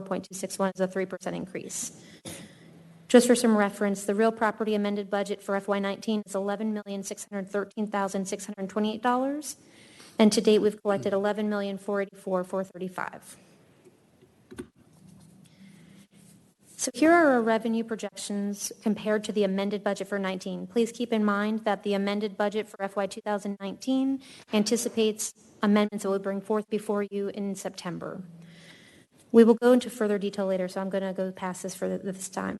4.261 is a 3% increase. Just for some reference, the real property amended budget for FY19 is $11,613,628, and to date we've collected $11,484,435. So here are our revenue projections compared to the amended budget for 19. Please keep in mind that the amended budget for FY 2019 anticipates amendments that will bring forth before you in September. We will go into further detail later, so I'm going to go past this for this time.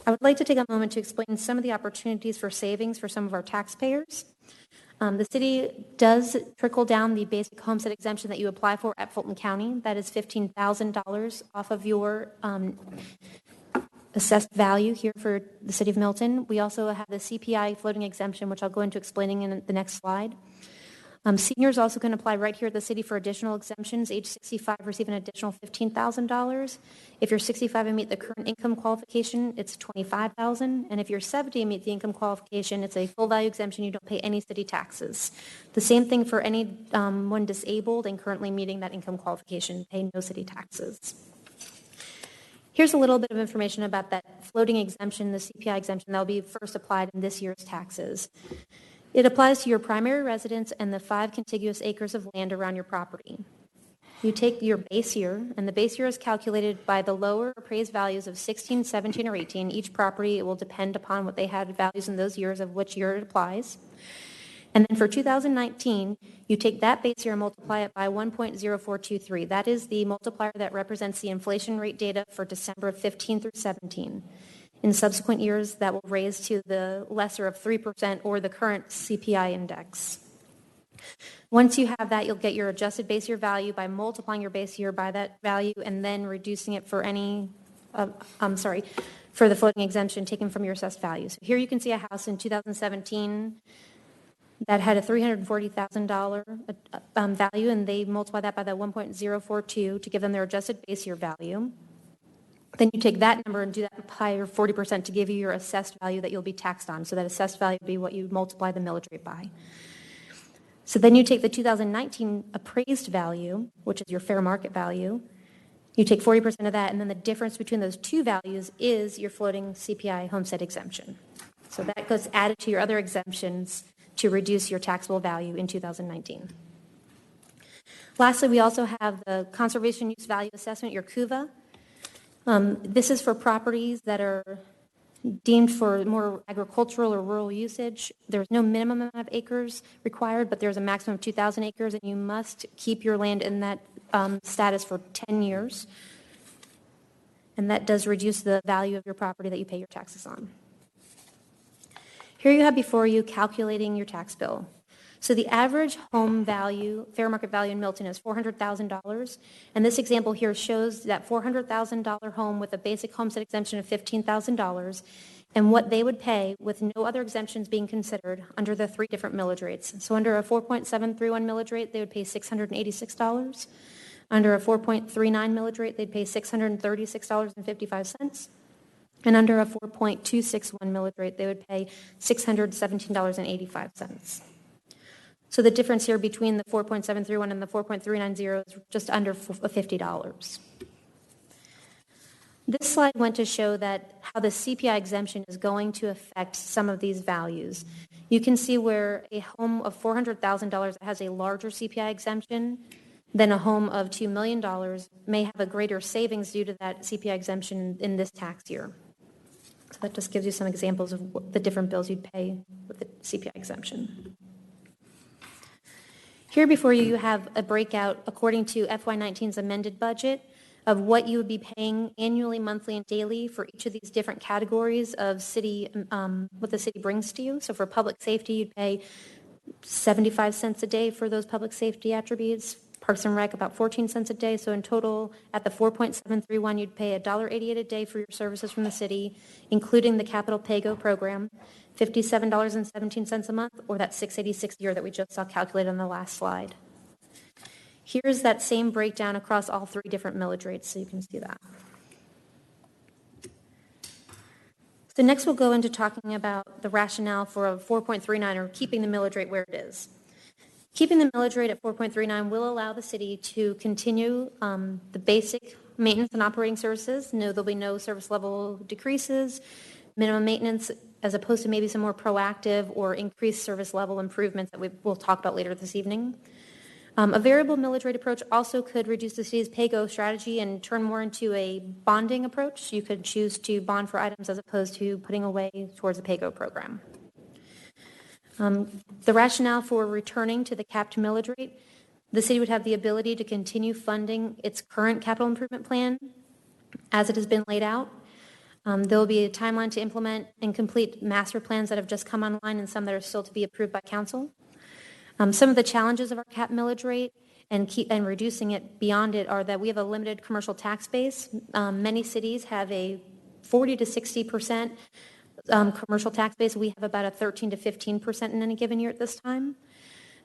I would like to take a moment to explain some of the opportunities for savings for some of our taxpayers. The city does trickle down the basic homestead exemption that you apply for at Fulton County. That is $15,000 off of your assessed value here for the city of Milton. We also have the CPI floating exemption, which I'll go into explaining in the next slide. Seniors also can apply right here at the city for additional exemptions. Age 65 receive an additional $15,000. If you're 65 and meet the current income qualification, it's $25,000. And if you're 70 and meet the income qualification, it's a full value exemption. You don't pay any city taxes. The same thing for anyone disabled and currently meeting that income qualification, pay no city taxes. Here's a little bit of information about that floating exemption, the CPI exemption that will be first applied in this year's taxes. It applies to your primary residence and the 5 contiguous acres of land around your property. You take your base year, and the base year is calculated by the lower appraised values of 16, 17, or 18. Each property, it will depend upon what they had values in those years of which year it applies. And then for 2019, you take that base year and multiply it by 1.0423. That is the multiplier that represents the inflation rate data for December 15 through 17. In subsequent years, that will raise to the lesser of 3% or the current CPI index. Once you have that, you'll get your adjusted base year value by multiplying your base year by that value and then reducing it for for the floating exemption taken from your assessed value. So here you can see a house in 2017 that had a $340,000 value, and they multiply that by the 1.042 to give them their adjusted base year value. Then you take that number and do that by 40% to give you your assessed value that you'll be taxed on. So that assessed value would be what you multiply the millage rate by. So then you take the 2019 appraised value, which is your fair market value. You take 40% of that, and then the difference between those two values is your floating CPI homestead exemption. So that goes added to your other exemptions to reduce your taxable value in 2019. Lastly, we also have the Conservation Use Value Assessment, your CUVA. This is for properties that are deemed for more agricultural or rural usage. There's no minimum amount of acres required, but there's a maximum of 2,000 acres, and you must keep your land in that status for 10 years. And that does reduce the value of your property that you pay your taxes on. Here you have before you calculating your tax bill. So the average home value, fair market value in Milton is $400,000. And this example here shows that $400,000 home with a basic homestead exemption of $15,000 and what they would pay with no other exemptions being considered under the 3 different millage rates. So under a 4.731 millage rate, they would pay $686. Under a 4.39 millage rate, they'd pay $636.55. And under a 4.261 millage rate, they would pay $617.85. So the difference here between the 4.731 and the 4.390 is just under $50. This slide went to show that how the CPI exemption is going to affect some of these values. You can see where a home of $400,000 has a larger CPI exemption than a home of $2 million may have a greater savings due to that CPI exemption in this tax year. So that just gives you some examples of what the different bills you'd pay with the CPI exemption. Here before you, you have a breakout according to FY19's amended budget of what you would be paying annually, monthly, and daily for each of these different categories of city, what the city brings to you. So for public safety, you'd pay 75 cents a day for those public safety attributes. Parks and Rec, about 14 cents a day. So in total, at the 4.731, you'd pay $1.88 a day for your services from the city, including the capital pay-go program, $57.17 a month, or that $686 a year that we just saw calculated on the last slide. Here's that same breakdown across all 3 different millage rates, so you can see that. So next we'll go into talking about the rationale for a 4.39 or keeping the millage rate where it is. Keeping the millage rate at 4.39 will allow the city to continue the basic maintenance and operating services. No, there'll be no service level decreases, minimum maintenance, as opposed to maybe some more proactive or increased service level improvements that we'll talk about later this evening. A variable millage rate approach also could reduce the city's pay-go strategy and turn more into a bonding approach. You could choose to bond for items as opposed to putting away towards a pay-go program. The rationale for returning to the capped millage rate, the city would have the ability to continue funding its current capital improvement plan as it has been laid out. There will be a timeline to implement and complete master plans that have just come online and some that are still to be approved by council. Some of the challenges of our cap millage rate and reducing it beyond it are that we have a limited commercial tax base. Many cities have a 40 to 60% commercial tax base. We have about a 13 to 15% in any given year at this time.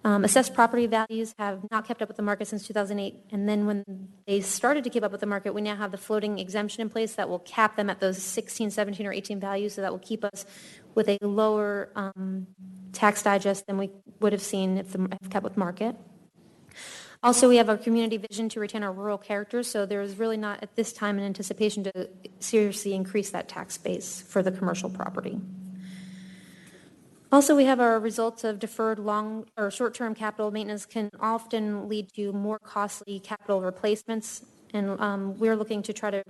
Assessed property values have not kept up with the market since 2008, and then when they started to keep up with the market, we now have the floating exemption in place that will cap them at those 16, 17, or 18 values, so that will keep us with a lower tax digest than we would have seen if kept with market. Also, we have our community vision to retain our rural character, so there is really not at this time an anticipation to seriously increase that tax base for the commercial property. Also, we have our results of deferred long or short-term capital maintenance can often lead to more costly capital replacements, and we're looking to try to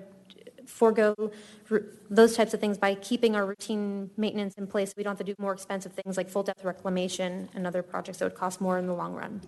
forego those types of things by keeping our routine maintenance in place. We don't have to do more expensive things like full depth reclamation and other projects that would cost more in the long run.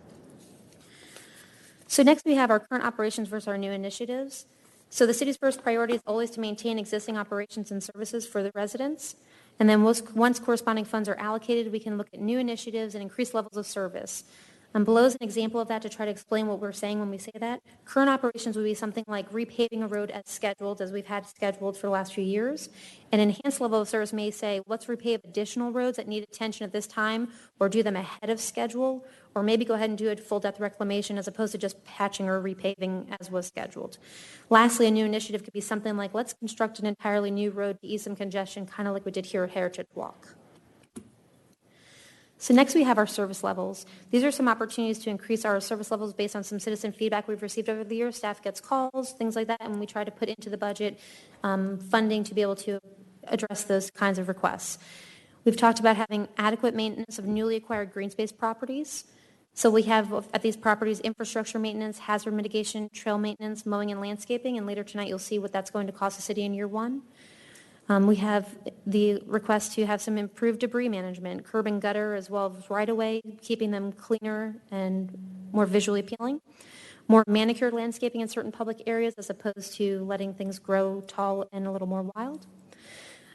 So next we have our current operations versus our new initiatives. So the city's first priority is always to maintain existing operations and services for the residents. And then once corresponding funds are allocated, we can look at new initiatives and increase levels of service. Below is an example of that to try to explain what we're saying when we say that. Current operations would be something like repaving a road as scheduled, as we've had scheduled for the last few years. An enhanced level of service may say, let's repave additional roads that need attention at this time, or do them ahead of schedule, or maybe go ahead and do a full depth reclamation as opposed to just patching or repaving as was scheduled. Lastly, a new initiative could be something like, let's construct an entirely new road to ease some congestion, kind of like we did here at Heritage Walk. So next we have our service levels. These are some opportunities to increase our service levels based on some citizen feedback we've received over the years. Staff gets calls, things like that, and we try to put into the budget funding to be able to address those kinds of requests. We've talked about having adequate maintenance of newly acquired green space properties. So we have at these properties infrastructure maintenance, hazard mitigation, trail maintenance, mowing and landscaping, and later tonight you'll see what that's going to cost the city in year one. We have the request to have some improved debris management, curb and gutter, as well as right-of-way, keeping them cleaner and more visually appealing. More manicured landscaping in certain public areas as opposed to letting things grow tall and a little more wild.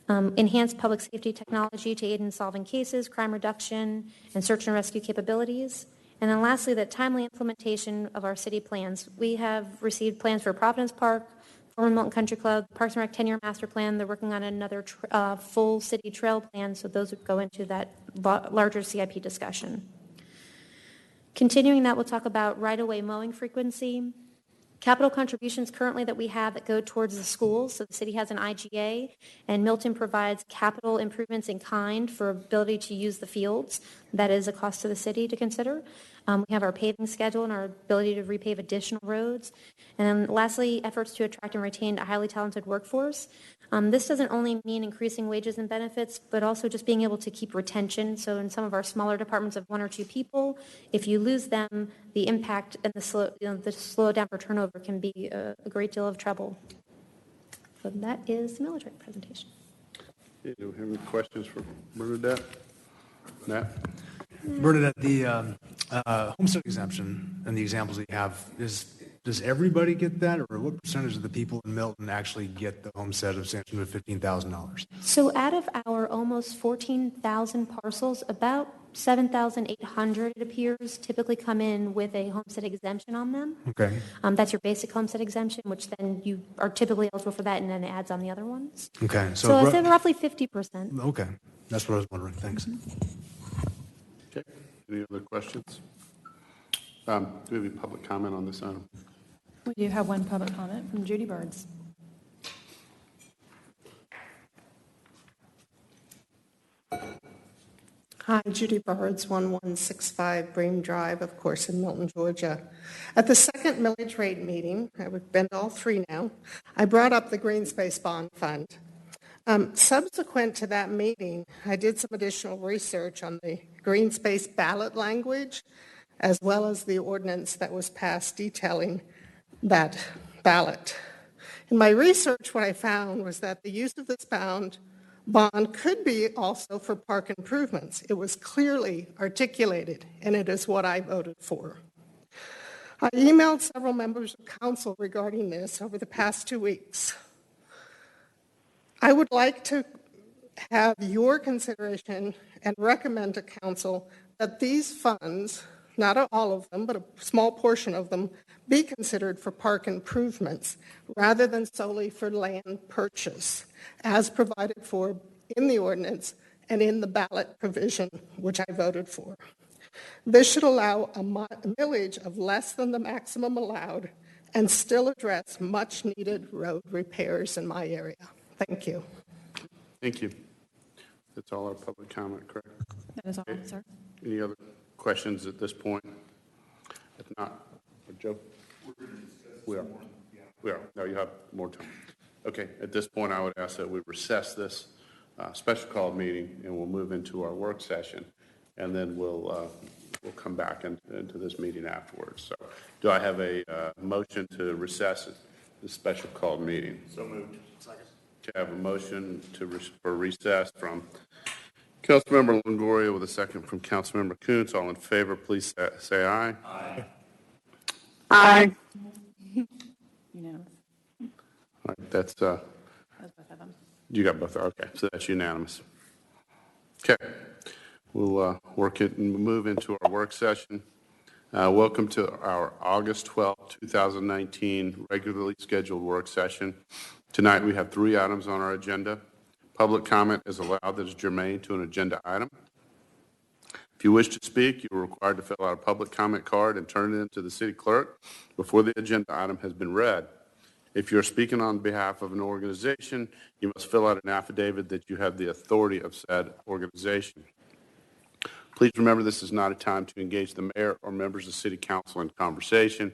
Enhanced public safety technology to aid in solving cases, crime reduction, and search and rescue capabilities. And then lastly, the timely implementation of our city plans. We have received plans for Providence Park, former Milton Country Club, Parks and Rec 10-year master plan. They're working on another full city trail plan, so those would go into that larger CIP discussion. Continuing that, we'll talk about right-of-way mowing frequency. Capital contributions currently that we have that go towards the schools. So the city has an IGA, and Milton provides capital improvements in kind for ability to use the fields. That is a cost to the city to consider. We have our paving schedule and our ability to repave additional roads. And then lastly, efforts to attract and retain a highly talented workforce. This doesn't only mean increasing wages and benefits, but also just being able to keep retention. So in some of our smaller departments of 1 or 2 people, if you lose them, the impact and the slow down for turnover can be a great deal of trouble. So that is the military presentation. Okay, do we have any questions for Bernadette? Matt? Bernadette, the homestead exemption and the examples that you have, does everybody get that, or what percentage of the people in Milton actually get the homestead exemption of $15,000? So out of our almost 14,000 parcels, about 7,800, it appears, typically come in with a homestead exemption on them. Okay. That's your basic homestead exemption, which then you are typically eligible for that, and then it adds on the other ones. Okay. So I said roughly 50%. Okay. That's what I was wondering. Thanks. Okay. Any other questions? Do we have any public comment on this item? We do have one public comment from Judy Birds. Hi, Judy Birds, 1165 Bream Drive, of course, in Milton, Georgia. At the second millage rate meeting, I've been to all three now, I brought up the Green Space Bond Fund. Subsequent to that meeting, I did some additional research on the green space ballot language, as well as the ordinance that was passed detailing that ballot. In my research, what I found was that the use of this bond could be also for park improvements. It was clearly articulated, and it is what I voted for. I emailed several members of council regarding this over the past 2 weeks. I would like to have your consideration and recommend to council that these funds, not all of them, but a small portion of them, be considered for park improvements rather than solely for land purchase, as provided for in the ordinance and in the ballot provision, which I voted for. This should allow a millage of less than the maximum allowed and still address much-needed road repairs in my area. Thank you. Thank you. That's all our public comment, correct? That is all, sir. Any other questions at this point? If not, Joe? We are. We are. No, you have more time. Okay, at this point, I would ask that we recess this special call meeting, and we'll move into our work session, and then we'll come back into this meeting afterwards. So do I have a motion to recess this special called meeting? So moved. Second. Okay, I have a motion for recess from Councilmember Longoria with a second from Councilmember Kuntz. All in favor, please say aye. Aye. Aye. Unanimous. All right, that's, That was both of them. you got both, okay, so that's unanimous. Okay, we'll work it and move into our work session. Welcome to our August 12, 2019 regularly scheduled work session. Tonight we have 3 items on our agenda. Public comment is allowed that is germane to an agenda item. If you wish to speak, you are required to fill out a public comment card and turn it in to the city clerk before the agenda item has been read. If you're speaking on behalf of an organization, you must fill out an affidavit that you have the authority of said organization. Please remember this is not a time to engage the mayor or members of city council in conversation.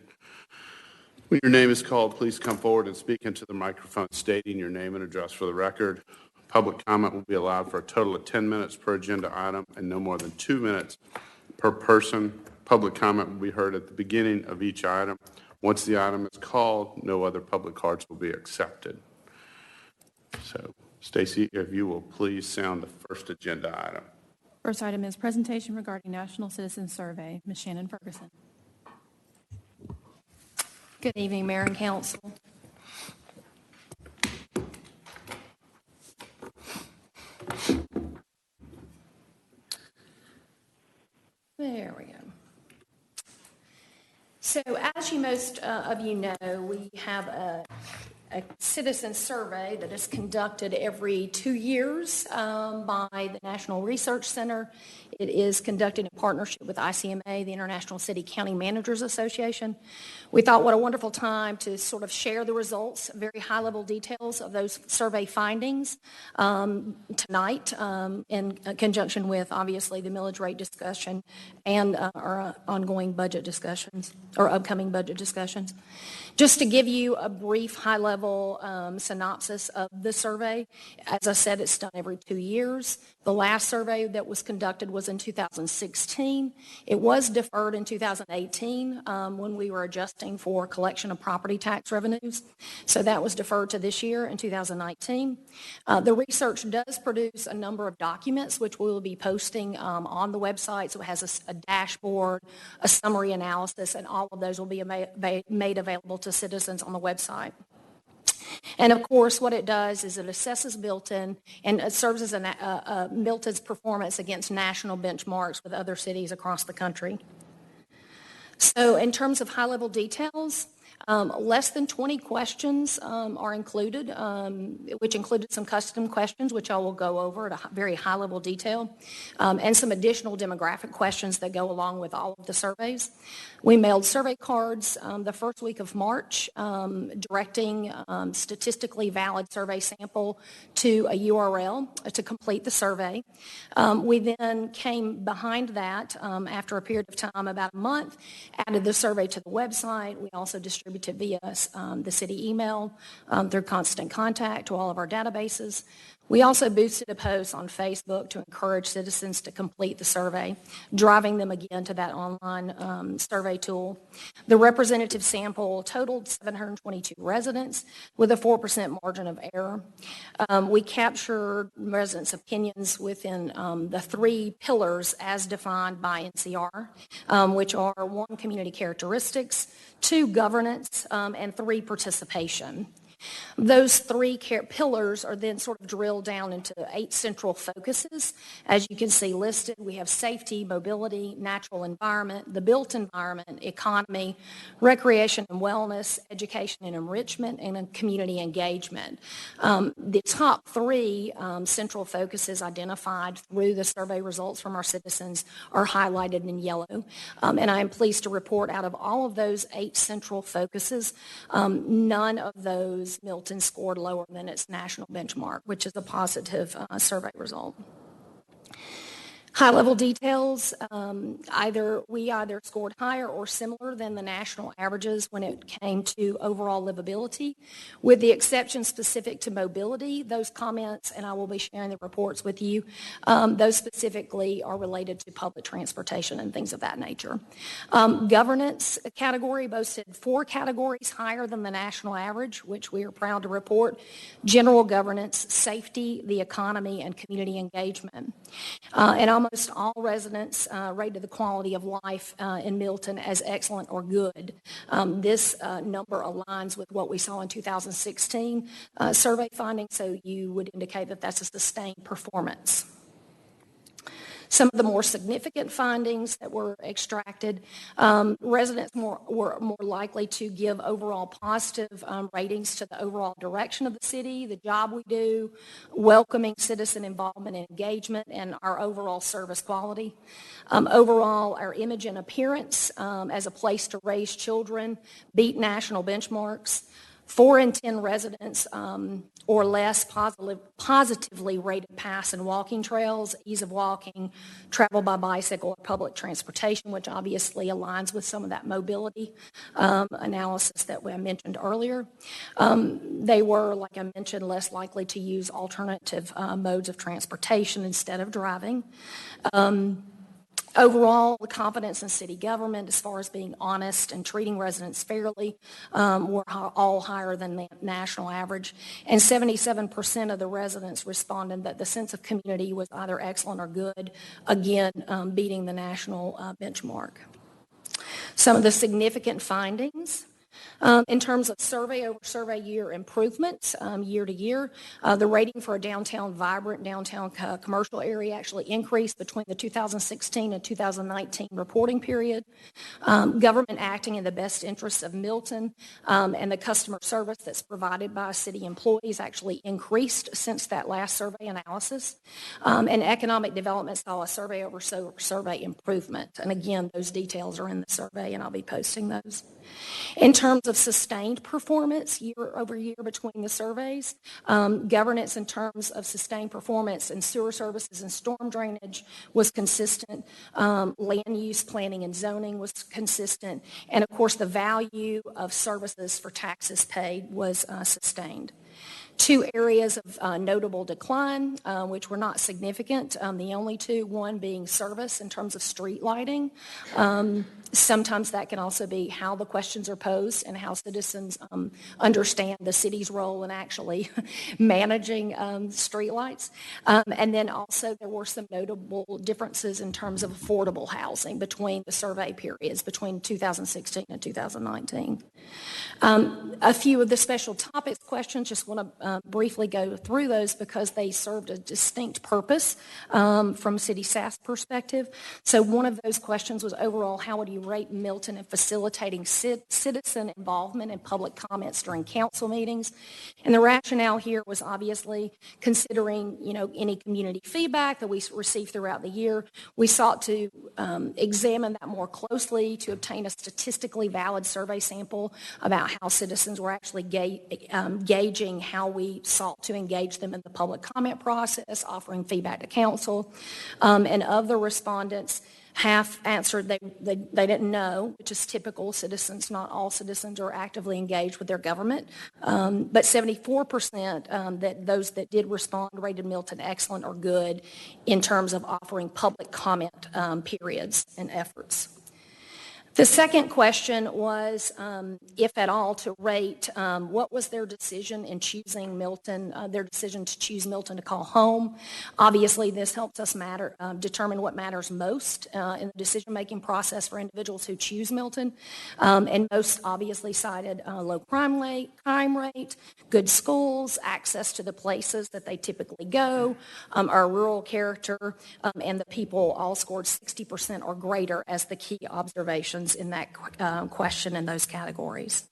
When your name is called, please come forward and speak into the microphone stating your name and address for the record. Public comment will be allowed for a total of 10 minutes per agenda item and no more than 2 minutes per person. Public comment will be heard at the beginning of each item. Once the item is called, no other public cards will be accepted. So, Stacy, if you will please sound the first agenda item. First item is presentation regarding National Citizen Survey. Ms. Shannon Ferguson. Good evening, Mayor and Council. There we go. So as most of you know, we have a citizen survey that is conducted every 2 years by the National Research Center. It is conducted in partnership with ICMA, the International City County Managers Association. We thought what a wonderful time to sort of share the results, very high-level details of those survey findings tonight in conjunction with, obviously, the millage rate discussion and our ongoing budget discussions, or upcoming budget discussions. Just to give you a brief high-level synopsis of the survey, as I said, it's done every 2 years. The last survey that was conducted was in 2016. It was deferred in 2018 when we were adjusting for collection of property tax revenues. So that was deferred to this year in 2019. The research does produce a number of documents, which we will be posting on the website. So it has a dashboard, a summary analysis, and all of those will be made available to citizens on the website. And of course, what it does is it assesses Milton and it serves as Milton's performance against national benchmarks with other cities across the country. So in terms of high-level details, Less than 20 questions are included, which included some custom questions, which I will go over at a very high level detail, and some additional demographic questions that go along with all of the surveys. We mailed survey cards the first week of March, directing statistically valid survey sample to a URL to complete the survey. We then came behind that after a period of time, about a month, added the survey to the website. We also distributed via the city email through Constant Contact to all of our databases. We also boosted a post on Facebook to encourage citizens to complete the survey, driving them again to that online survey tool. The representative sample totaled 722 residents with a 4% margin of error. We captured residents' opinions within the 3 pillars as defined by NCR, which are 1, community characteristics, 2, governance, and 3, participation. Those 3 pillars are then sort of drilled down into 8 central focuses. As you can see listed, we have safety, mobility, natural environment, the built environment, economy, recreation and wellness, education and enrichment, and community engagement. The top 3 central focuses identified through the survey results from our citizens are highlighted in yellow. And I am pleased to report out of all of those 8 central focuses, none of those Milton scored lower than its national benchmark, which is a positive survey result. High-level details, we either scored higher or similar than the national averages when it came to overall livability, with the exception specific to mobility. Those comments, and I will be sharing the reports with you, those specifically are related to public transportation and things of that nature. Governance category boasted 4 categories higher than the national average, which we are proud to report: general governance, safety, the economy, and community engagement. And almost all residents rated the quality of life in Milton as excellent or good. This number aligns with what we saw in 2016 survey findings, so you would indicate that that's a sustained performance. Some of the more significant findings that were extracted, residents were more likely to give overall positive ratings to the overall direction of the city, the job we do, welcoming citizen involvement and engagement, and our overall service quality. Overall, our image and appearance as a place to raise children beat national benchmarks. 4 in 10 residents or less positively rated pass and walking trails, ease of walking, travel by bicycle or public transportation, which obviously aligns with some of that mobility analysis that I mentioned earlier. They were, like I mentioned, less likely to use alternative modes of transportation instead of driving. Overall, the confidence in city government as far as being honest and treating residents fairly were all higher than the national average. And 77% of the residents responded that the sense of community was either excellent or good, again, beating the national benchmark. Some of the significant findings. In terms of survey over survey year improvements, year to year, the rating for a downtown vibrant downtown commercial area actually increased between the 2016 and 2019 reporting period. Government acting in the best interests of Milton and the customer service that's provided by city employees actually increased since that last survey analysis. And economic development saw a survey over survey improvement. And again, those details are in the survey, and I'll be posting those. In terms of sustained performance year over year between the surveys, governance in terms of sustained performance in sewer services and storm drainage was consistent. Land use, planning, and zoning was consistent. And of course, the value of services for taxes paid was sustained. 2 areas of notable decline, which were not significant. The only 2, one being service in terms of street lighting. Sometimes that can also be how the questions are posed and how citizens understand the city's role in actually managing streetlights. And then also there were some notable differences in terms of affordable housing between the survey periods, between 2016 and 2019. A few of the special topics questions, just want to briefly go through those because they served a distinct purpose from city staff's perspective. So one of those questions was overall, how would you we rate Milton in facilitating citizen involvement and public comments during council meetings. And the rationale here was obviously considering, any community feedback that we received throughout the year. We sought to examine that more closely to obtain a statistically valid survey sample about how citizens were actually gauging how we sought to engage them in the public comment process, offering feedback to council. And of the respondents, half answered they didn't know, which is typical. Citizens, not all citizens are actively engaged with their government. But 74% that those that did respond rated Milton excellent or good in terms of offering public comment periods and efforts. The second question was, if at all, to rate what was their decision in choosing Milton, their decision to choose Milton to call home. Obviously, this helps us determine what matters most in the decision-making process for individuals who choose Milton. And most obviously cited low crime rate, good schools, access to the places that they typically go, our rural character, and the people all scored 60% or greater as the key observations in that question in those categories.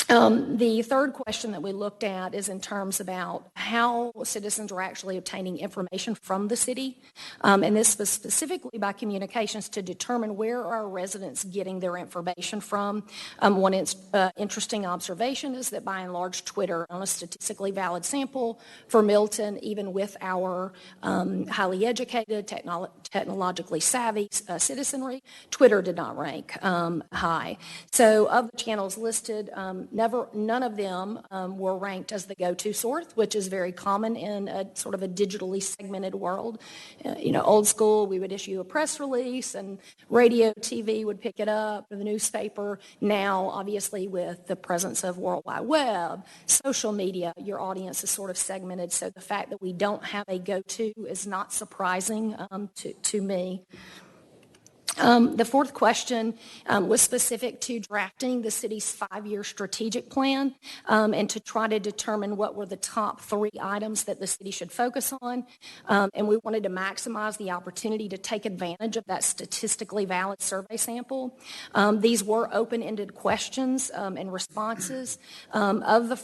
The third question that we looked at is in terms about how citizens are actually obtaining information from the city. And this was specifically by communications to determine where are residents getting their information from. One interesting observation is that by and large, Twitter, on a statistically valid sample for Milton, even with our highly educated, technologically savvy citizenry, Twitter did not rank high. So of the channels listed, none of them were ranked as the go-to source, which is very common in a sort of a digitally segmented world. Old school, we would issue a press release and radio, TV would pick it up, or the newspaper. Now, obviously, with the presence of World Wide Web, social media, your audience is sort of segmented. So the fact that we don't have a go-to is not surprising to me. The fourth question was specific to drafting the city's 5-year strategic plan and to try to determine what were the top 3 items that the city should focus on. And we wanted to maximize the opportunity to take advantage of that statistically valid survey sample. These were open-ended questions and responses. Of the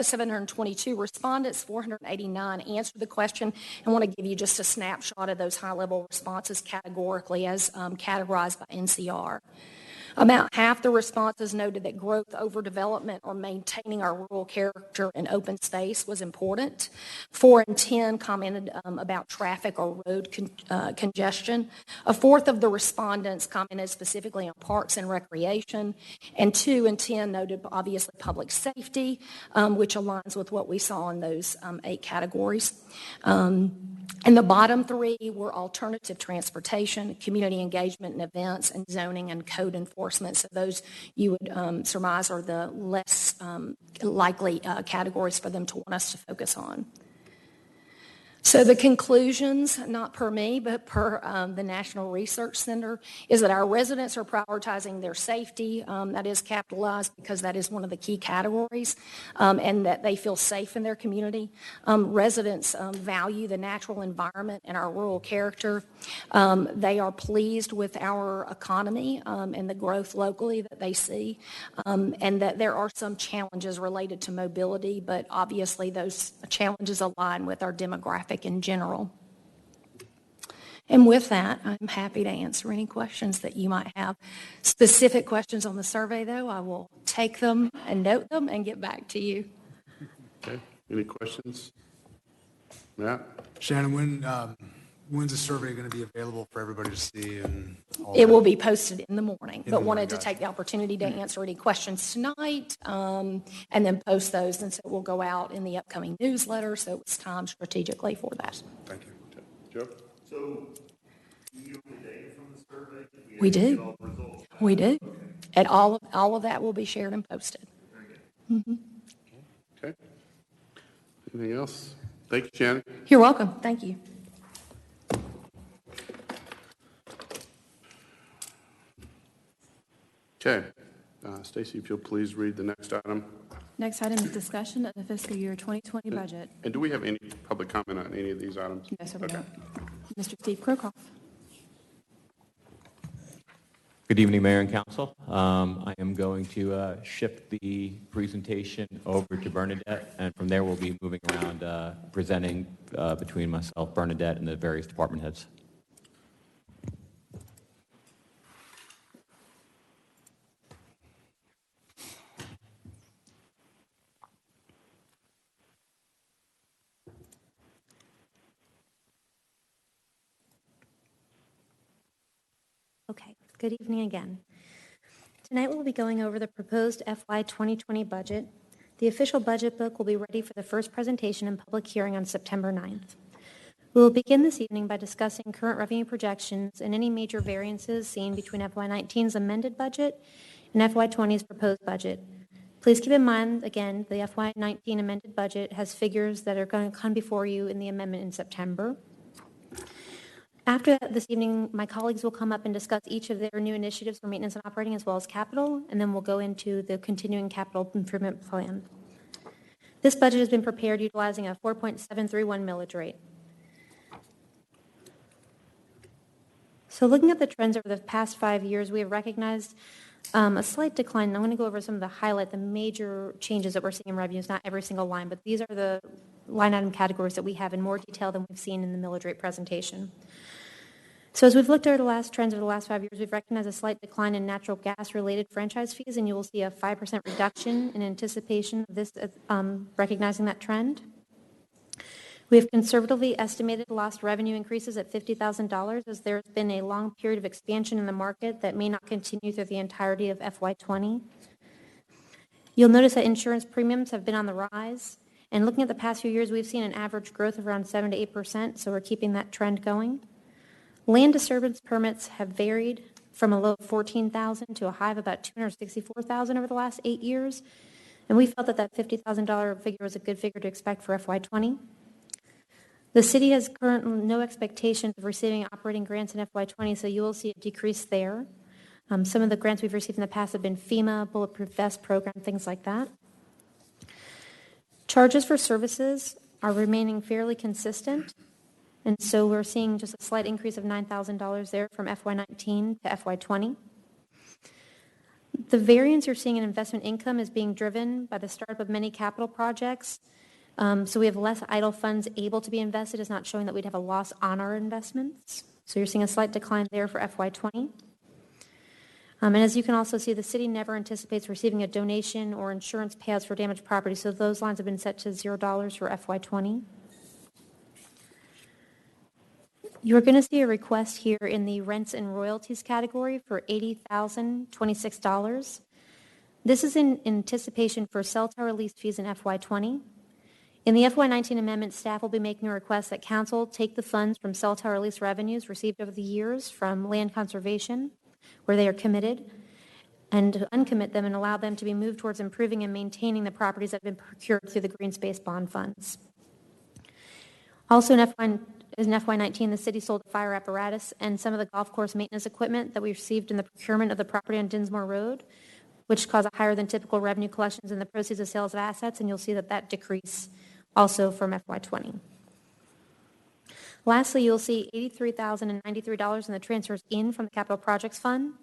722 respondents, 489 answered the question. I want to give you just a snapshot of those high-level responses categorically as categorized by NCR. About half the responses noted that growth over development or maintaining our rural character and open space was important. 4 in 10 commented about traffic or road congestion. A fourth of the respondents commented specifically on parks and recreation. And 2 in 10 noted, obviously, public safety, which aligns with what we saw in those 8 categories. And the bottom 3 were alternative transportation, community engagement and events, and zoning and code enforcement. So those you would surmise are the less likely categories for them to want us to focus on. So the conclusions, not per me, but per the National Research Center, is that our residents are prioritizing their safety. That is capitalized because that is one of the key categories, and that they feel safe in their community. Residents value the natural environment and our rural character. They are pleased with our economy and the growth locally that they see, and that there are some challenges related to mobility, but obviously those challenges align with our demographic in general. And with that, I'm happy to answer any questions that you might have. Specific questions on the survey, though, I will take them and note them and get back to you. Okay. Any questions? Matt? Shannon, when's the survey going to be available for everybody to see? And it will be posted in the morning, but wanted to gotcha. take the opportunity to answer any questions tonight and then post those. And so it will go out in the upcoming newsletter. So it's timed strategically for that. Thank you. Okay. Joe? So, do you know the data from the survey? We do. We do. And all of that will be shared and posted. Mm-hmm. Okay. Anything else? Thank you, Shannon. You're welcome. Thank you. Okay. Stacy, if you'll please read the next item. Next item is discussion of the fiscal year 2020 budget. And do we have any public comment on any of these items? No, sir, we don't. Mr. Steve Crocroft. Good evening, Mayor and Council. I am going to shift the presentation over to Bernadette, and from there we'll be moving around presenting between myself, Bernadette, and the various department heads. Okay, good evening again. Tonight we'll be going over the proposed FY 2020 budget. The official budget book will be ready for the first presentation and public hearing on September 9th. We will begin this evening by discussing current revenue projections and any major variances seen between FY 19's amended budget and FY 20's proposed budget. Please keep in mind, again, the FY 19 amended budget has figures that are going to come before you in the amendment in September. After that, this evening, my colleagues will come up and discuss each of their new initiatives for maintenance and operating as well as capital, and then we'll go into the continuing capital improvement plan. This budget has been prepared utilizing a 4.731 millage rate. So looking at the trends over the past 5 years, we have recognized a slight decline. I'm going to go over some of the major changes that we're seeing in revenues, not every single line, but these are the line item categories that we have in more detail than we've seen in the millage rate presentation. So as we've looked over the last trends over the last 5 years, we've recognized a slight decline in natural gas-related franchise fees, and you will see a 5% reduction in anticipation of this, recognizing that trend. We have conservatively estimated lost revenue increases at $50,000 as there has been a long period of expansion in the market that may not continue through the entirety of FY20. You'll notice that insurance premiums have been on the rise, and looking at the past few years, we've seen an average growth of around 7 to 8%, so we're keeping that trend going. Land disturbance permits have varied from a low of 14,000 to a high of about 264,000 over the last 8 years, and we felt that that $50,000 figure was a good figure to expect for FY20. The city has currently no expectations of receiving operating grants in FY20, so you will see a decrease there. Some of the grants we've received in the past have been FEMA, Bulletproof Vest program, things like that. Charges for services are remaining fairly consistent, and so we're seeing just a slight increase of $9,000 there from FY19 to FY20. The variance you're seeing in investment income is being driven by the startup of many capital projects. So we have less idle funds able to be invested. It's not showing that we'd have a loss on our investments. So you're seeing a slight decline there for FY20. And as you can also see, the city never anticipates receiving a donation or insurance payouts for damaged property. So those lines have been set to $0 for FY20. You're going to see a request here in the rents and royalties category for $80,026. This is in anticipation for cell tower lease fees in FY20. In the FY19 amendment, staff will be making a request that council take the funds from cell tower lease revenues received over the years from land conservation, where they are committed, and to uncommit them and allow them to be moved towards improving and maintaining the properties that have been procured through the green space bond funds. Also in FY19, the city sold a fire apparatus and some of the golf course maintenance equipment that we received in the procurement of the property on Dinsmore Road, which caused a higher than typical revenue collections in the proceeds of sales of assets, and you'll see that decrease also from FY20. Lastly, you'll see $83,093 in the transfers in from the Capital Projects Fund.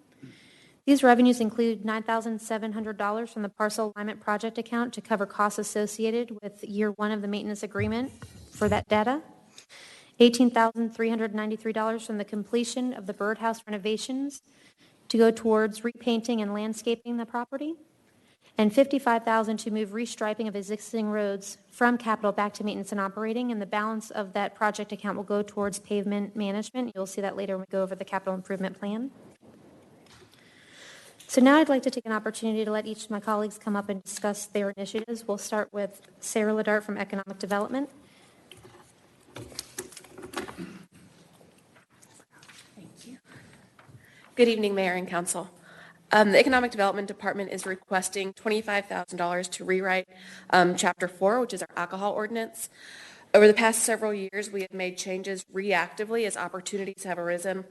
These revenues include $9,700 from the parcel alignment project account to cover costs associated with year 1 of the maintenance agreement for that data, $18,393 from the completion of the birdhouse renovations to go towards repainting and landscaping the property, and $55,000 to move restriping of existing roads from capital back to maintenance and operating, and the balance of that project account will go towards pavement management. You'll see that later when we go over the capital improvement plan. So now I'd like to take an opportunity to let each of my colleagues come up and discuss their initiatives. We'll start with Sarah Ledart from Economic Development. Thank you. Good evening, Mayor and Council. The Economic Development Department is requesting $25,000 to rewrite Chapter 4, which is our alcohol ordinance. Over the past several years, we have made changes reactively as opportunities have arisen.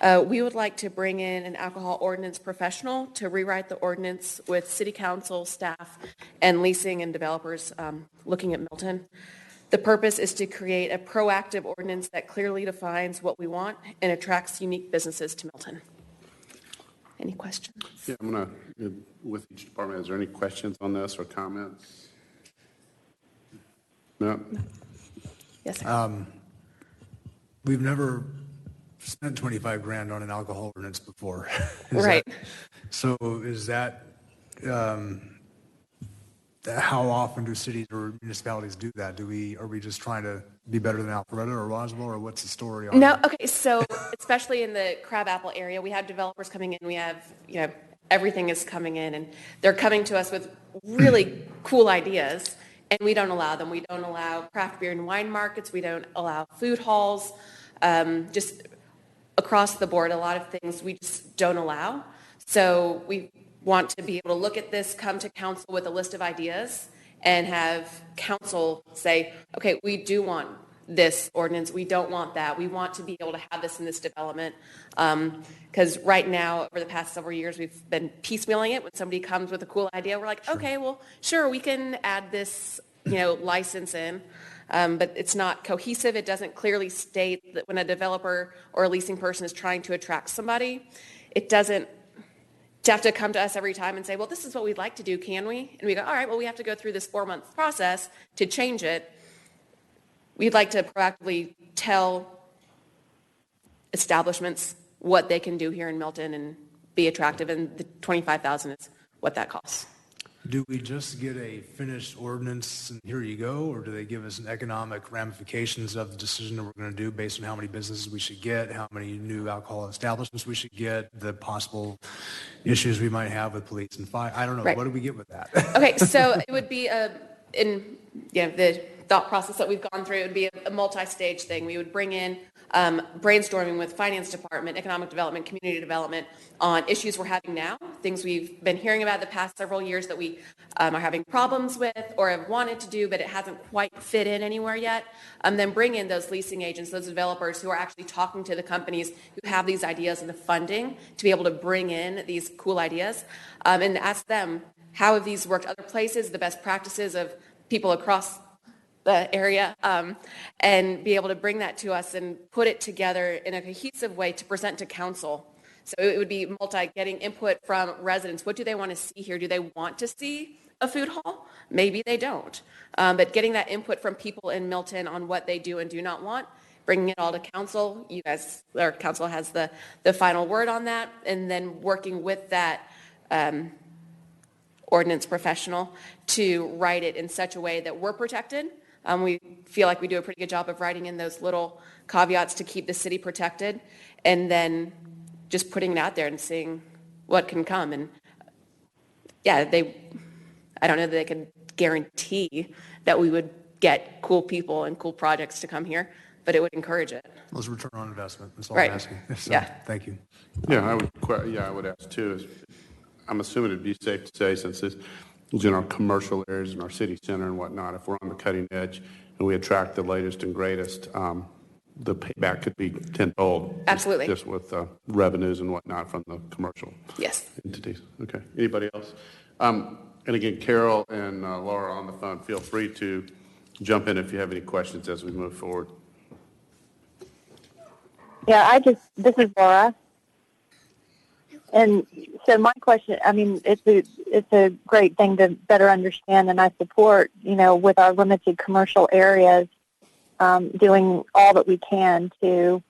We would like to bring in an alcohol ordinance professional to rewrite the ordinance with City Council, staff, and leasing and developers looking at Milton. The purpose is to create a proactive ordinance that clearly defines what we want and attracts unique businesses to Milton. any questions? Yeah, I'm going to, with each department, is there any questions on this or comments? No? Yes, sir. We've never spent 25 grand on an alcohol ordinance before. Right. Is that, how often do cities or municipalities do that? Are we just trying to be better than Alpharetta or Roswell, or what's the story on No, that? okay, so especially in the crabapple area, we have developers coming in, we have, everything is coming in, and they're coming to us with really cool ideas, and we don't allow them. We don't allow craft beer and wine markets, we don't allow food halls, just across the board, a lot of things we just don't allow. So we want to be able to look at this, come to council with a list of ideas, and have council say, okay, we do want this ordinance, we don't want that, we want to be able to have this in this development. Because right now, over the past several years, we've been piecemealing it. When somebody comes with a cool idea, we're like, okay, well, sure, we can add this, license in. But it's not cohesive. It doesn't clearly state that when a developer or a leasing person is trying to attract somebody, it doesn't have to come to us every time and say, well, this is what we'd like to do, can we? And we go, all right, well, we have to go through this 4-month process to change it. We'd like to proactively tell establishments what they can do here in Milton and be attractive, and the $25,000 is what that costs. Do we just get a finished ordinance and here you go, or do they give us an economic ramifications of the decision that we're going to do based on how many businesses we should get, how many new alcohol establishments we should get, the possible issues we might have with police and fire? I don't know. Right. What do we get with that? Okay, so it would be the thought process that we've gone through, it would be a multi-stage thing. We would bring in brainstorming with finance department, economic development, community development on issues we're having now, things we've been hearing about the past several years that we are having problems with or have wanted to do, but it hasn't quite fit in anywhere yet. Then bring in those leasing agents, those developers who are actually talking to the companies who have these ideas and the funding to be able to bring in these cool ideas, and ask them, how have these worked other places, the best practices of people across the area, and be able to bring that to us and put it together in a cohesive way to present to council. So it would be getting input from residents. What do they want to see here? Do they want to see a food hall? Maybe they don't. But getting that input from people in Milton on what they do and do not want, bringing it all to council. You guys, or council has the final word on that, and then working with that ordinance professional to write it in such a way that we're protected. We feel like we do a pretty good job of writing in those little caveats to keep the city protected, and then just putting it out there and seeing what can come. And yeah, I don't know that they could guarantee that we would get cool people and cool projects to come here, but it would encourage it. Well, it's return on investment. That's all Right. I'm asking. So, Yeah. Thank you. Yeah, I would ask too, I'm assuming it'd be safe to say, since this is in our commercial areas in our city center and whatnot, if we're on the cutting edge and we attract the latest and greatest, the payback could be tenfold. Absolutely. Just with revenues and whatnot from the commercial Yes. entities. Okay. Anybody else? And again, Carol and Laura on the phone, feel free to jump in if you have any questions as we move forward. Yeah, this is Laura. And so my question, I mean, it's a great thing to better understand, and I support, with our limited commercial areas, doing all that we can to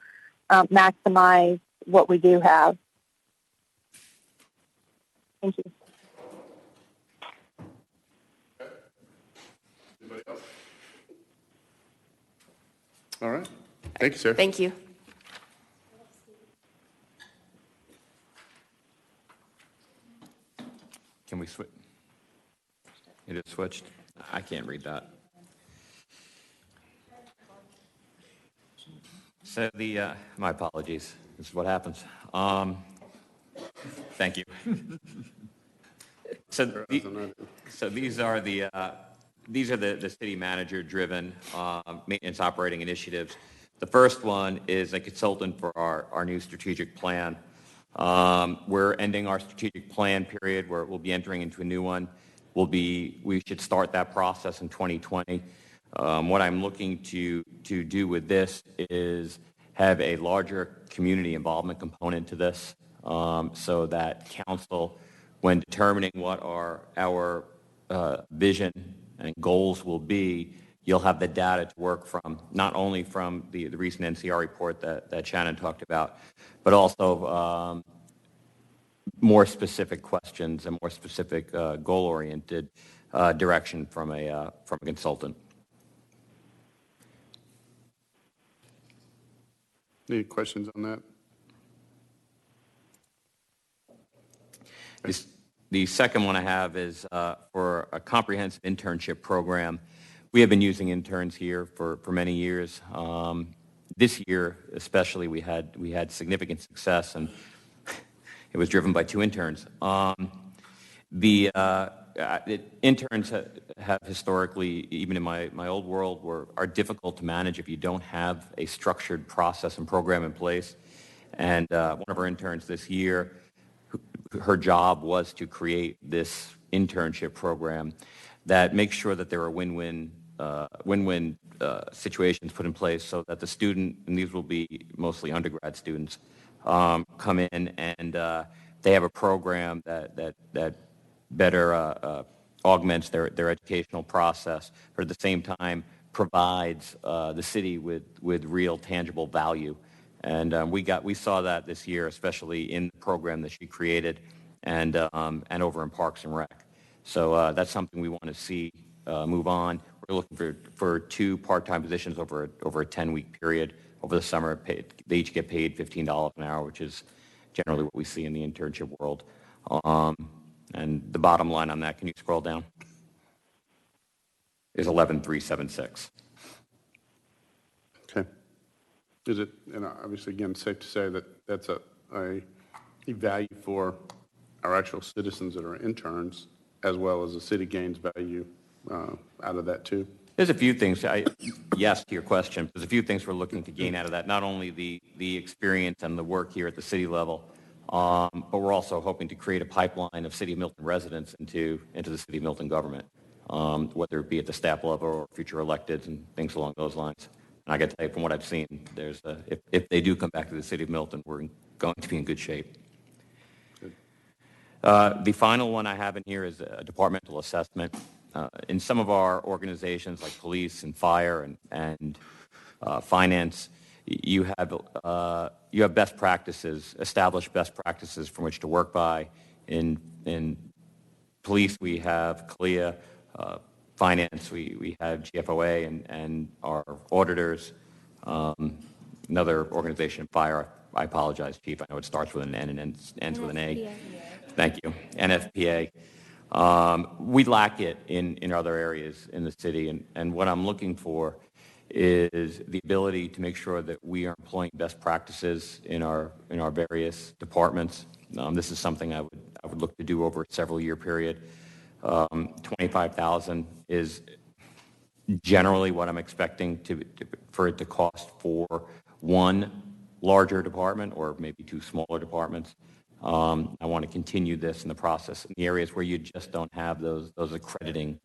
maximize what we do have. Thank you. Anybody else? All right. Thank you, sir. Thank you. Can we switch? It is switched. I can't read that. So my apologies. This is what happens. Thank you. So these are the city manager driven maintenance operating initiatives. The first one is a consultant for our new strategic plan. We're ending our strategic plan period where we'll be entering into a new one. We should start that process in 2020. What I'm looking to do with this is have a larger community involvement component to this. so that council, when determining what our vision and goals will be, you'll have the data to work from, not only from the recent NCR report that Shannon talked about, but also more specific questions and more specific goal-oriented direction from a consultant. Any questions on that? The second one I have is for a comprehensive internship program. We have been using interns here for many years. This year, especially, we had significant success, and it was driven by 2 interns. The interns have historically, even in my old world, are difficult to manage if you don't have a structured process and program in place. And one of our interns this year, her job was to create this internship program that makes sure that there are win-win situations put in place so that the student, and these will be mostly undergrad students, come in and they have a program that better augments their educational process, but at the same time provides the city with real tangible value. And we saw that this year, especially in the program that she created and over in Parks and Rec. So that's something we want to see move on. We're looking for 2 part-time positions over a 10-week period over the summer. They each get paid $15 an hour, which is generally what we see in the internship world. And the bottom line on that, can you scroll down, is 11,376. Okay. Is it, and obviously, again, safe to say that that's a value for our actual citizens that are interns, as well as the city gains value out of that too? There's a few things. Yes to your question. There's a few things we're looking to gain out of that. Not only the experience and the work here at the city level, but we're also hoping to create a pipeline of City of Milton residents into the City of Milton government, whether it be at the staff level or future electeds and things along those lines. And I got to tell you, from what I've seen, there's if they do come back to the City of Milton, we're going to be in good shape. Good. The final one I have in here is a departmental assessment. In some of our organizations, like police and fire and finance, you have best practices, established best practices from which to work by. In police, we have CLIA. Finance, we have GFOA and our auditors. Another organization, fire, I apologize, Chief, I know it starts with an N and ends with an A. Thank you. NFPA. We lack it in other areas in the city, and what I'm looking for is the ability to make sure that we are employing best practices in our various departments. This is something I would look to do over a several-year period. 25,000 is generally what I'm expecting for it to cost for one larger department or maybe 2 smaller departments. I want to continue this in the process in the areas where you just don't have those accrediting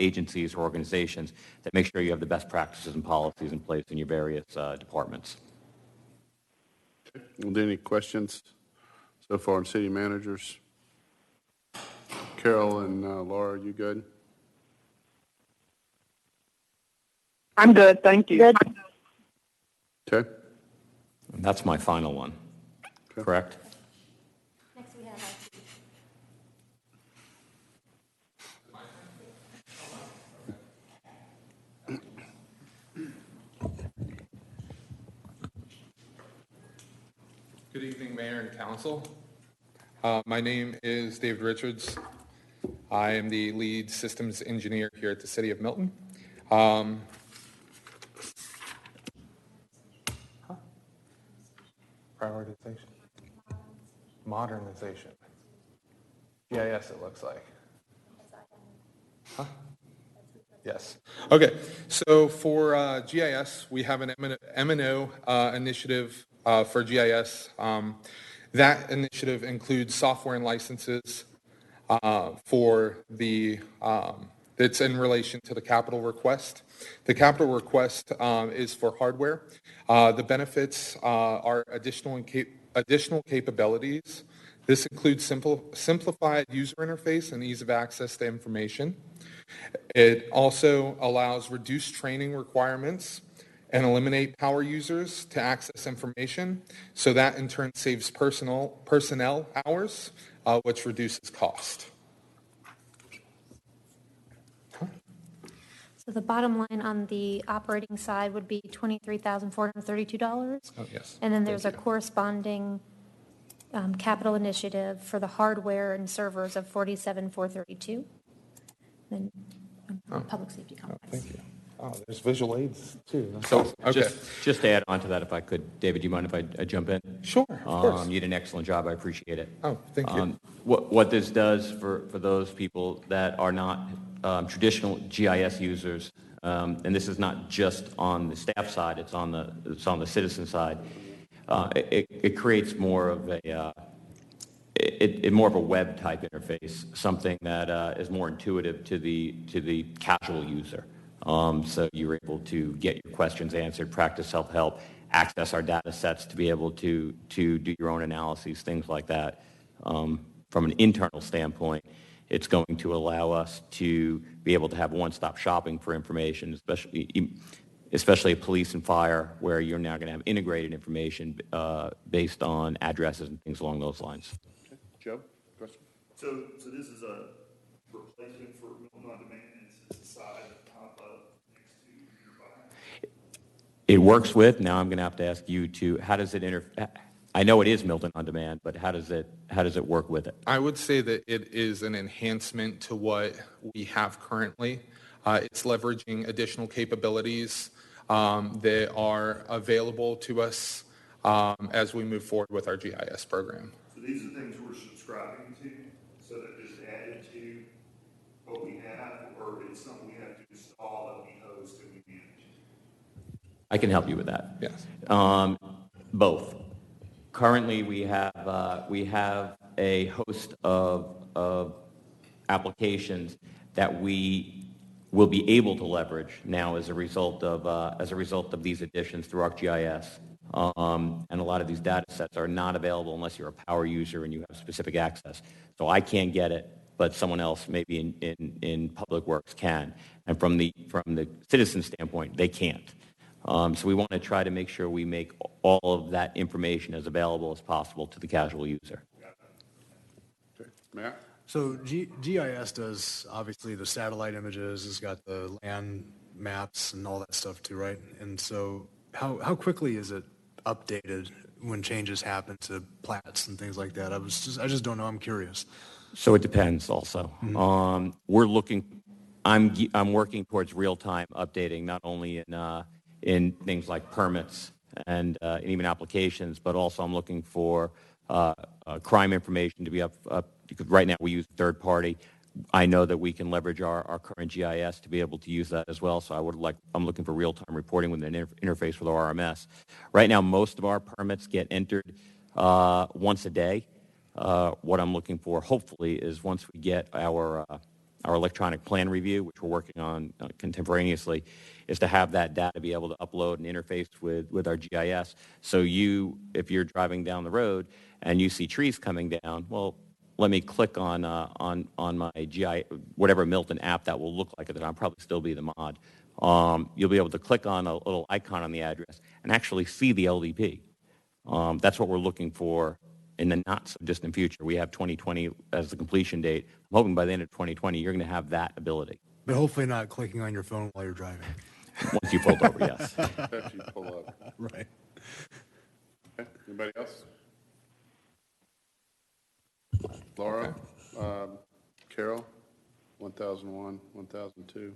agencies or organizations that make sure you have the best practices and policies in place in your various departments. Well, any questions so far on city managers? Carol and Laura, you good? I'm good, thank you. Good. Okay. And that's my final one. Okay. Correct? Next we have Good evening, Mayor and Council. My name is David Richards. I am the lead systems engineer here at the City of Milton. Prioritization. Modernization. GIS, it looks like. Huh? Yes. Okay. So for GIS, we have an M&O initiative for GIS. That initiative includes software and licenses for the that's in relation to the capital request. The capital request is for hardware. The benefits are additional additional capabilities. This includes simplified user interface and ease of access to information. It also allows reduced training requirements and eliminate power users to access information. So that in turn saves personnel hours, which reduces cost. So the bottom line on the operating side would be $23,432. Oh, yes. And then there's a corresponding capital initiative for the hardware and servers of $47,432. Then public safety complex. Thank you. Oh, there's visual aids too. So, okay. Just to add on to that, if I could, David, do you mind if I jump in? Sure, of course. You did an excellent job. I appreciate it. Oh, thank you. What this does for those people that are not traditional GIS users, and this is not just on the staff side, it's on the citizen side. It creates more of a more of a web type interface, something that is more intuitive to the casual user. So you're able to get your questions answered, practice self-help, access our data sets to be able to do your own analyses, things like that. From an internal standpoint, it's going to allow us to be able to have one-stop shopping for information, especially police and fire, where you're now going to have integrated information based on addresses and things along those lines. Okay. Joe, question? So this is a replacement for Milton On Demand, and it's the side that pop up next to nearby? It works with, now I'm going to have to ask you to, how does it I know it is Milton On Demand, but how does it work with it? I would say that it is an enhancement to what we have currently. It's leveraging additional capabilities that are available to us as we move forward with our GIS program. So these are things we're subscribing to, so that just added to what we have, or it's something we have to install that we host and we manage? I can help you with that. Yes. Both. Currently, we have a host of applications that we will be able to leverage now as a result of these additions through ArcGIS. And a lot of these data sets are not available unless you're a power user and you have specific access. So I can't get it, but someone else maybe in Public Works can. And from the citizen standpoint, they can't. So we want to try to make sure we make all of that information as available as possible to the casual user. Okay. Matt? So GIS does obviously the satellite images, it's got the land maps and all that stuff too, right? And so how quickly is it updated when changes happen to plats and things like that? I just don't know. I'm curious. So it depends also. Mm-hmm. I'm working towards real-time updating, not only in things like permits and even applications, but also I'm looking for crime information to be up. Because right now we use third party. I know that we can leverage our current GIS to be able to use that as well. So I'm looking for real-time reporting with an interface with our RMS. Right now, most of our permits get entered once a day. What I'm looking for, hopefully, is once we get our electronic plan review, which we're working on contemporaneously, is to have that data be able to upload and interface with our GIS. So if you're driving down the road and you see trees coming down, well, let me click on my GIS, whatever Milton app that will look like it, I'll probably still be the mod. You'll be able to click on a little icon on the address and actually see the LDP. That's what we're looking for in the not-so-distant future. We have 2020 as the completion date. I'm hoping by the end of 2020, you're going to have that ability. But hopefully not clicking on your phone while you're driving. Once you pull over, yes. After you pull up. Right. Okay. Anybody else? Laura? Carol? 1001, 1002?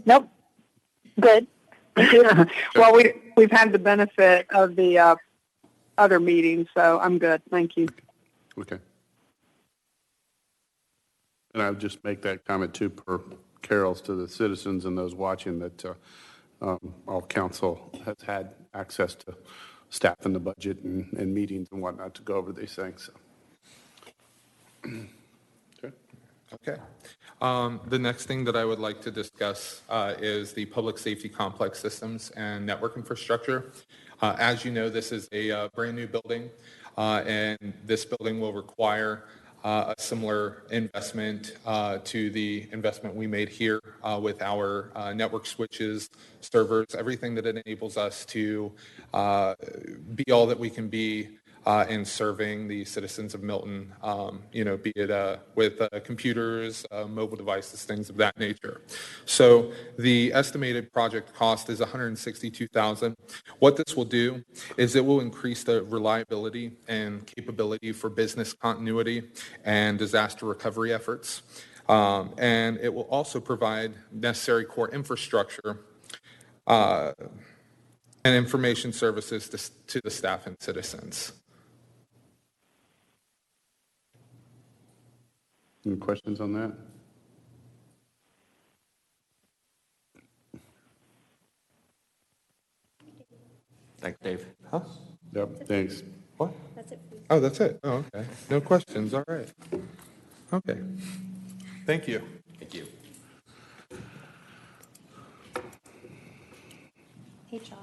Nope. Good. Thank you. Well, we've had the benefit of the other meetings, so I'm good. Thank you. Okay. And I would just make that comment too, per Carol's, to the citizens and those watching, that all council has had access to staff and the budget and meetings and whatnot to go over these things. So. Okay. The next thing that I would like to discuss is the public safety complex systems and network infrastructure. As you know, this is a brand new building. and this building will require a similar investment to the investment we made here with our network switches, servers, everything that enables us to be all that we can be in serving the citizens of Milton, be it with computers, mobile devices, things of that nature. So the estimated project cost is $162,000. What this will do is it will increase the reliability and capability for business continuity and disaster recovery efforts. And it will also provide necessary core infrastructure and information services to the staff and citizens. Any questions on that? Thanks, Dave. Huh? Yep, thanks. What? That's it. Oh, that's it. Oh, okay. No questions. All right. Okay. Thank you. Thank you. HR?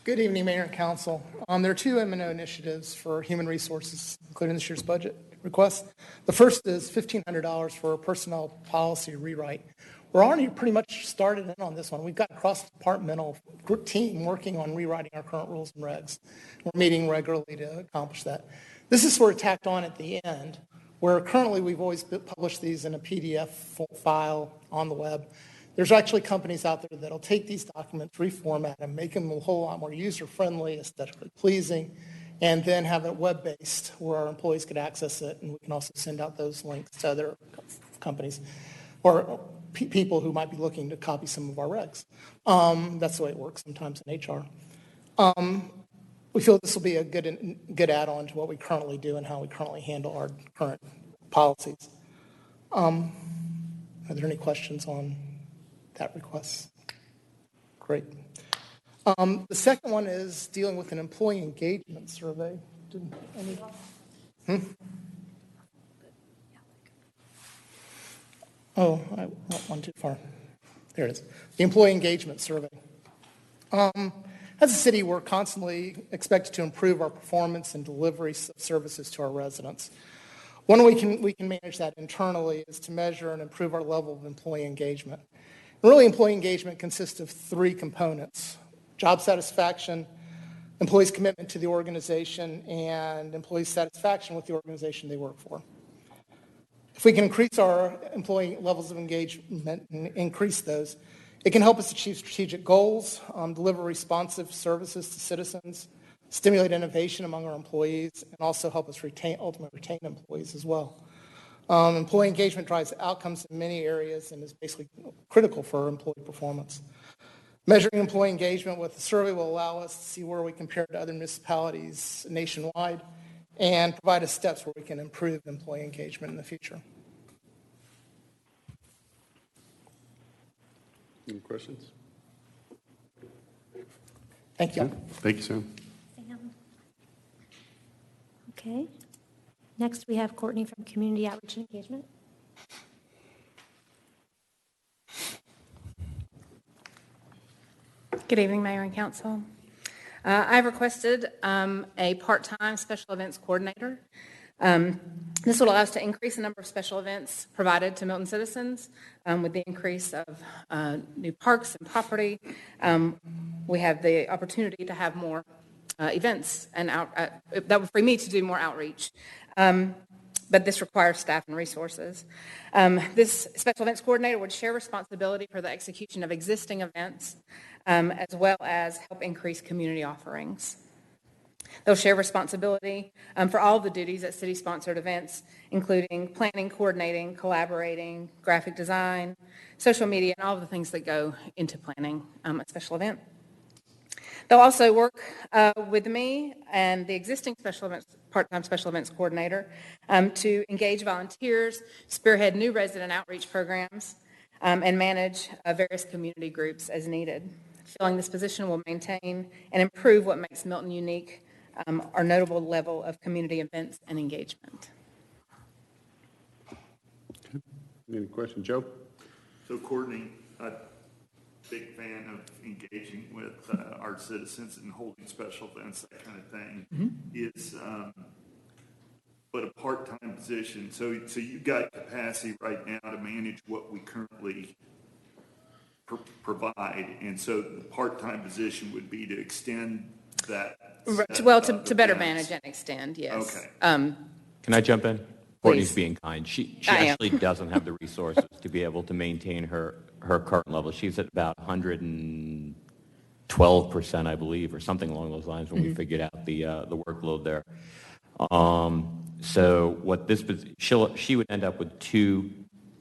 Good evening, Mayor and Council. There are two M&O initiatives for human resources, including this year's budget request. The first is $1,500 for a personnel policy rewrite. We're already pretty much started in on this one. We've got a cross-departmental team working on rewriting our current rules and regs. We're meeting regularly to accomplish that. This is sort of tacked on at the end, where currently we've always published these in a PDF file on the web. There's actually companies out there that'll take these documents, reformat them, make them a whole lot more user-friendly, aesthetically pleasing, and then have it web-based where our employees could access it, and we can also send out those links to other companies or people who might be looking to copy some of our regs. That's the way it works sometimes in HR. We feel this will be a good add-on to what we currently do and how we currently handle our current policies. Are there any questions on that request? Great. The second one is dealing with an employee engagement survey. Oh, I went one too far. There it is. The employee engagement survey. As a city, we're constantly expected to improve our performance and delivery of services to our residents. One way we can manage that internally is to measure and improve our level of employee engagement. And really, employee engagement consists of three components: job satisfaction, employees' commitment to the organization, and employees' satisfaction with the organization they work for. If we can increase our employee levels of engagement and increase those, it can help us achieve strategic goals, deliver responsive services to citizens, stimulate innovation among our employees, and also help us ultimately retain employees as well. Employee engagement drives outcomes in many areas and is basically critical for employee performance. Measuring employee engagement with the survey will allow us to see where we compare to other municipalities nationwide and provide us steps where we can improve employee engagement in the future. Any questions? Thank you. Thank you, Sam. Okay. Next, we have Courtney from Community Outreach and Engagement. Good evening, Mayor and Council. I've requested a part-time special events coordinator. This will allow us to increase the number of special events provided to Milton citizens. With the increase of new parks and property, we have the opportunity to have more events, and that would free me to do more outreach. But this requires staff and resources. This special events coordinator would share responsibility for the execution of existing events, as well as help increase community offerings. They'll share responsibility for all the duties at city-sponsored events, including planning, coordinating, collaborating, graphic design, social media, and all of the things that go into planning a special event. They'll also work with me and the existing part-time special events coordinator to engage volunteers, spearhead new resident outreach programs, and manage various community groups as needed. Filling this position will maintain and improve what makes Milton unique, our notable level of community events and engagement. Okay. Any questions, Joe? So Courtney, big fan of engaging with our citizens and holding special events, that kind of thing. Is but a part-time position. So you've got capacity right now to manage what we currently provide, and so the part-time position would be to extend that. Well, to better manage and extend, yes. Okay. Can I jump in? Courtney's Please. being kind. She I am. actually doesn't have the resources to be able to maintain her current level. She's at about 112%, I believe, or something along those lines when we figured out the workload there. So what she would end up with two.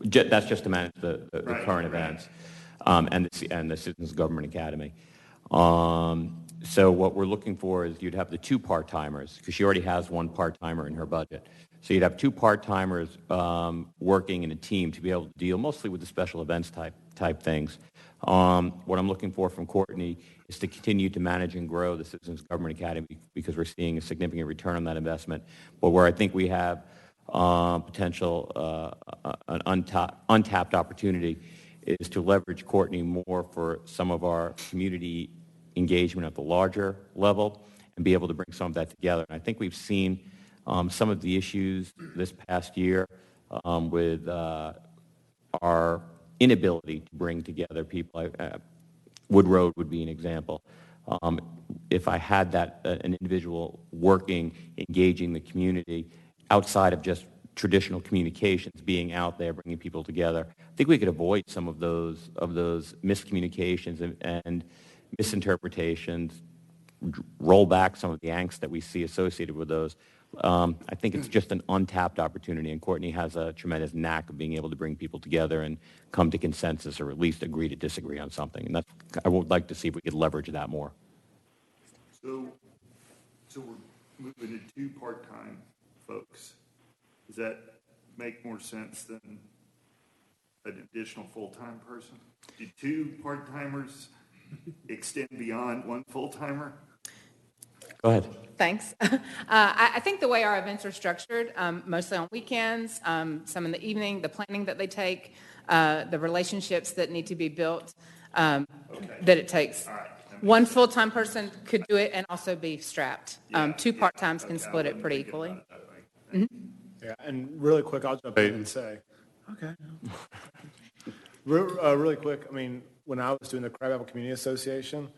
That's just to manage the current events, and the Citizens Government Academy. So what we're looking for is you'd have the two part-timers, because she already has one part-timer in her budget. So you'd have two part-timers working in a team to be able to deal mostly with the special events type things. What I'm looking for from Courtney is to continue to manage and grow the Citizens Government Academy, because we're seeing a significant return on that investment. But where I think we have potential, an untapped opportunity is to leverage Courtney more for some of our community engagement at the larger level and be able to bring some of that together. And I think we've seen some of the issues this past year with our inability to bring together people. Wood Road would be an example. If I had an individual working, engaging the community outside of just traditional communications, being out there, bringing people together, I think we could avoid some of those miscommunications and misinterpretations, roll back some of the angst that we see associated with those. I think it's just an untapped opportunity, and Courtney has a tremendous knack of being able to bring people together and come to consensus, or at least agree to disagree on something. And I would like to see if we could leverage that more. So we're moving to two part-time folks. Does that make more sense than an additional full-time person? Do two part-timers extend beyond one full-timer? Go ahead. Thanks. I think the way our events are structured, mostly on weekends, some in the evening, the planning that they take, the relationships that need to be built, that it takes. All right. One full-time person could do it and also be strapped. Two part-times can split it pretty equally. Yeah, and really quick, I'll jump in and say, okay. Really quick, I mean, when I was doing the Crabapple Community Association,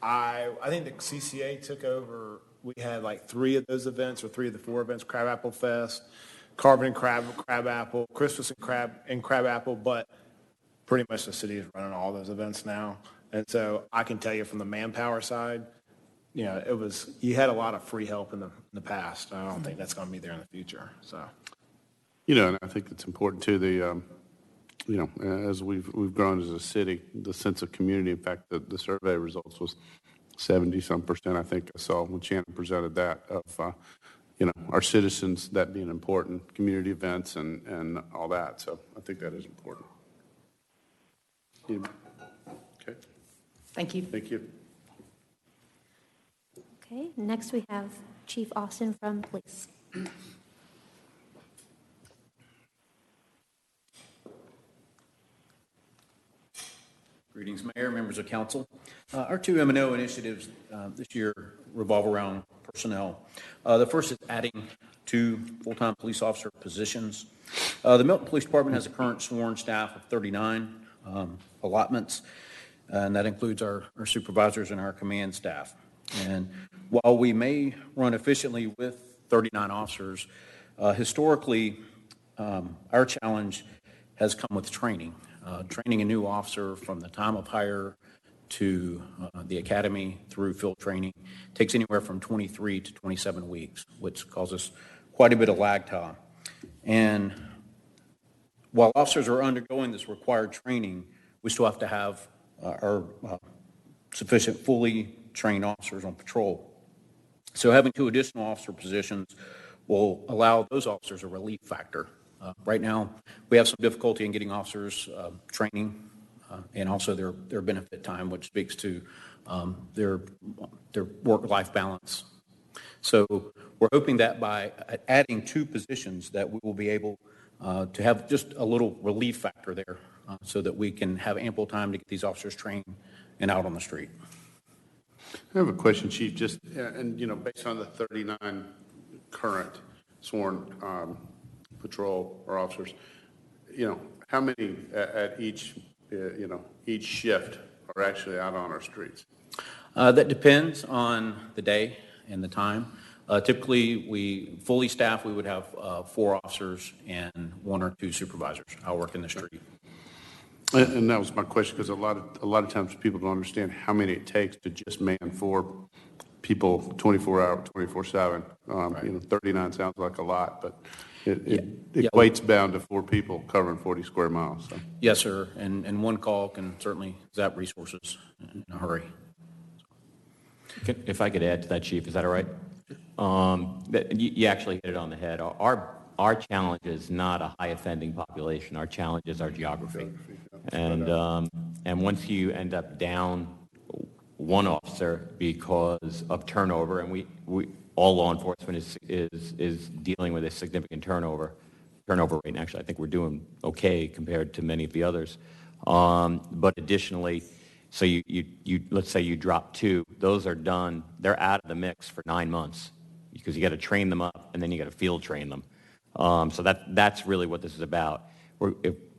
I think the CCA took over. We had like 3 of those events, or 3 of the 4 events: Crabapple Fest, Carving and Crabapple, Christmas and Crabapple. But pretty much the city is running all those events now, and so I can tell you from the manpower side, you know, you had a lot of free help in the past. I don't think that's going to be there in the future. So, You know, and I think it's important too. You know, as we've grown as a city, the sense of community. In fact, the survey results was 70-some%. I think I saw when Shannon presented that of, you know, our citizens, that being important, community events and all that. So I think that is important. Okay. Thank you. Thank you. Okay, next we have Chief Austin from Police. Greetings, Mayor, members of council. Our 2 M&O initiatives this year revolve around personnel. The first is adding 2 full-time police officer positions. The Milton Police Department has a current sworn staff of 39 allotments, and that includes our supervisors and our command staff. And while we may run efficiently with 39 officers, historically, our challenge has come with training. Training a new officer from the time of hire to the academy through field training takes anywhere from 23 to 27 weeks, which causes quite a bit of lag time. And while officers are undergoing this required training, we still have to have our sufficient fully trained officers on patrol. So having 2 additional officer positions will allow those officers a relief factor. Right now, we have some difficulty in getting officers training and also their benefit time, which speaks to their work-life balance. So we're hoping that by adding 2 positions that we will be able to have just a little relief factor there so that we can have ample time to get these officers trained and out on the street. I have a question, Chief, just, and, based on the 39 current sworn patrol or officers, how many at each, each shift are actually out on our streets? That depends on the day and the time. Typically, we fully staffed, we would have 4 officers and 1 or 2 supervisors out working the street. And that was my question, because a lot of times people don't understand how many it takes to just man 4 people 24 hours, 24/7. 39 sounds like a lot, but it equates down to 4 people covering 40 square miles. So. Yes, sir. And one call can certainly zap resources in a hurry. If I could add to that, Chief, is that all right? You actually hit it on the head. Our challenge is not a high offending population. Our challenge is our geography. And once you end up down 1 officer because of turnover, and we all law enforcement is dealing with a significant turnover rate. And actually, I think we're doing okay compared to many of the others. But additionally, so you let's say you drop 2, those are done. They're out of the mix for 9 months because you got to train them up and then you got to field train them. So that's really what this is about.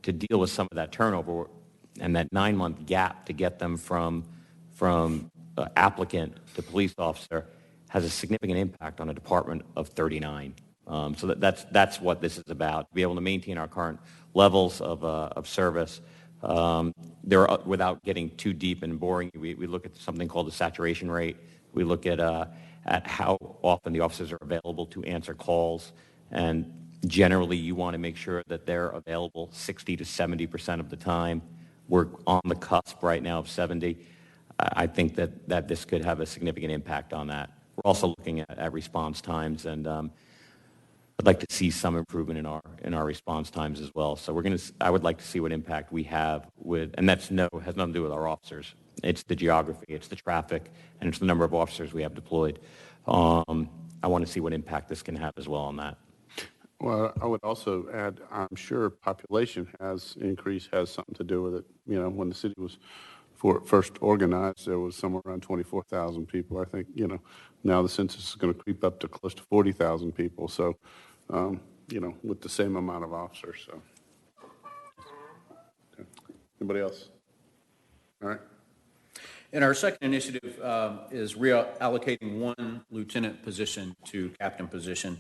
To deal with some of that turnover and that 9-month gap to get them from applicant to police officer has a significant impact on a department of 39. So that's what this is about. To be able to maintain our current levels of service. Without getting too deep and boring, we look at something called the saturation rate. We look at how often the officers are available to answer calls, and generally you want to make sure that they're available 60 to 70% of the time. We're on the cusp right now of 70. I think that this could have a significant impact on that. We're also looking at response times, and I'd like to see some improvement in our response times as well. So I would like to see what impact we have with, and has nothing to do with our officers. It's the geography, it's the traffic, and it's the number of officers we have deployed. I want to see what impact this can have as well on that. Well, I would also add, I'm sure population has something to do with it. When the city was first organized, there was somewhere around 24,000 people. I think, now the census is going to creep up to close to 40,000 people. So, with the same amount of officers. So, okay. Anybody else? All right. And our second initiative is reallocating 1 lieutenant position to captain position.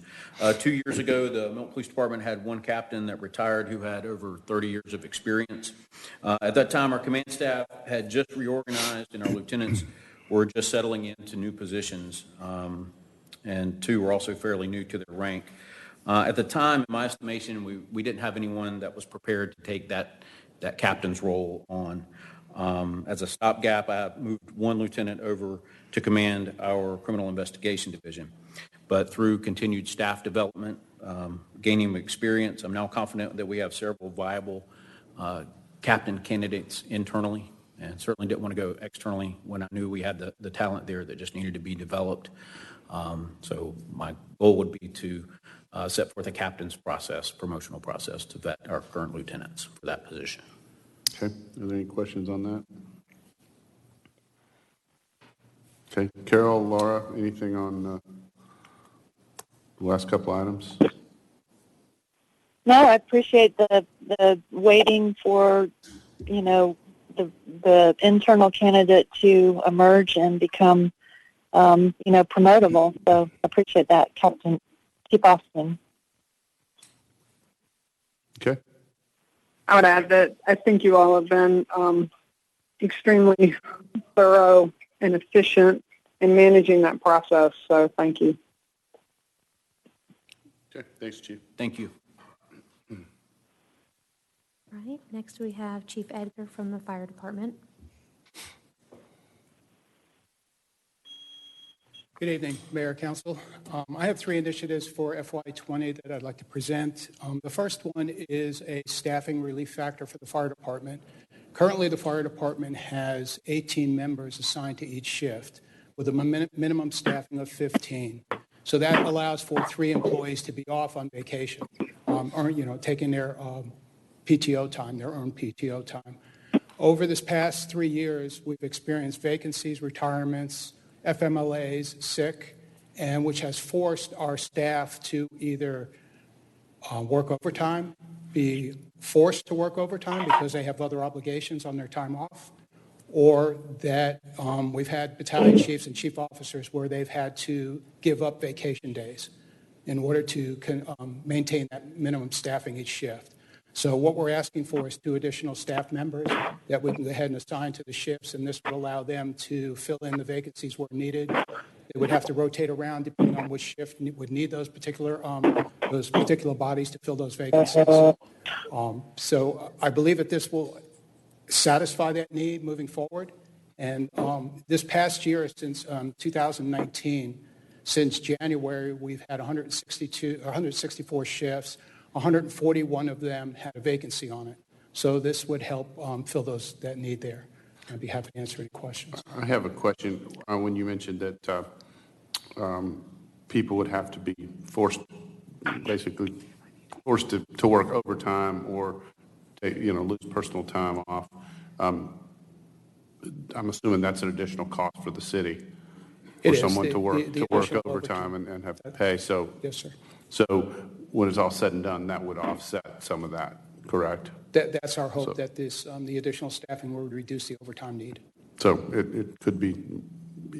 2 years ago, the Milton Police Department had 1 captain that retired who had over 30 years of experience. At that time, our command staff had just reorganized, and our lieutenants were just settling into new positions, and 2 were also fairly new to their rank. At the time, in my estimation, we didn't have anyone that was prepared to take that captain's role on. As a stopgap, I moved 1 lieutenant over to command our criminal investigation division. But through continued staff development, gaining experience, I'm now confident that we have several viable captain candidates internally, and certainly didn't want to go externally when I knew we had the talent there that just needed to be developed. So my goal would be to set forth a captain's promotional process to vet our current lieutenants for that position. Okay. Are there any questions on that? Okay. Carol, Laura, anything on the last couple items? No, I appreciate the waiting for, the internal candidate to emerge and become, promotable. So I appreciate that, Captain. Keep asking. Okay. I would add that I think you all have been extremely thorough and efficient in managing that process, so thank you. Okay, thanks, Chief. Thank you. All right, next we have Chief Edgar from the Fire Department. Good evening, Mayor, Council. I have 3 initiatives for FY20 that I'd like to present. The first one is a staffing relief factor for the fire department. Currently, the fire department has 18 members assigned to each shift with a minimum staffing of 15. So that allows for 3 employees to be off on vacation or, taking their PTO time, their own PTO time. Over this past 3 years, we've experienced vacancies, retirements, FMLAs, sick, and which has forced our staff to either work overtime, be forced to work overtime because they have other obligations on their time off, or that we've had battalion chiefs and chief officers where they've had to give up vacation days in order to maintain that minimum staffing each shift. So what we're asking for is 2 additional staff members that we can go ahead and assign to the shifts, and this would allow them to fill in the vacancies where needed. They would have to rotate around depending on which shift would need those particular bodies to fill those vacancies. So I believe that this will satisfy that need moving forward. And this past year, since 2019, since January, we've had 164 shifts. 141 of them had a vacancy on it. So this would help fill that need there. I'd be happy to answer any questions. I have a question. When you mentioned that people would have to be basically forced to work overtime or lose personal time off, I'm assuming that's an additional cost for the city for someone to work overtime and have to pay. So yes, sir. So when it's all said and done, that would offset some of that, correct? That's our hope, that the additional staffing would reduce the overtime need. So it could be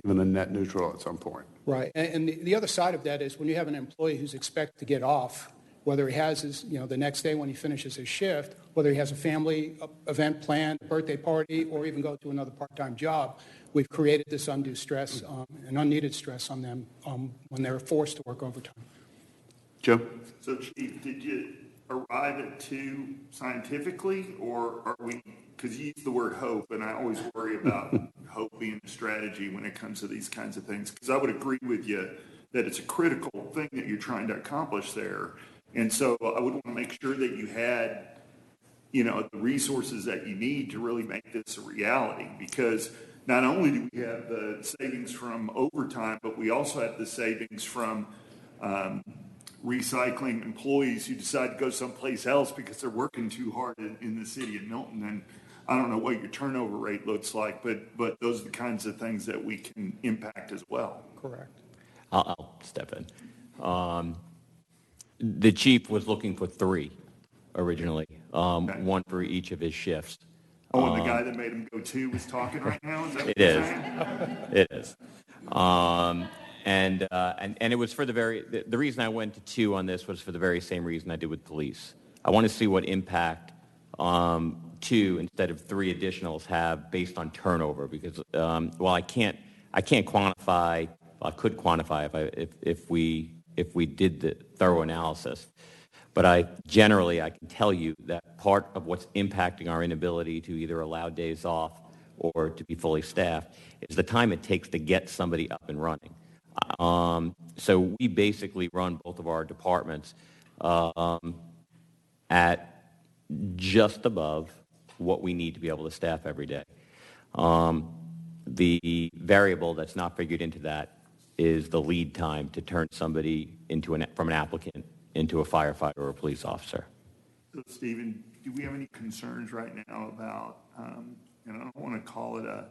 even a net neutral at some point. Right. And the other side of that is when you have an employee who's expected to get off, whether he has his, the next day when he finishes his shift, whether he has a family event planned, birthday party, or even go to another part-time job, we've created this undue stress and unneeded stress on them when they're forced to work overtime. Joe? So, Chief, did you arrive at 2 scientifically, or are we, because you use the word hope, and I always worry about hope being a strategy when it comes to these kinds of things, because I would agree with you that it's a critical thing that you're trying to accomplish there. And so I would want to make sure that you had, the resources that you need to really make this a reality, because not only do we have the savings from overtime, but we also have the savings from recycling employees who decide to go someplace else because they're working too hard in the city of Milton. And I don't know what your turnover rate looks like, but those are the kinds of things that we can impact as well. Correct. I'll step in. The chief was looking for 3 originally, Okay. 1 for each of his shifts. Oh, and the guy that made him go 2 was talking right now? Is that what It you're is. saying? It is. And it was for the reason I went to 2 on this was for the very same reason I did with police. I want to see what impact 2 instead of 3 additionals have based on turnover, because while I can't quantify, I could quantify if we did the thorough analysis. But I can tell you that part of what's impacting our inability to either allow days off or to be fully staffed is the time it takes to get somebody up and running. So we basically run both of our departments at just above what we need to be able to staff every day. The variable that's not figured into that is the lead time to turn somebody from an applicant into a firefighter or a police officer. So, Stephen, do we have any concerns right now about, and I don't want to call it a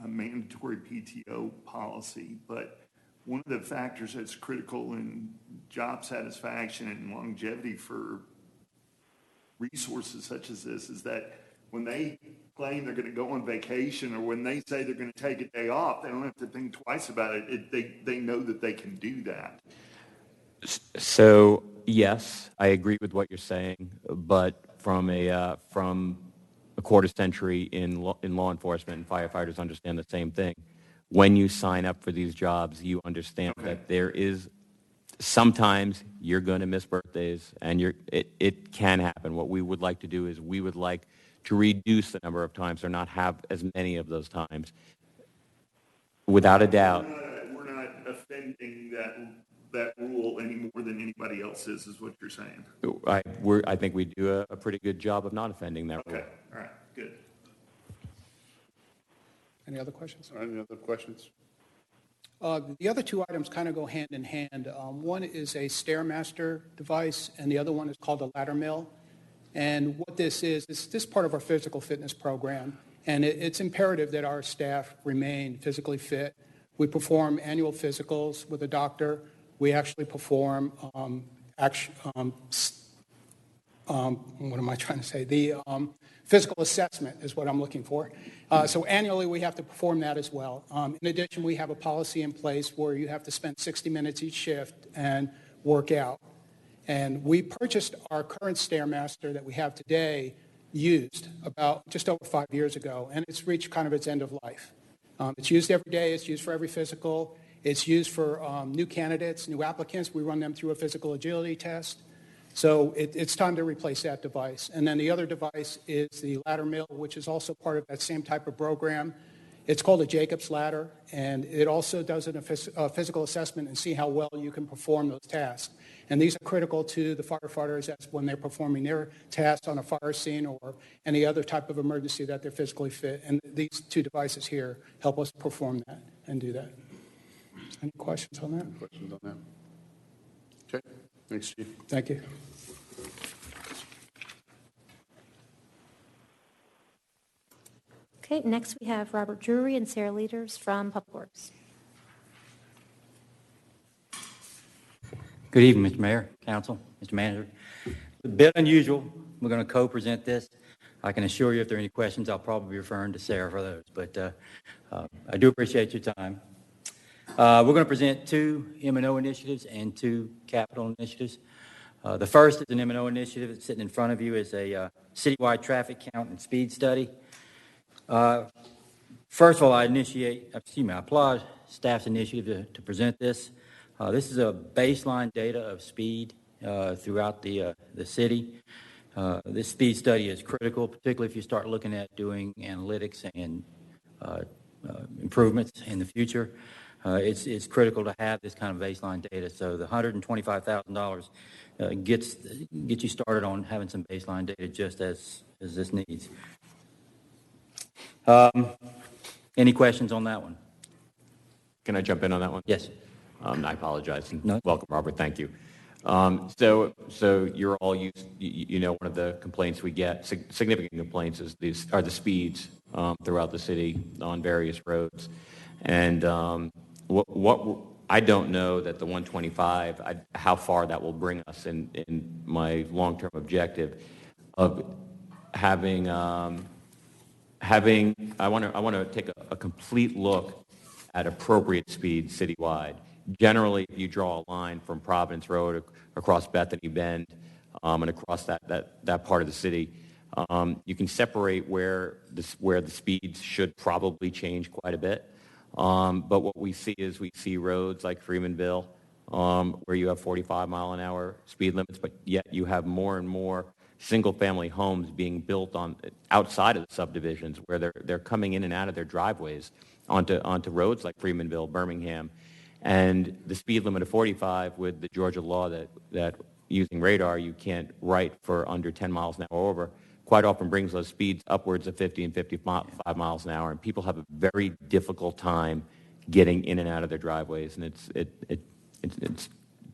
mandatory PTO policy, but one of the factors that's critical in job satisfaction and longevity for resources such as this is that when they claim they're going to go on vacation or when they say they're going to take a day off, they don't have to think twice about it. They know that they can do that. So yes, I agree with what you're saying, but from a quarter century in law enforcement, and firefighters understand the same thing. When you sign up for these jobs, you understand that there is sometimes you're going to miss birthdays, and it can happen. What we would like to do is we would like to reduce the number of times or not have as many of those times. Without a doubt. We're not offending that rule any more than anybody else is what you're saying. I think we do a pretty good job of not offending that rule. Okay, all right, good. Any other questions? Any other questions? The other 2 items kind of go hand in hand. One is a Stairmaster device, and the other one is called a ladder mill. And what this is this part of our physical fitness program, and it's imperative that our staff remain physically fit. We perform annual physicals with a doctor. We actually perform, what am I trying to say? The physical assessment is what I'm looking for. So annually, we have to perform that as well. In addition, we have a policy in place where you have to spend 60 minutes each shift and work out. And we purchased our current Stairmaster that we have today used about just over 5 years ago, and it's reached kind of its end of life. It's used every day. It's used for every physical. It's used for new candidates, new applicants. We run them through a physical agility test. So it's time to replace that device. And then the other device is the ladder mill, which is also part of that same type of program. It's called a Jacob's ladder, and it also does a physical assessment and see how well you can perform those tasks. And these are critical to the firefighters as when they're performing their tasks on a fire scene or any other type of emergency that they're physically fit. And these two devices here help us perform that and do that. Any questions on that? Questions on that? Okay. Thanks, Chief. Thank you. Okay, next we have Robert Drury and Sarah Leaders from Public Works. Good evening, Mr. Mayor, Council, Mr. Manager. A bit unusual. We're going to co-present this. I can assure you if there are any questions, I'll probably be referring to Sarah for those. But I do appreciate your time. We're going to present 2 M&O initiatives and 2 capital initiatives. The first is an M&O initiative that's sitting in front of you is a citywide traffic count and speed study. First of all, I applaud staff's initiative to present this. This is a baseline data of speed throughout the city. This speed study is critical, particularly if you start looking at doing analytics and improvements in the future. It's critical to have this kind of baseline data. So the $125,000 gets you started on having some baseline data just as this needs. Any questions on that one? Can I jump in on that one? Yes. I apologize. No. Welcome, Robert. Thank you. So you're all used. You know, one of the complaints we get, significant complaints, are the speeds throughout the city on various roads, and what I don't know that the 125, how far that will bring us in my long-term objective of having. I want to take a complete look at appropriate speed citywide. Generally, if you draw a line from Providence Road across Bethany Bend and across that part of the city, you can separate where the speeds should probably change quite a bit. But what we see roads like Freemanville where you have 45-mile-an-hour speed limits, but yet you have more and more single-family homes being built outside of the subdivisions where they're coming in and out of their driveways onto roads like Freemanville, Birmingham. And the speed limit of 45 with the Georgia law that using radar you can't write for under 10 miles an hour over quite often brings those speeds upwards of 50 and 55 miles an hour. And people have a very difficult time getting in and out of their driveways, and it's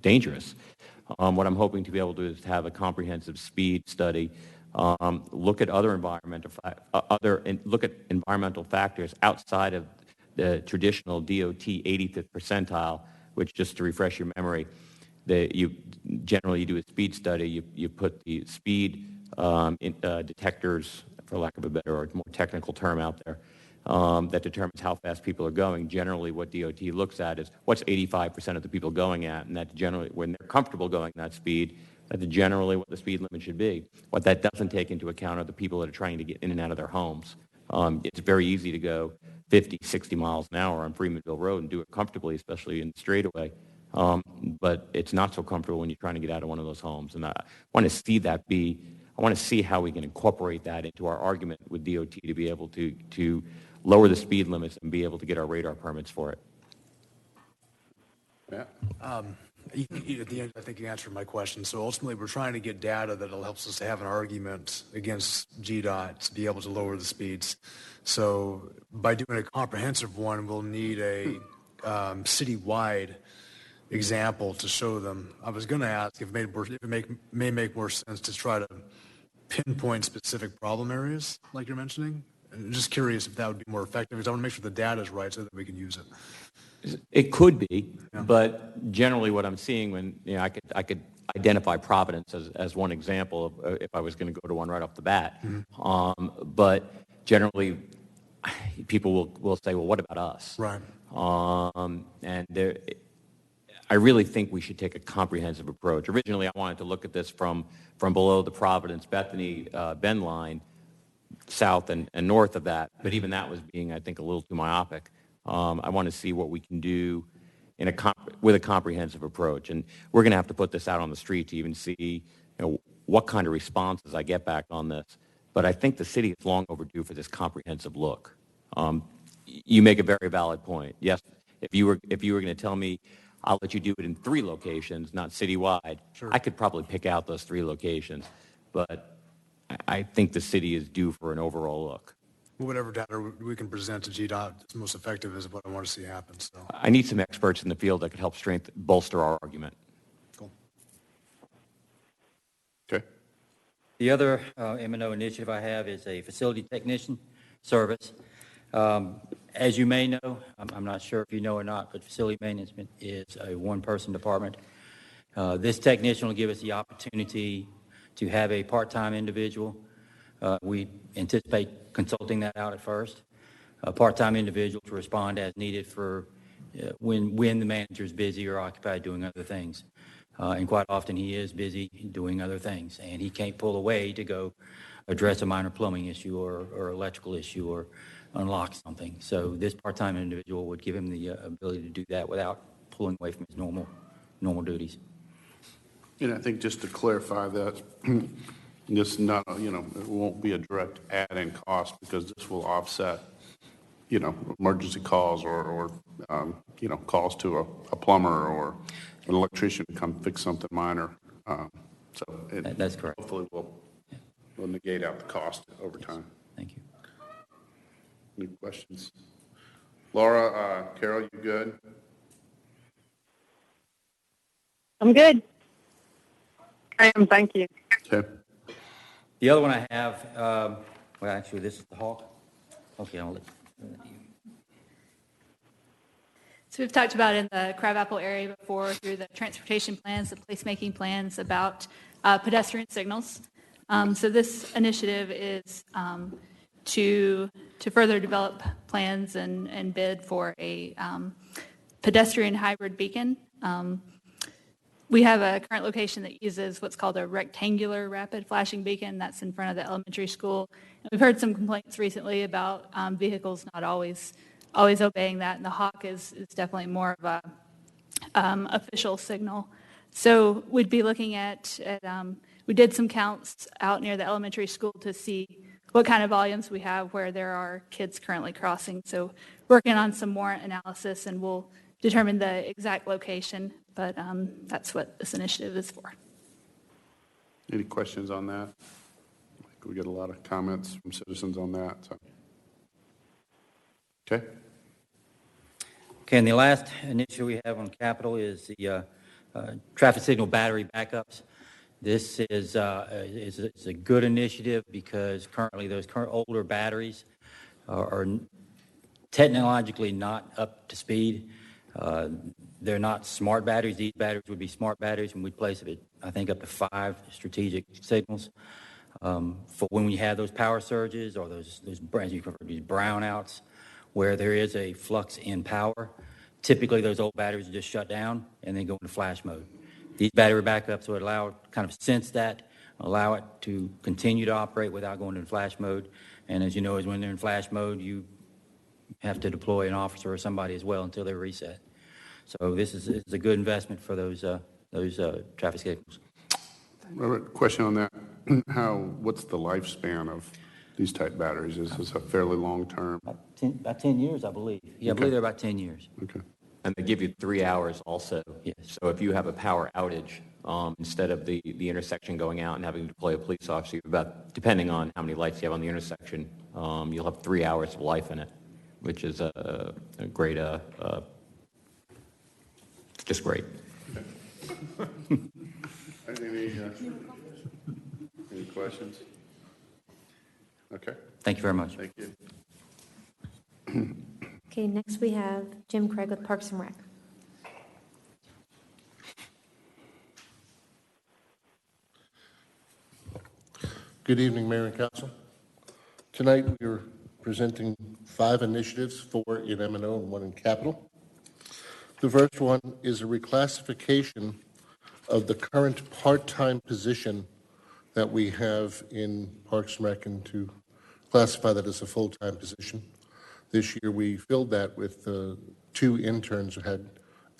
dangerous. What I'm hoping to be able to do is to have a comprehensive speed study, look at environmental factors outside of the traditional DOT 85th percentile, which, just to refresh your memory, you generally do a speed study. You put the speed detectors, for lack of a better or more technical term out there, that determines how fast people are going. Generally, what DOT looks at is what's 85% of the people going at, and that's generally, when they're comfortable going that speed, that's generally what the speed limit should be. What that doesn't take into account are the people that are trying to get in and out of their homes. It's very easy to go 50, 60 miles an hour on Freemanville Road and do it comfortably, especially in the straightaway. But it's not so comfortable when you're trying to get out of one of those homes. And I want to see how we can incorporate that into our argument with DOT to be able to lower the speed limits and be able to get our radar permits for it. Yeah. At the end, I think you answered my question. So ultimately, we're trying to get data that helps us to have an argument against GDOT to be able to lower the speeds. So by doing a comprehensive one, we'll need a citywide example to show them. I was going to ask if it may make more sense to try to pinpoint specific problem areas like you're mentioning? I'm just curious if that would be more effective, because I want to make sure the data is right so that we can use it. It could be, but generally what I'm seeing when, I could identify Providence as one example of, if I was going to go to one right off the bat. But generally, people will say, well, what about us? Right. I really think we should take a comprehensive approach. Originally, I wanted to look at this from below the Providence, Bethany, Bend line, south and north of that, but even that was being, I think, a little too myopic. I want to see what we can do with a comprehensive approach, and we're going to have to put this out on the street to even see what kind of responses I get back on this. But I think the city is long overdue for this comprehensive look. You make a very valid point. Yes, if you were going to tell me I'll let you do it in 3 locations, not citywide, Sure. I could probably pick out those 3 locations. But I think the city is due for an overall look. Whatever data we can present to GDOT that's most effective is what I want to see happen. So I need some experts in the field that could help bolster our argument. cool. Okay. The other M&O initiative I have is a facility technician service. As you may know, I'm not sure if you know or not, but facility management is a one-person department. This technician will give us the opportunity to have a part-time individual. We anticipate consulting that out at first. A part-time individual to respond as needed for when the manager is busy or occupied doing other things. And quite often he is busy doing other things, and he can't pull away to go address a minor plumbing issue or electrical issue or unlock something. So this part-time individual would give him the ability to do that without pulling away from his normal duties. And I think just to clarify that, this not, it won't be a direct add-in cost, because this will offset, emergency calls or calls to a plumber or an electrician to come fix something minor. That's correct. Hopefully we'll negate out the cost over time. Thank you. Any questions? Laura, Carol, you good? I'm good. I am, thank you. Okay. The other one I have, well, actually, this is the Hawk. Okay, I'll let you. So we've talked about in the Crabapple area before through the transportation plans, the placemaking plans about pedestrian signals. So this initiative is to further develop plans and bid for a pedestrian hybrid beacon. We have a current location that uses what's called a rectangular rapid flashing beacon. That's in front of the elementary school. And we've heard some complaints recently about vehicles not always obeying that, and the Hawk is definitely more of a official signal. So we'd be looking at we did some counts out near the elementary school to see what kind of volumes we have where there are kids currently crossing. So working on some warrant analysis, and we'll determine the exact location, but that's what this initiative is for. Any questions on that? We get a lot of comments from citizens on that. So. Okay. Okay, and the last initiative we have on capital is the traffic signal battery backups. This is a good initiative because currently those older batteries are technologically not up to speed. They're not smart batteries. These batteries would be smart batteries, and we'd place it, I think, up to 5 strategic signals for when we have those power surges or those brownouts where there is a flux in power. Typically, those old batteries are just shut down and then go into flash mode. These battery backups would allow, kind of sense that, allow it to continue to operate without going into flash mode. And as you know, when they're in flash mode, you have to deploy an officer or somebody as well until they're reset. So this is a good investment for those traffic signals. Robert, question on that. What's the lifespan of these type batteries? Is this a fairly long term? About 10 years, I believe. Yeah, I believe they're about 10 years. Okay. And they give you 3 hours also. Yes. So if you have a power outage, instead of the intersection going out and having to deploy a police officer, depending on how many lights you have on the intersection, you'll have 3 hours of life in it, which is a great, just great. Any questions? Okay, Thank you very much. thank you. Okay, next we have Jim Craig with Parks and Rec. Good evening, Mayor and Council. Tonight, we are presenting 5 initiatives, 4 in M&O and 1 in capital. The first one is a reclassification of the current part-time position that we have in Parks and Rec and to classify that as a full-time position. This year, we filled that with 2 interns who had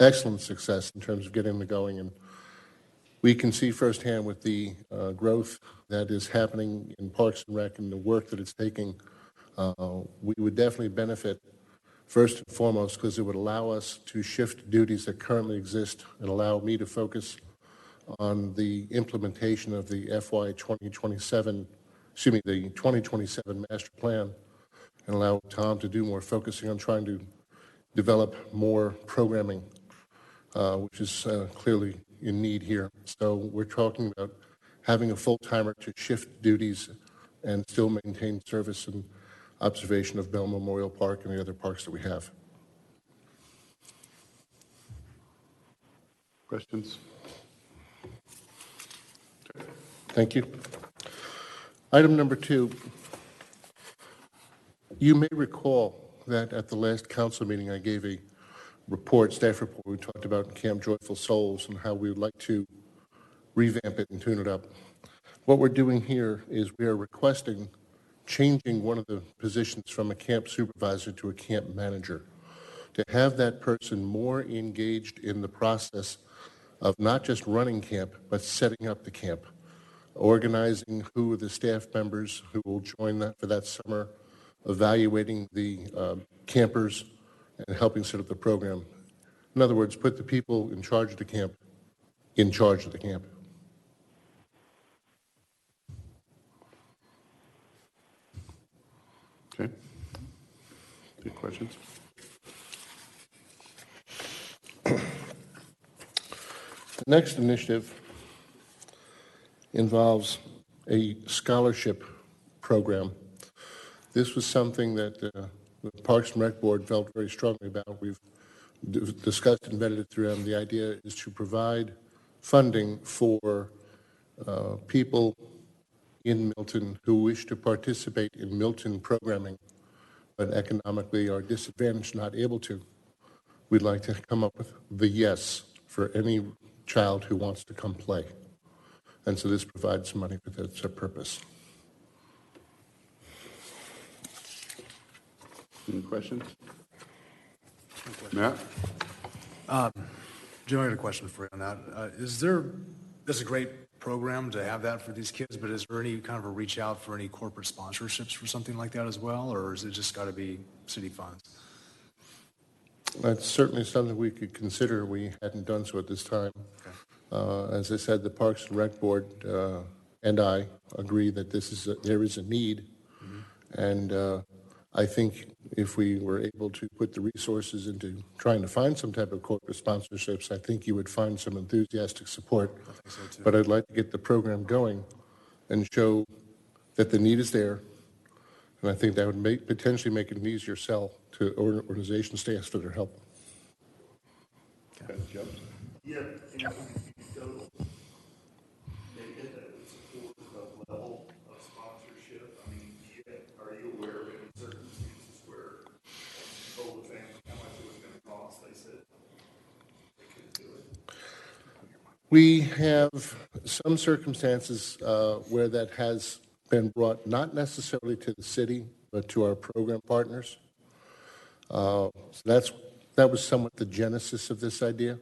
excellent success in terms of getting them going, and we can see firsthand with the growth that is happening in Parks and Rec and the work that it's taking, we would definitely benefit first and foremost because it would allow us to shift duties that currently exist and allow me to focus on the implementation of the FY 2027, the 2027 master plan, and allow Tom to do more focusing on trying to develop more programming, which is clearly in need here. So we're talking about having a full-timer to shift duties and still maintain service and observation of Bell Memorial Park and the other parks that we have. Questions? Thank you. Item number 2. You may recall that at the last council meeting, I gave a staff report. We talked about Camp Joyful Souls and how we would like to revamp it and tune it up. What we're doing here is we are requesting changing one of the positions from a camp supervisor to a camp manager, to have that person more engaged in the process of not just running camp, but setting up the camp, organizing who are the staff members who will join that for that summer, evaluating the campers, and helping set up the program. In other words, put the people in charge of the camp in charge of the camp. Okay. Any questions? The next initiative involves a scholarship program. This was something that the Parks and Rec Board felt very strongly about. We've discussed and vetted it through them. The idea is to provide funding for people in Milton who wish to participate in Milton programming, but economically are disadvantaged, not able to. We'd like to come up with the yes for any child who wants to come play. And so this provides money for that purpose. Any questions? Matt? Jim, I got a question for you on that. That's a great program to have that for these kids, but is there any kind of a reach out for any corporate sponsorships for something like that as well, or is it just got to be city funds? That's certainly something we could consider. We hadn't done so at this time. Okay. As I said, the Parks and Rec Board and I agree that there is a need, and I think if we were able to put the resources into trying to find some type of corporate sponsorships, I think you would find some enthusiastic support. I think so too. But I'd like to get the program going and show that the need is there, and I think that would potentially make it an easier sell to organizations to ask for their help. Okay, Joe? Yeah, and total data that would support the level of sponsorship. I mean, are you aware of any circumstances where you told the family how much it was going to cost? They said they couldn't do it. We have some circumstances where that has been brought not necessarily to the city, but to our program partners. So that was somewhat the genesis of this idea.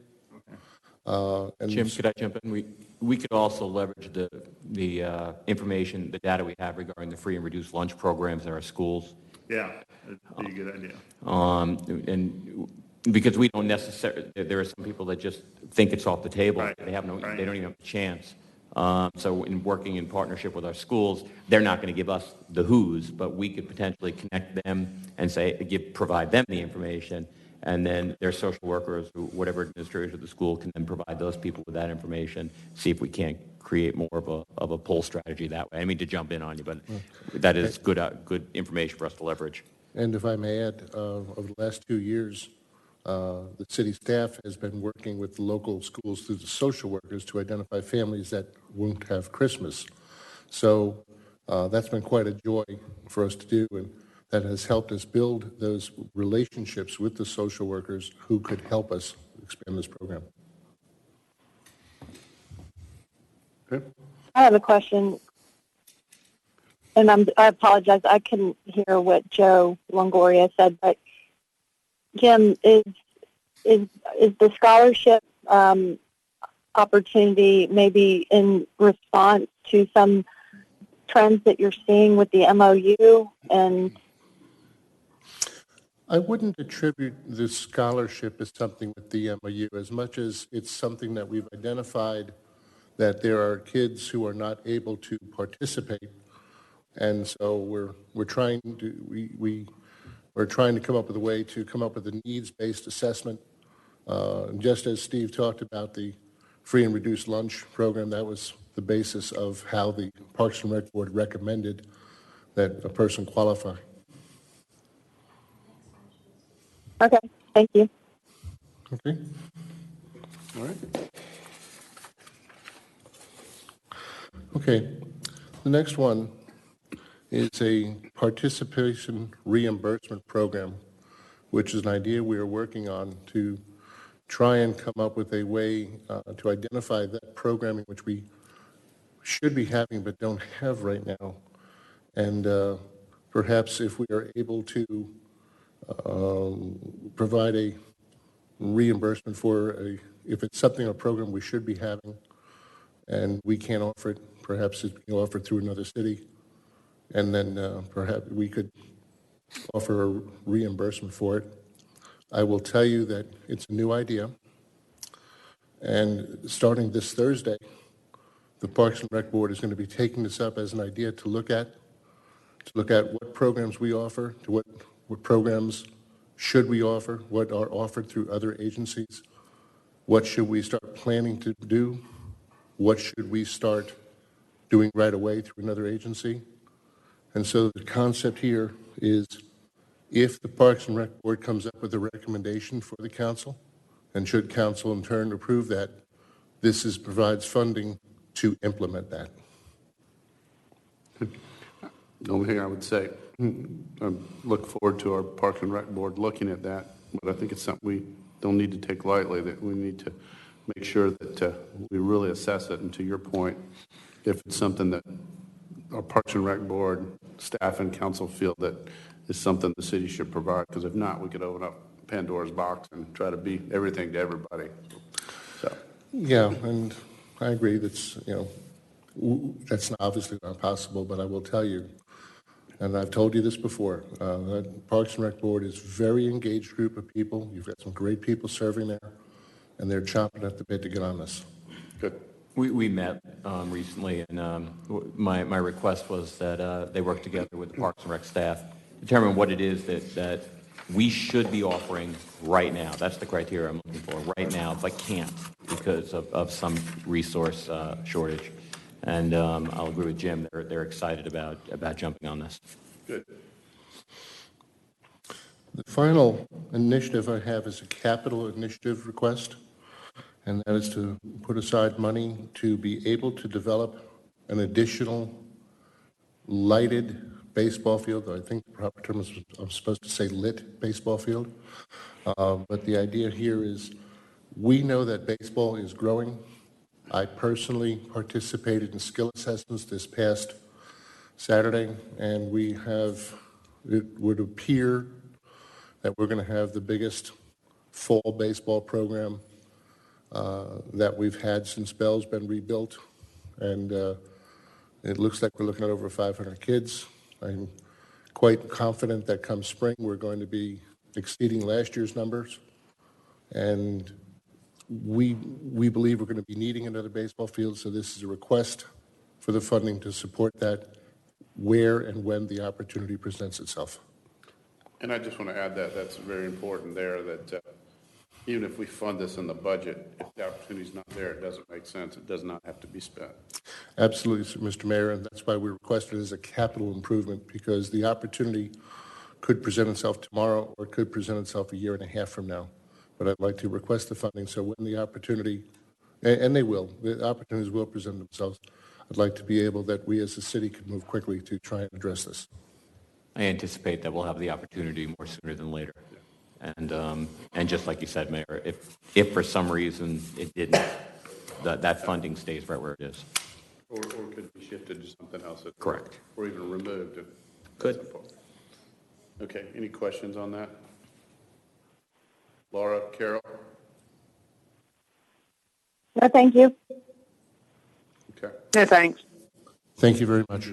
And Jim, could I jump in? We could also leverage the information, the data we have regarding the free and reduced lunch programs in our schools. Yeah, that'd be a good idea. And because we don't necessarily, there are some people that just think it's off the table. Right. They don't Right. even have a chance. So in working in partnership with our schools, they're not going to give us the who's, but we could potentially connect them and provide them the information, and then their social workers, whatever administrators of the school, can then provide those people with that information, see if we can't create more of a pull strategy that way. I mean to jump in on you, but that is good information for us to leverage. And if I may add, over the last 2 years, the city staff has been working with the local schools through the social workers to identify families that won't have Christmas. So that's been quite a joy for us to do, and that has helped us build those relationships with the social workers who could help us expand this program. Okay. I have a question, and I apologize. I couldn't hear what Joe Longoria said, but Jim, is the scholarship opportunity maybe in response to some trends that you're seeing with the MOU? And I wouldn't attribute the scholarship as something with the MOU as much as it's something that we've identified that there are kids who are not able to participate, and so we're trying to come up with a way to come up with a needs-based assessment. Just as Steve talked about the free and reduced lunch program, that was the basis of how the Parks and Rec Board recommended that a person qualify. okay, thank you. Okay. All right. Okay. The next one is a participation reimbursement program, which is an idea we are working on to try and come up with a way to identify that programming which we should be having but don't have right now. And perhaps if we are able to provide a reimbursement for if it's something, a program we should be having and we can't offer it, perhaps it's being offered through another city, and then perhaps we could offer a reimbursement for it. I will tell you that it's a new idea, and starting this Thursday, the Parks and Rec Board is going to be taking this up as an idea to look at what programs we offer, to what programs should we offer, what are offered through other agencies, what should we start planning to do, what should we start doing right away through another agency. And so the concept here is if the Parks and Rec Board comes up with a recommendation for the council, and should council in turn approve that, this provides funding to implement that. The only thing I would say, I look forward to our Park and Rec Board looking at that, but I think it's something we don't need to take lightly, that we need to make sure that we really assess it. And to your point, if it's something that our Parks and Rec Board, staff and council feel that is something the city should provide, because if not, we could open up Pandora's box and try to be everything to everybody. So. Yeah, and I agree that's obviously not possible, but I will tell you, and I've told you this before, the Parks and Rec Board is a very engaged group of people. You've got some great people serving there, and they're chomping at the bit to get on this. Good. We met recently, and my request was that they work together with the Parks and Rec staff, determine what it is that we should be offering right now. That's the criteria I'm looking for right now, but can't because of some resource shortage. And I'll agree with Jim. They're excited about jumping on this. Good. The final initiative I have is a capital initiative request, and that is to put aside money to be able to develop an additional lighted baseball field. I think the proper term is, I'm supposed to say lit baseball field. But the idea here is we know that baseball is growing. I personally participated in skill assessments this past Saturday, and it would appear that we're going to have the biggest fall baseball program that we've had since Bell's been rebuilt. And it looks like we're looking at over 500 kids. I'm quite confident that come spring we're going to be exceeding last year's numbers. And we believe we're going to be needing another baseball field, so this is a request for the funding to support that where and when the opportunity presents itself. And I just want to add that that's very important there, that even if we fund this in the budget, if the opportunity's not there, it doesn't make sense. It does not have to be spent. Absolutely, Mr. Mayor, and that's why we requested it as a capital improvement, because the opportunity could present itself tomorrow or it could present itself a year and a half from now. But I'd like to request the funding, so when the opportunity, and they will, the opportunities will present themselves, I'd like to be able that we as a city can move quickly to try and address this. I anticipate that we'll have the opportunity more sooner than later. And just like you said, Mayor, if for some reason it didn't, that funding stays right where it is. Or could be shifted to something else. Correct. Or even removed. Good. Okay, any questions on that? Laura, Carol? No, thank you. Okay. No, thanks. Thank you very much.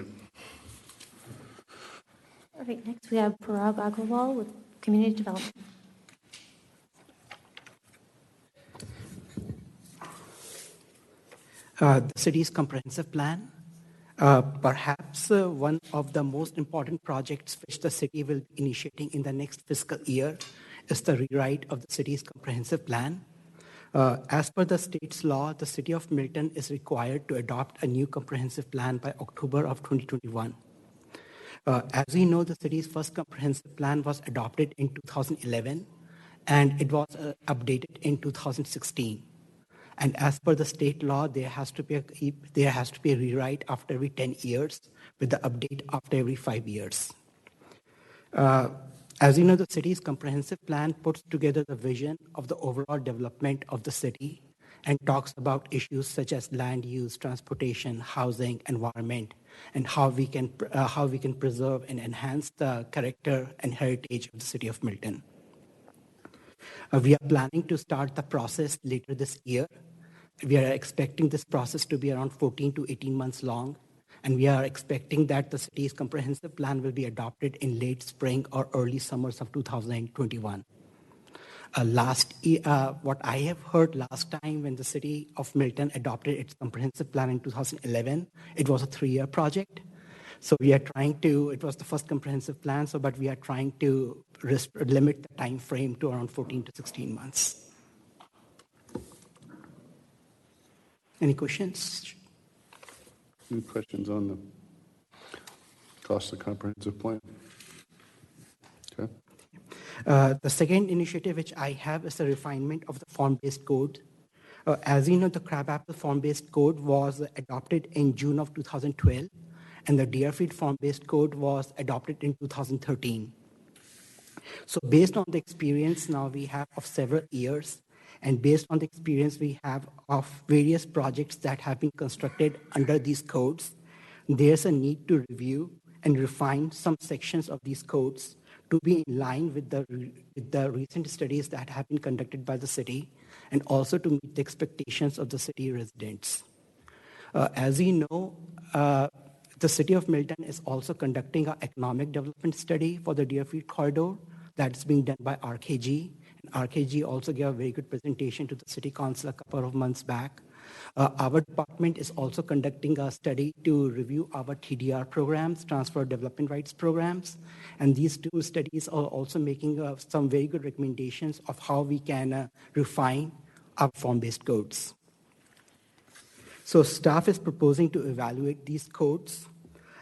Perfect. Next, we have Parag Agrawal with Community Development. The city's comprehensive plan. Perhaps one of the most important projects which the city will be initiating in the next fiscal year is the rewrite of the city's comprehensive plan. As per the state's law, the city of Milton is required to adopt a new comprehensive plan by October of 2021. As we know, the city's first comprehensive plan was adopted in 2011, and it was updated in 2016. And as per the state law, there has to be a rewrite after every 10 years, with the update after every 5 years. As you know, the city's comprehensive plan puts together the vision of the overall development of the city and talks about issues such as land use, transportation, housing, environment, and how we can preserve and enhance the character and heritage of the city of Milton. We are planning to start the process later this year. We are expecting this process to be around 14 to 18 months long, and we are expecting that the city's comprehensive plan will be adopted in late spring or early summers of 2021. What I have heard last time when the city of Milton adopted its comprehensive plan in 2011, it was a 3-year project. So we are trying to, it was the first comprehensive plan, but we are trying to limit the time frame to around 14 to 16 months. Any questions? Any questions on the cost of comprehensive plan? Okay. The second initiative which I have is the refinement of the form-based code. As you know, the crabapple form-based code was adopted in June of 2012, and the Deerfield form-based code was adopted in 2013. So based on the experience now we have of several years, and based on the experience we have of various projects that have been constructed under these codes, there's a need to review and refine some sections of these codes to be in line with the recent studies that have been conducted by the city, and also to meet the expectations of the city residents. As you know, the city of Milton is also conducting an economic development study for the Deerfield corridor that's being done by RKG. And RKG also gave a very good presentation to the city council a couple of months back. Our department is also conducting a study to review our TDR programs, Transfer Development Rights programs. And these two studies are also making some very good recommendations of how we can refine our form-based codes. So staff is proposing to evaluate these codes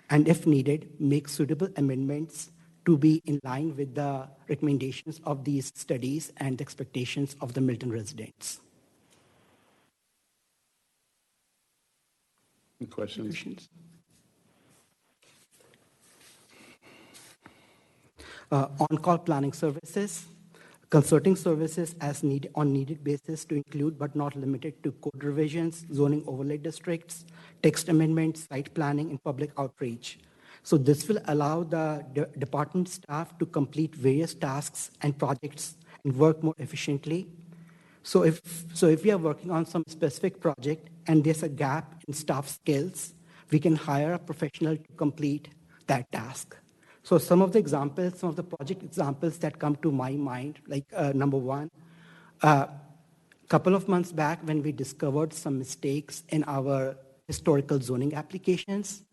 and, if needed, make suitable amendments to be in line with the recommendations of these studies and the expectations of the Milton residents. Any questions? On-call planning services, consulting services as needed on needed basis to include but not limited to code revisions, zoning overlay districts, text amendments, site planning, and public outreach. So this will allow the department staff to complete various tasks and projects and work more efficiently. So if we are working on some specific project and there's a gap in staff skills, we can hire a professional to complete that task. So some of the examples, some of the project examples that come to my mind, like number one, a couple of months back when we discovered some mistakes in our historical zoning applications,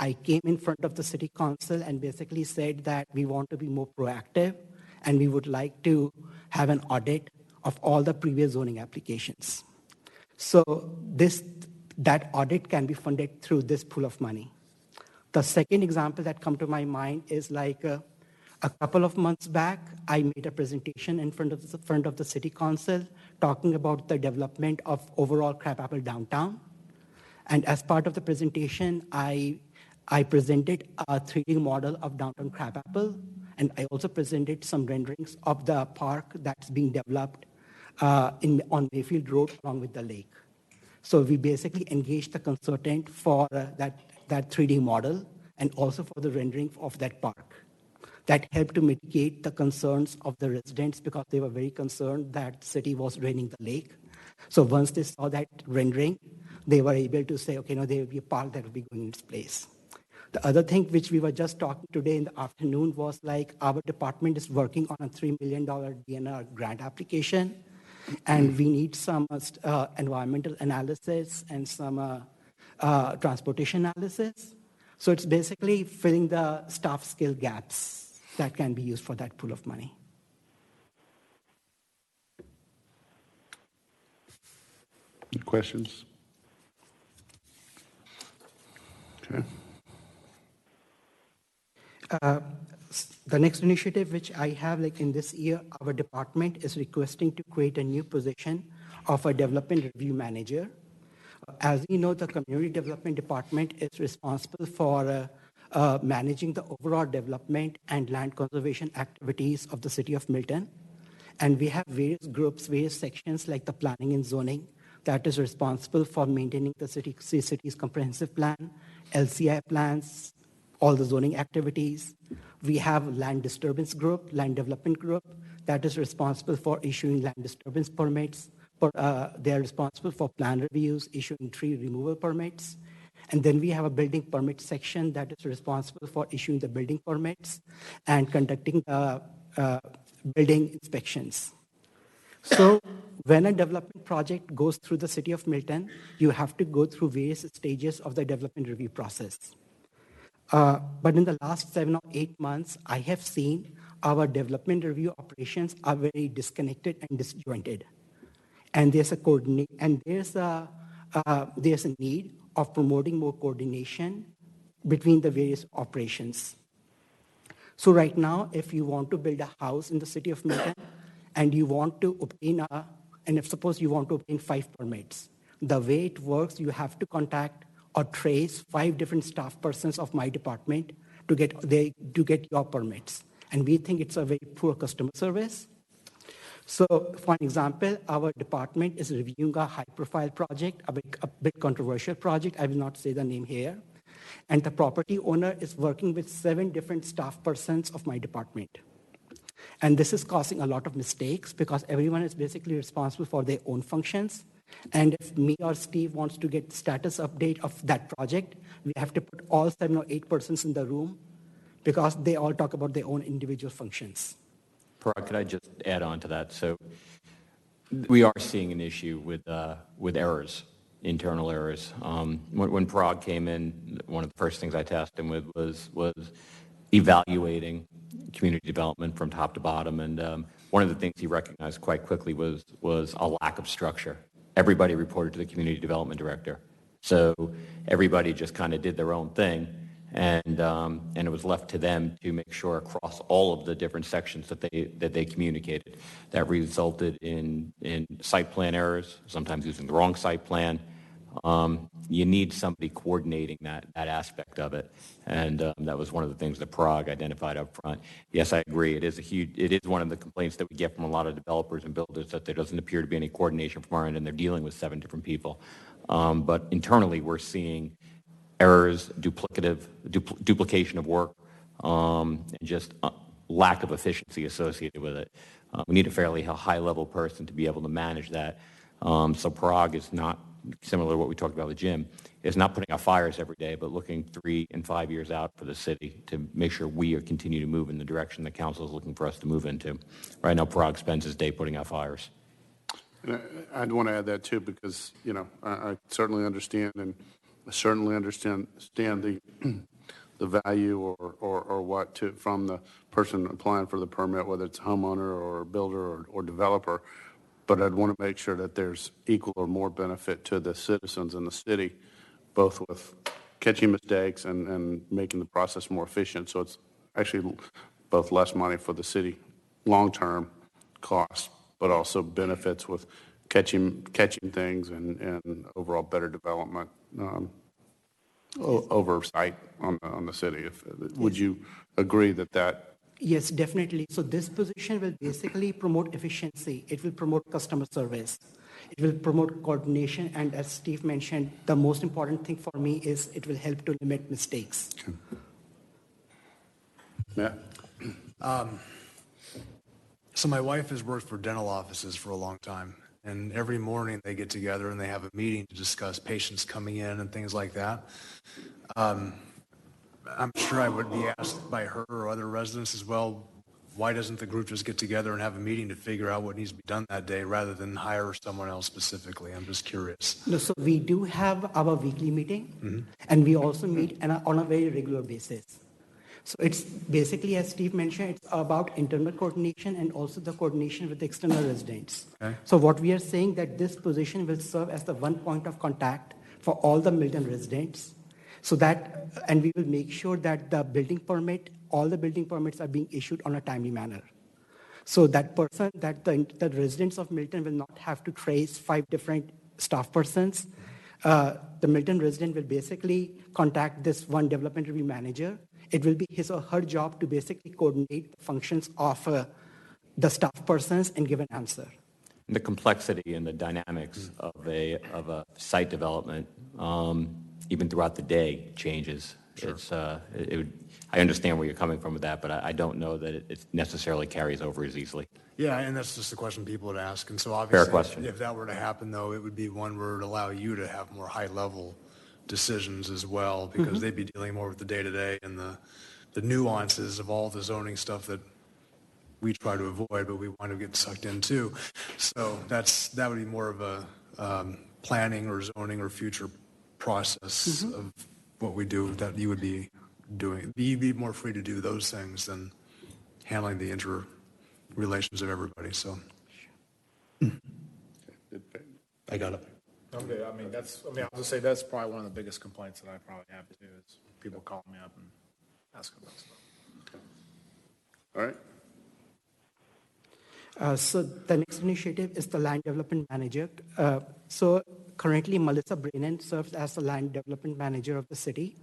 I came in front of the city council and basically said that we want to be more proactive and we would like to have an audit of all the previous zoning applications. So that audit can be funded through this pool of money. The second example that come to my mind is like a couple of months back, I made a presentation in front of the city council talking about the development of overall Crabapple downtown. And as part of the presentation, I presented a 3D model of downtown Crabapple, and I also presented some renderings of the park that's being developed on Mayfield Road along with the lake. So we basically engaged the consultant for that 3D model and also for the rendering of that park. That helped to mitigate the concerns of the residents because they were very concerned that the city was draining the lake. So once they saw that rendering, they were able to say, okay, no, there will be a park that will be going in its place. The other thing which we were just talking today in the afternoon was like our department is working on a $3 million DNR grant application, and we need some environmental analysis and some transportation analysis. So it's basically filling the staff skill gaps that can be used for that pool of money. Any questions? Okay. The next initiative which I have, like in this year, our department is requesting to create a new position of a development review manager. As you know, the community development department is responsible for managing the overall development and land conservation activities of the city of Milton. And we have various groups, various sections like the planning and zoning that is responsible for maintaining the city's comprehensive plan, LCI plans, all the zoning activities. We have land disturbance group, land development group that is responsible for issuing land disturbance permits. They are responsible for plan reviews, issuing tree removal permits. And then we have a building permit section that is responsible for issuing the building permits and conducting building inspections. So when a development project goes through the city of Milton, you have to go through various stages of the development review process. But in the last 7 or 8 months, I have seen our development review operations are very disconnected and disjointed. And there's a need of promoting more coordination between the various operations. So right now, if you want to build a house in the city of Milton and you want to obtain suppose you want to obtain 5 permits, the way it works, you have to contact or trace 5 different staff persons of my department to get your permits. And we think it's a very poor customer service. So for an example, our department is reviewing a high-profile project, a bit controversial project. I will not say the name here. And the property owner is working with 7 different staff persons of my department. And this is causing a lot of mistakes because everyone is basically responsible for their own functions. And if me or Steve wants to get the status update of that project, we have to put all 7 or 8 persons in the room because they all talk about their own individual functions. Parag, could I just add on to that? So we are seeing an issue with errors, internal errors. When Parag came in, one of the first things I tasked him with was evaluating community development from top to bottom. And one of the things he recognized quite quickly was a lack of structure. Everybody reported to the community development director. So everybody just kind of did their own thing. And it was left to them to make sure across all of the different sections that they communicated. That resulted in site plan errors, sometimes using the wrong site plan. You need somebody coordinating that aspect of it, and that was one of the things that Parag identified up front. Yes, I agree. It is one of the complaints that we get from a lot of developers and builders that there doesn't appear to be any coordination from our end, and they're dealing with 7 different people. But internally, we're seeing errors, duplication of work, and just lack of efficiency associated with it. We need a fairly high-level person to be able to manage that. So Parag is not, similar to what we talked about with Jim, is not putting out fires every day, but looking 3 and 5 years out for the city to make sure we continue to move in the direction the council is looking for us to move into. Right now, Parag spends his day putting out fires. And I'd want to add that too, because I certainly understand, and I certainly understand the value or what from the person applying for the permit, whether it's a homeowner or a builder or developer. but I'd want to make sure that there's equal or more benefit to the citizens in the city, both with catching mistakes and making the process more efficient. So it's actually both less money for the city, long-term costs, but also benefits with catching things and overall better development, oversight on the city. Would you agree that? Yes, definitely. So this position will basically promote efficiency. It will promote customer service. It will promote coordination. And as Steve mentioned, the most important thing for me is it will help to limit mistakes. Yeah. So my wife has worked for dental offices for a long time, and every morning they get together and they have a meeting to discuss patients coming in and things like that. I'm sure I would be asked by her or other residents as well, why doesn't the group just get together and have a meeting to figure out what needs to be done that day rather than hire someone else specifically? I'm just curious. No, so we do have our weekly meeting, and we also meet on a very regular basis. So it's basically, as Steve mentioned, it's about internal coordination and also the coordination with the external residents. Okay. So what we are saying that this position will serve as the one point of contact for all the Milton residents. So that, and we will make sure that the building permit, all the building permits are being issued on a timely manner. So that person, that the residents of Milton will not have to trace 5 different staff persons. The Milton resident will basically contact this one development review manager. It will be his or her job to basically coordinate the functions of the staff persons and give an answer. The complexity and the dynamics of a site development, even throughout the day, changes. Sure. I understand where you're coming from with that, but I don't know that it necessarily carries over as easily. Yeah, and that's just a question people would ask. And so obviously, fair question. If that were to happen, though, it would be one where it would allow you to have more high-level decisions as well, because they'd be dealing more with the day-to-day and the nuances of all the zoning stuff that we try to avoid, but we want to get sucked into. So that would be more of a planning or zoning or future process of what we do that you would be doing. You'd be more free to do those things than handling the interrelations of everybody. So I got it. Okay, I mean, I'll just say that's probably one of the biggest complaints that I probably have too, is people calling me up and asking about stuff. All right. So the next initiative is the land development manager. So currently, Melissa Brennan serves as the land development manager of the city.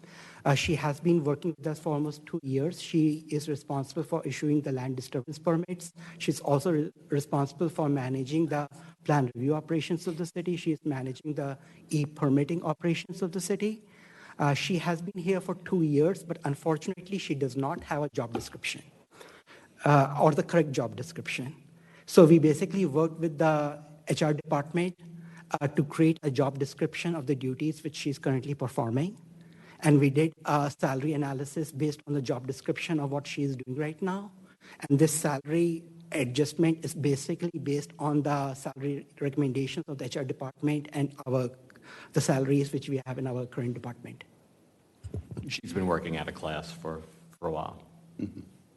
She has been working with us for almost 2 years. She is responsible for issuing the land disturbance permits. She's also responsible for managing the plan review operations of the city. She is managing the e-permitting operations of the city. She has been here for 2 years, but unfortunately, she does not have a job description or the correct job description. So we basically worked with the HR department to create a job description of the duties which she's currently performing. And we did a salary analysis based on the job description of what she's doing right now. And this salary adjustment is basically based on the salary recommendations of the HR department and the salaries which we have in our current department. She's been working at a class for a while.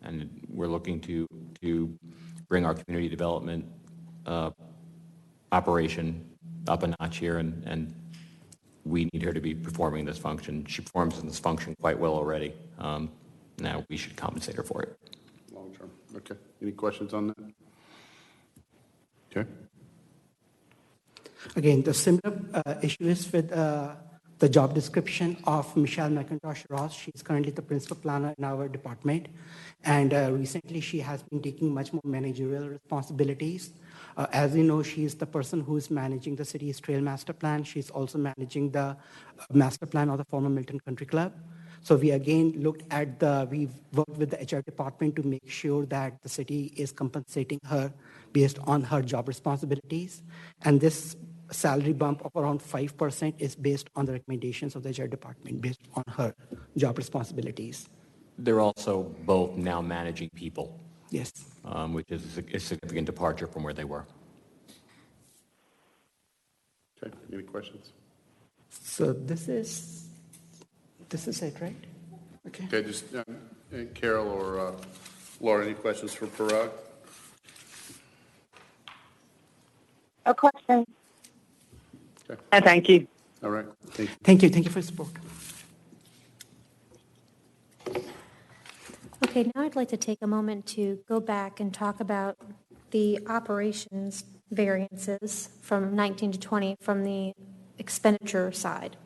And we're looking to bring our community development operation up a notch here, and we need her to be performing this function. She performs in this function quite well already. Now we should compensate her for it. Long term. Okay. Any questions on that? Okay. Again, the similar issue is with the job description of Michelle McIntosh Ross. She's currently the principal planner in our department. And recently, she has been taking much more managerial responsibilities. As you know, she's the person who is managing the city's trail master plan. She's also managing the master plan of the former Milton Country Club. So we again looked at we've worked with the HR department to make sure that the city is compensating her based on her job responsibilities. And this salary bump of around 5% is based on the recommendations of the HR department based on her job responsibilities. They're also both now managing people. Yes. Which is a significant departure from where they were. Okay. Any questions? So this is it, right? Okay. Okay. Just Carol or Laura, any questions for Parag? No question. Thank you. All right. Thank you. Thank you. Thank you for your support. Okay, now I'd like to take a moment to go back and talk about the operations variances from 19 to 20 from the expenditure side.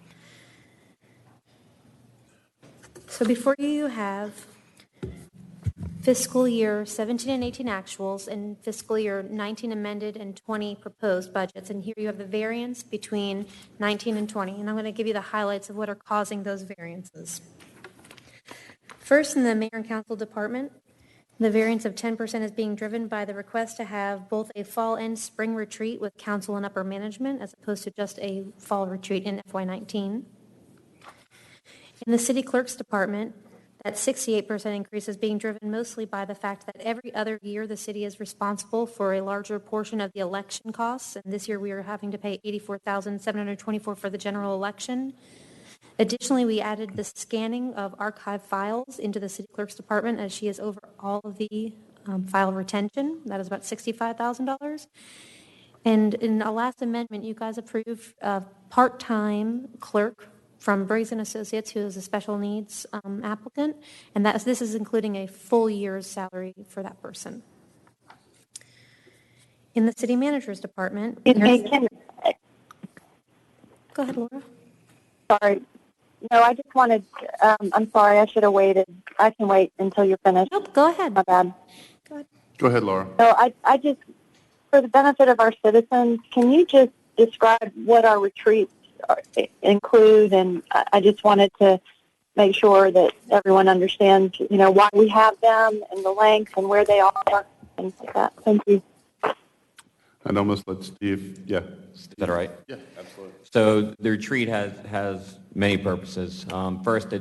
So before you have fiscal year 17 and 18 actuals and fiscal year 19 amended and 20 proposed budgets. And here you have the variance between 19 and 20. And I'm going to give you the highlights of what are causing those variances. First, in the Mayor and Council Department, the variance of 10% is being driven by the request to have both a fall and spring retreat with council and upper management as opposed to just a fall retreat in FY19. In the City Clerk's Department, that 68% increase is being driven mostly by the fact that every other year the city is responsible for a larger portion of the election costs, and this year we are having to pay $84,724 for the general election. Additionally, we added the scanning of archive files into the City Clerk's Department as she is over all of the file retention. That is about $65,000. And in a last amendment, you guys approved a part-time clerk from Briggs & Associates, who is a special needs applicant, and this is including a full year's salary for that person. In the City Manager's Department... Go ahead, Laura. Sorry. No, I just wanted, I'm sorry, I should have waited. I can wait until you're finished. Nope, go ahead. My bad. Go ahead, Laura. So I just, for the benefit of our citizens, can you just describe what our retreats include? And I just wanted to make sure that everyone understands, why we have them and the length and where they are, things like that. Thank you. I'd almost let Steve, Is that all right? Yeah, absolutely. So the retreat has many purposes. First,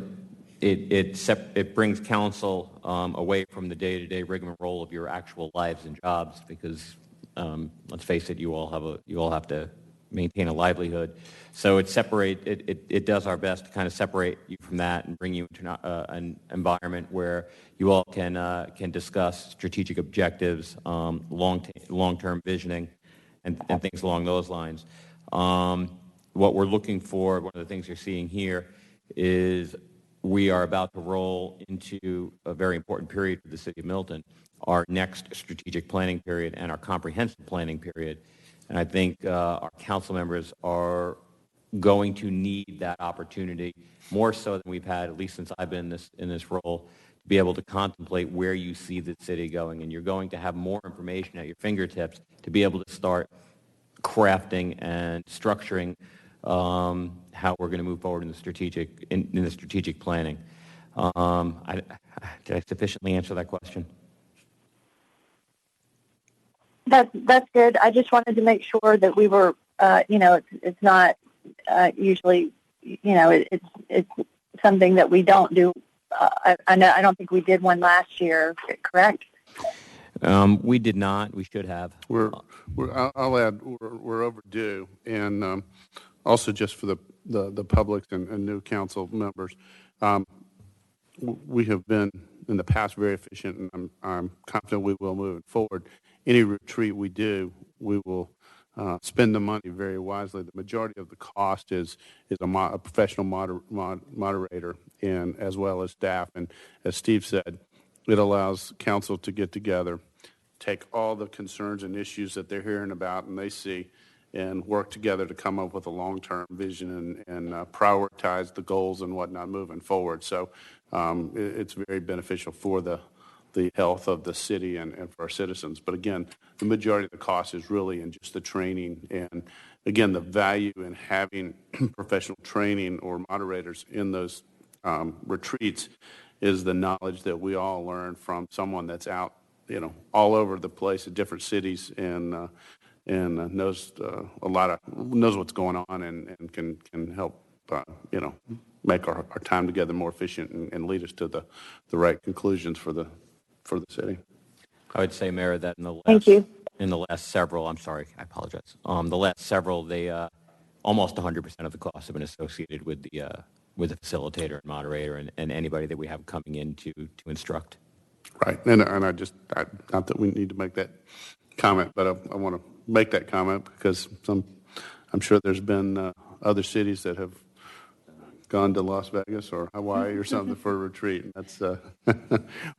it brings council away from the day-to-day rigmarole of your actual lives and jobs because, let's face it, you all have to maintain a livelihood. So it does our best to kind of separate you from that and bring you into an environment where you all can discuss strategic objectives, long-term visioning, and things along those lines. What we're looking for, one of the things you're seeing here, is we are about to roll into a very important period for the City of Milton, our next strategic planning period and our comprehensive planning period. And I think our council members are going to need that opportunity more so than we've had, at least since I've been in this role, to be able to contemplate where you see the city going. And you're going to have more information at your fingertips to be able to start crafting and structuring how we're going to move forward in the strategic planning. Did I sufficiently answer that question? That's good. I just wanted to make sure that we were, it's not usually, it's something that we don't do. I don't think we did one last year, correct? We did not. We should have. I'll add, we're overdue, and also just for the public and new council members, we have been in the past very efficient, and I'm confident we will moving forward. Any retreat we do, we will spend the money very wisely. The majority of the cost is a professional moderator, and as well as staff. And as Steve said, it allows council to get together, take all the concerns and issues that they're hearing about and they see, and work together to come up with a long-term vision and prioritize the goals and whatnot moving forward. So it's very beneficial for the health of the city and for our citizens. But again, the majority of the cost is really in just the training. And again, the value in having professional training or moderators in those retreats is the knowledge that we all learn from someone that's out, all over the place in different cities and knows knows what's going on and can help make our time together more efficient and lead us to the right conclusions for the city. I would say, Mayor, that in the last several, I'm sorry, I apologize. The last several, they almost 100% of the costs have been associated with the facilitator and moderator and anybody that we have coming in to instruct. Right, and not that we need to make that comment, but I want to make that comment because I'm sure there's been other cities that have gone to Las Vegas or Hawaii or something for a retreat. And that's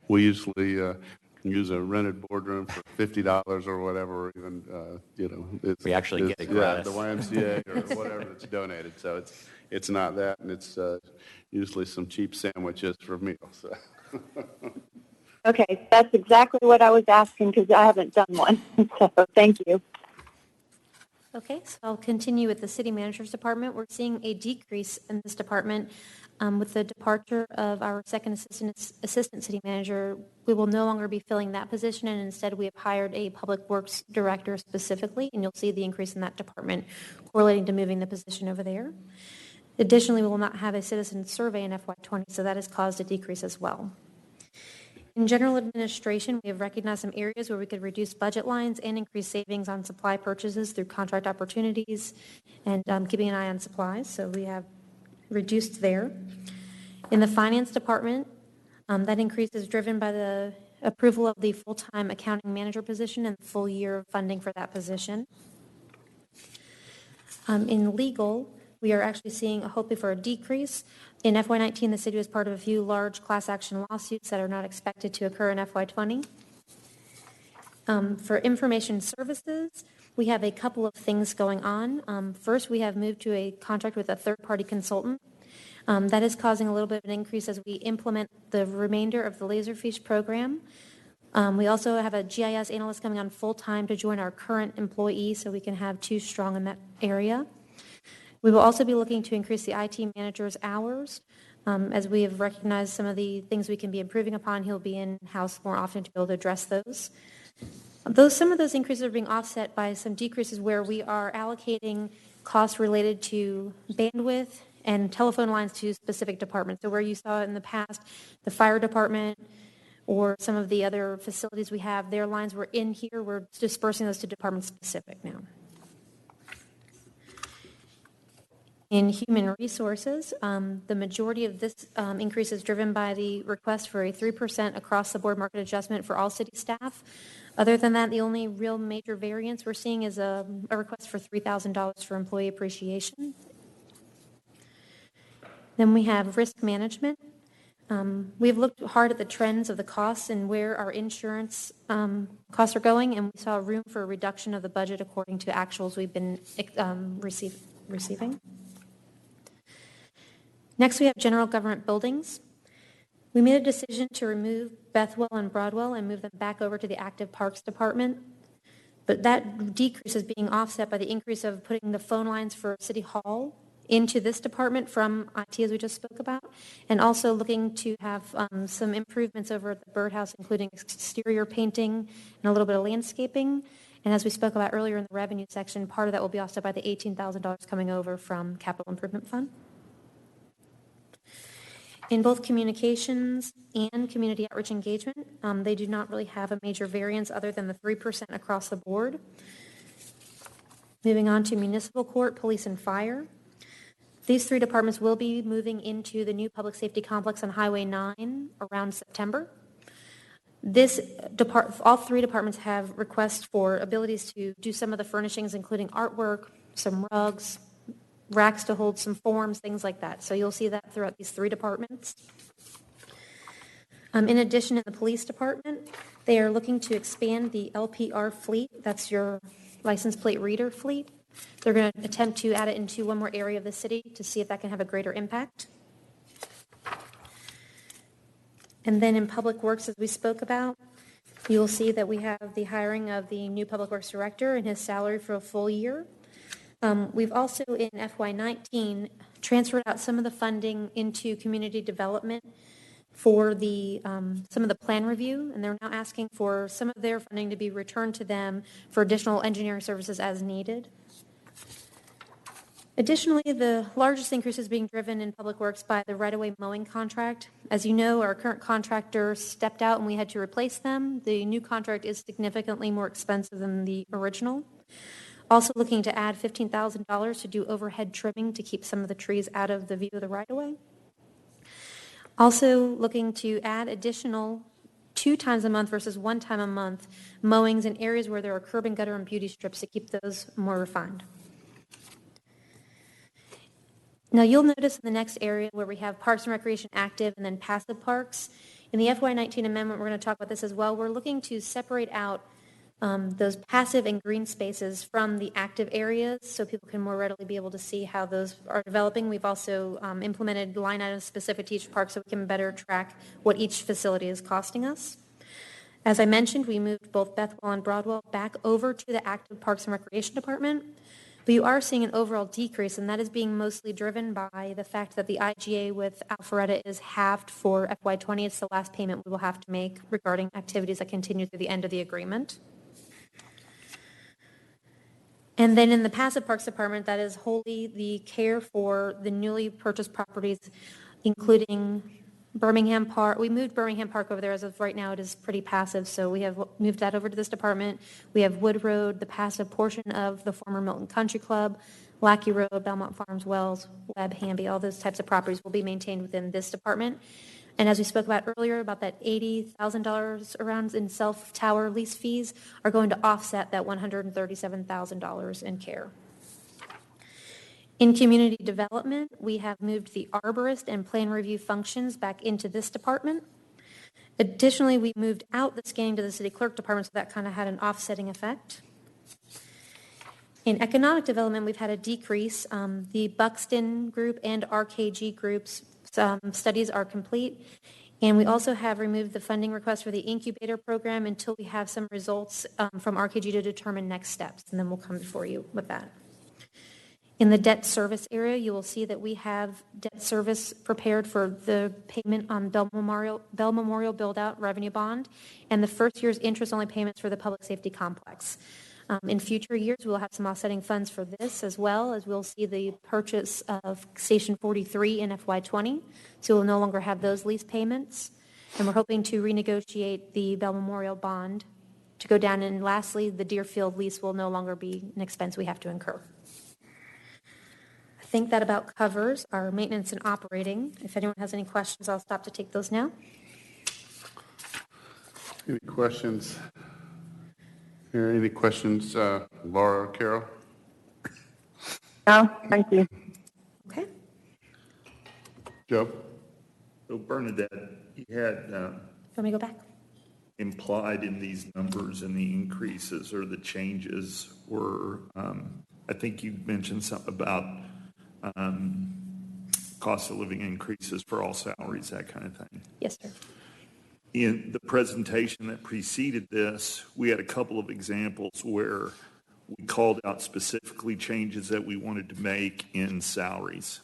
we usually use a rented boardroom for $50 or whatever, or even We actually get it gratis. the YMCA or whatever that's donated. So it's not that, and it's usually some cheap sandwiches for meals. So. Okay, that's exactly what I was asking because I haven't done one. So thank you. Okay, so I'll continue with the city manager's department. We're seeing a decrease in this department with the departure of our second assistant city manager. We will no longer be filling that position, and instead we have hired a public works director specifically, and you'll see the increase in that department correlating to moving the position over there. Additionally, we will not have a citizen survey in FY20, so that has caused a decrease as well. In general administration, we have recognized some areas where we could reduce budget lines and increase savings on supply purchases through contract opportunities and keeping an eye on supplies. So we have reduced there. In the finance department, that increase is driven by the approval of the full-time accounting manager position and the full year of funding for that position. In legal, we are actually seeing hoping for a decrease. In FY19, the city was part of a few large class action lawsuits that are not expected to occur in FY20. For information services, we have a couple of things going on. First, we have moved to a contract with a third-party consultant. That is causing a little bit of an increase as we implement the remainder of the Laserfish program. We also have a GIS analyst coming on full-time to join our current employee so we can have two strong in that area. We will also be looking to increase the IT manager's hours. As we have recognized some of the things we can be improving upon, he'll be in-house more often to be able to address those. Some of those increases are being offset by some decreases where we are allocating costs related to bandwidth and telephone lines to specific departments. So where you saw in the past, the fire department or some of the other facilities we have, their lines were in here, we're dispersing those to department specific now. In human resources, the majority of this increase is driven by the request for a 3% across-the-board market adjustment for all city staff. Other than that, the only real major variance we're seeing is a request for $3,000 for employee appreciation. Then we have risk management. We've looked hard at the trends of the costs and where our insurance costs are going, and we saw room for a reduction of the budget according to actuals we've been receiving. Next, we have general government buildings. We made a decision to remove Bethwell and Broadwell and move them back over to the active parks department. But that decrease is being offset by the increase of putting the phone lines for City Hall into this department from IT, as we just spoke about, and also looking to have some improvements over at the birdhouse, including exterior painting and a little bit of landscaping. And as we spoke about earlier in the revenue section, part of that will be offset by the $18,000 coming over from Capital Improvement Fund. In both communications and community outreach engagement, they do not really have a major variance other than the 3% across the board. Moving on to municipal court, police, and fire. These three departments will be moving into the new public safety complex on Highway 9 around September. All three departments have requests for abilities to do some of the furnishings, including artwork, some rugs, racks to hold some forms, things like that. So you'll see that throughout these three departments. In addition, in the police department, they are looking to expand the LPR fleet. That's your license plate reader fleet. They're going to attempt to add it into one more area of the city to see if that can have a greater impact. And then in public works, as we spoke about, you will see that we have the hiring of the new public works director and his salary for a full year. We've also, in FY19, transferred out some of the funding into community development for some of the plan review, and they're now asking for some of their funding to be returned to them for additional engineering services as needed. Additionally, the largest increase is being driven in public works by the right-of-way mowing contract. As you know, our current contractor stepped out and we had to replace them. The new contract is significantly more expensive than the original. Also looking to add $15,000 to do overhead trimming to keep some of the trees out of the view of the right-of-way. Also looking to add additional 2 times a month versus 1 time a month, mowings in areas where there are curb and gutter and beauty strips to keep those more refined. Now, you'll notice in the next area where we have Parks and Recreation active and then passive parks, in the FY19 amendment, we're going to talk about this as well. We're looking to separate out those passive and green spaces from the active areas so people can more readily be able to see how those are developing. We've also implemented line items specific to each park so we can better track what each facility is costing us. As I mentioned, we moved both Bethwell and Broadwell back over to the active Parks and Recreation Department. But you are seeing an overall decrease, and that is being mostly driven by the fact that the IGA with Alpharetta is halved for FY20. It's the last payment we will have to make regarding activities that continue through the end of the agreement. And then in the passive parks department, that is wholly the care for the newly purchased properties, including Birmingham Park. We moved Birmingham Park over there. As of right now, it is pretty passive, so we have moved that over to this department. We have Wood Road, the passive portion of the former Milton Country Club, Lackey Road, Belmont Farms, Wells, Webb, Hamby, all those types of properties will be maintained within this department. And as we spoke about earlier, about that $80,000 around in self-tower lease fees are going to offset that $137,000 in care. In community development, we have moved the arborist and plan review functions back into this department. Additionally, we moved out the scanning to the city clerk department, so that kind of had an offsetting effect. In economic development, we've had a decrease. The Buxton group and RKG groups studies are complete. And we also have removed the funding request for the incubator program until we have some results from RKG to determine next steps, and then we'll come before you with that. In the debt service area, you will see that we have debt service prepared for the payment on Bell Memorial build-out revenue bond and the first year's interest-only payments for the public safety complex. In future years, we'll have some offsetting funds for this as well, as we'll see the purchase of Station 43 in FY20, so we'll no longer have those lease payments. And we're hoping to renegotiate the Bell Memorial bond to go down. And lastly, the Deerfield lease will no longer be an expense we have to incur. I think that about covers our maintenance and operating. If anyone has any questions, I'll stop to take those now. Any questions? Here, any questions, Laura or Carol? No, thank you. Okay. Joe? So Bernadette, you had Let me go back. implied in these numbers and the increases or the changes were, I think you mentioned something about cost of living increases for all salaries, that kind of thing. Yes, sir. In the presentation that preceded this, we had a couple of examples where we called out specifically changes that we wanted to make in salaries.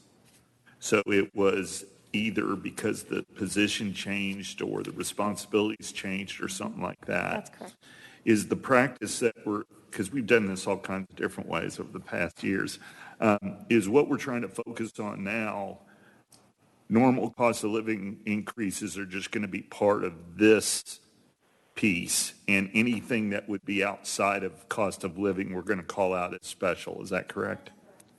So it was either because the position changed or the responsibilities changed or something like that. That's correct. Is the practice that because we've done this all kinds of different ways over the past years, is what we're trying to focus on now, normal cost of living increases are just going to be part of this piece, and anything that would be outside of cost of living, we're going to call out as special. Is that correct?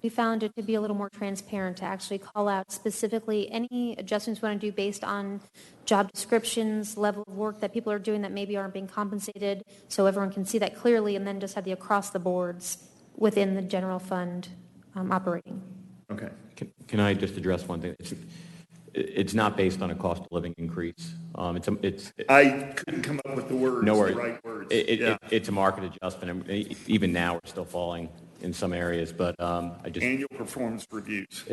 We found it to be a little more transparent to actually call out specifically any adjustments we want to do based on job descriptions, level of work that people are doing that maybe aren't being compensated, so everyone can see that clearly, and then just have the across the boards within the general fund operating. Okay. Can I just address one thing? It's not based on a cost of living increase. I couldn't come up with the words, no worries. the right words. It's a market adjustment. Even now, we're still falling in some areas, but annual performance reviews.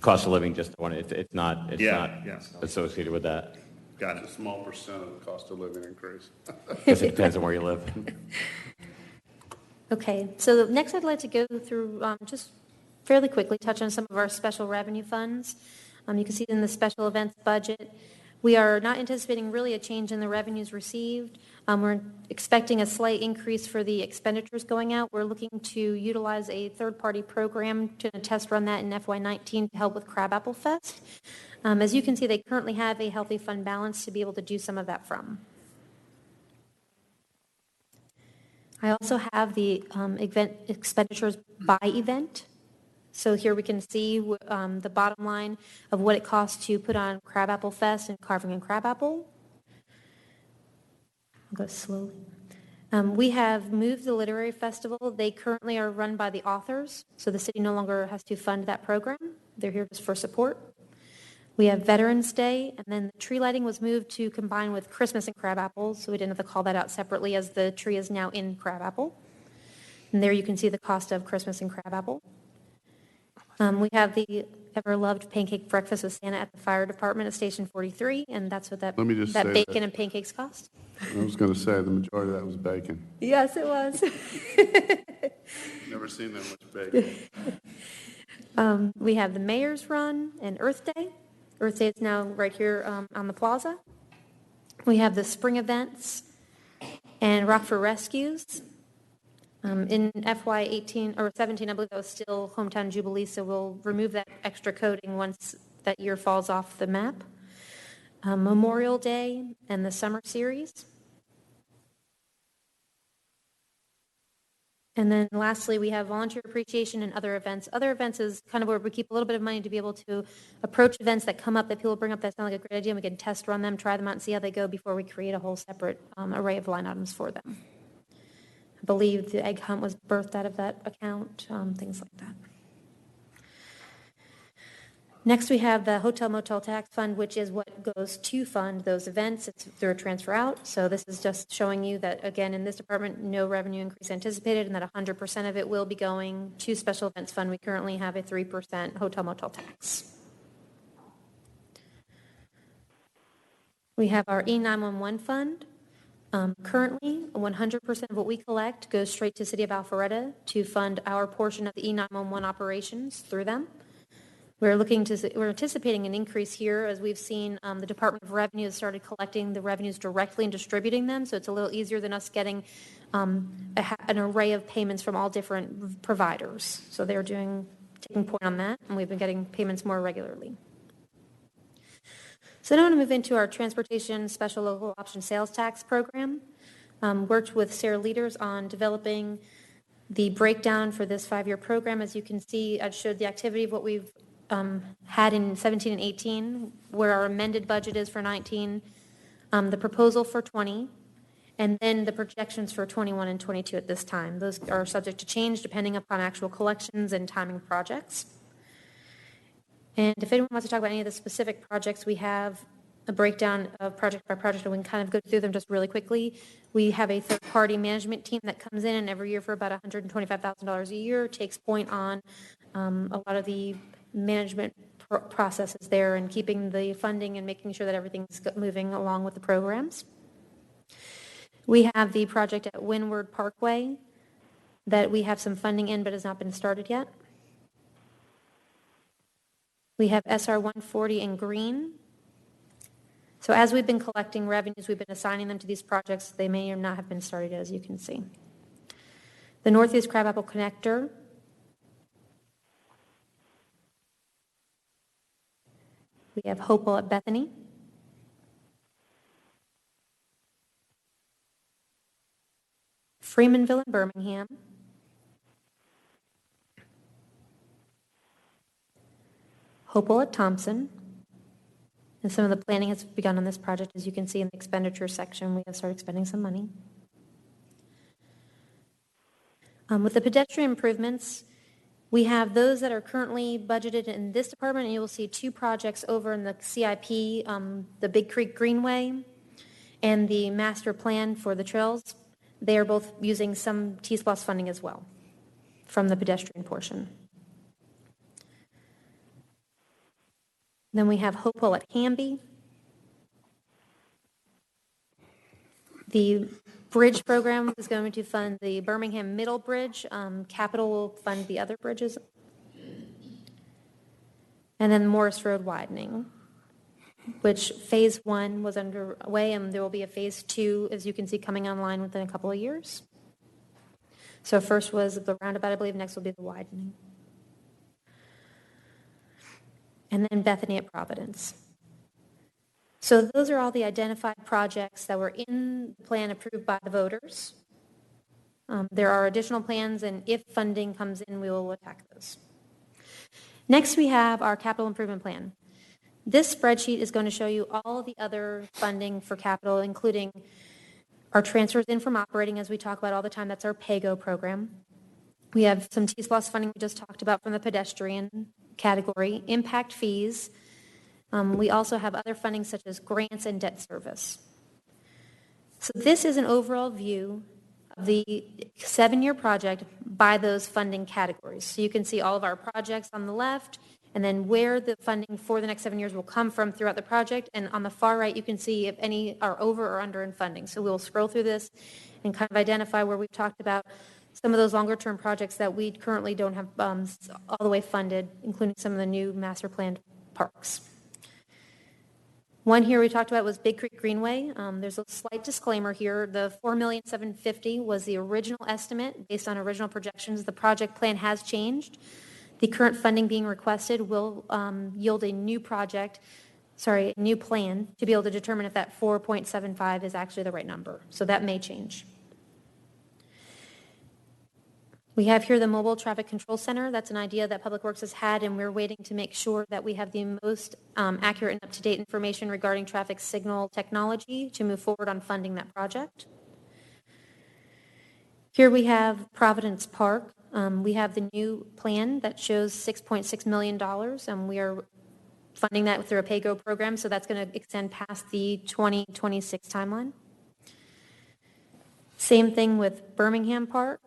Cost of living. It's not associated with that. Got it. A small percent of the cost of living increase. Guess it depends on where you live. Okay, so next I'd like to go through just fairly quickly touch on some of our special revenue funds. You can see in the special events budget, we are not anticipating really a change in the revenues received. We're expecting a slight increase for the expenditures going out. We're looking to utilize a third-party program to test run that in FY19 to help with Crabapple Fest. As you can see, they currently have a healthy fund balance to be able to do some of that from. I also have the event expenditures by event. So here we can see the bottom line of what it costs to put on Crabapple Fest and Carving and Crabapple. I'll go slowly. We have moved the literary festival. They currently are run by the authors, so the city no longer has to fund that program. They're here just for support. We have Veterans Day, and then the tree lighting was moved to combine with Christmas and Crabapple, so we didn't have to call that out separately as the tree is now in Crabapple. And there you can see the cost of Christmas and Crabapple. We have the ever-loved pancake breakfast with Santa at the fire department at Station 43, and that's what that bacon and pancakes cost. I was going to say the majority of that was bacon. Yes, it was. Never seen that much bacon. We have the Mayor's Run and Earth Day. Earth Day is now right here on the plaza. We have the spring events and Rockford Rescues. In FY 18 or 17, I believe that was still Hometown Jubilee, so we'll remove that extra coding once that year falls off the map. Memorial Day and the Summer Series. And then lastly, we have volunteer appreciation and other events. Other events is kind of where we keep a little bit of money to be able to approach events that come up that people bring up that sound like a great idea, and we can test run them, try them out, and see how they go before we create a whole separate array of line items for them. I believe the egg hunt was birthed out of that account, things like that. Next, we have the Hotel Motel Tax Fund, which is what goes to fund those events. It's through a transfer out. So this is just showing you that, again, in this department, no revenue increase anticipated, and that 100% of it will be going to Special Events Fund. We currently have a 3% hotel motel tax. We have our E911 fund. Currently, 100% of what we collect goes straight to City of Alpharetta to fund our portion of the E911 operations through them. We're anticipating an increase here as we've seen the Department of Revenue has started collecting the revenues directly and distributing them, so it's a little easier than us getting an array of payments from all different providers. So they're taking point on that, and we've been getting payments more regularly. So now I want to move into our Transportation Special Local Option Sales Tax Program. Worked with Sarah Leaders on developing the breakdown for this 5-year program. As you can see, I showed the activity of what we've had in 17 and 18, where our amended budget is for 19, the proposal for 20, and then the projections for 21 and 22 at this time. Those are subject to change depending upon actual collections and timing projects. And if anyone wants to talk about any of the specific projects, we have a breakdown of project by project, and we can kind of go through them just really quickly. We have a third-party management team that comes in and every year for about $125,000 a year, takes point on a lot of the management processes there and keeping the funding and making sure that everything's moving along with the programs. We have the project at Windward Parkway that we have some funding in but has not been started yet. We have SR 140 in green. So as we've been collecting revenues, we've been assigning them to these projects. They may or not have been started, as you can see. The Northeast Crabapple Connector. We have Hopewell at Bethany. Freemanville in Birmingham. Hopewell at Thompson. And some of the planning has begun on this project. As you can see in the expenditure section, we have started spending some money. With the pedestrian improvements, we have those that are currently budgeted in this department, and you will see 2 projects over in the CIP, the Big Creek Greenway and the master plan for the trails. They are both using some T-SPLOST funding as well from the pedestrian portion. Then we have Hopewell at Hamby. The bridge program is going to fund the Birmingham Middle Bridge. Capital will fund the other bridges. And then Morris Road widening, which phase 1 was underway, and there will be a phase 2, as you can see, coming online within a couple of years. So first was the roundabout, I believe. Next will be the widening. And then Bethany at Providence. So those are all the identified projects that were in the plan approved by the voters. There are additional plans, and if funding comes in, we will attack those. Next, we have our capital improvement plan. This spreadsheet is going to show you all the other funding for capital, including our transfers in from operating, as we talk about all the time. That's our PAYGO program. We have some T-SPLOST funding we just talked about from the pedestrian category, impact fees. We also have other funding such as grants and debt service. So this is an overall view of the 7-year project by those funding categories. So you can see all of our projects on the left, and then where the funding for the next 7 years will come from throughout the project. And on the far right, you can see if any are over or under in funding. So we'll scroll through this and kind of identify where we've talked about some of those longer-term projects that we currently don't have all the way funded, including some of the new master planned parks. One here we talked about was Big Creek Greenway. There's a slight disclaimer here. The $4,750,000 was the original estimate based on original projections. The project plan has changed. The current funding being requested will yield a new new plan to be able to determine if that 4.75 is actually the right number. So that may change. We have here the Mobile Traffic Control Center. That's an idea that Public Works has had, and we're waiting to make sure that we have the most accurate and up-to-date information regarding traffic signal technology to move forward on funding that project. Here we have Providence Park. We have the new plan that shows $6.6 million, and we are funding that through a PAYGO program, so that's going to extend past the 2026 timeline. Same thing with Birmingham Park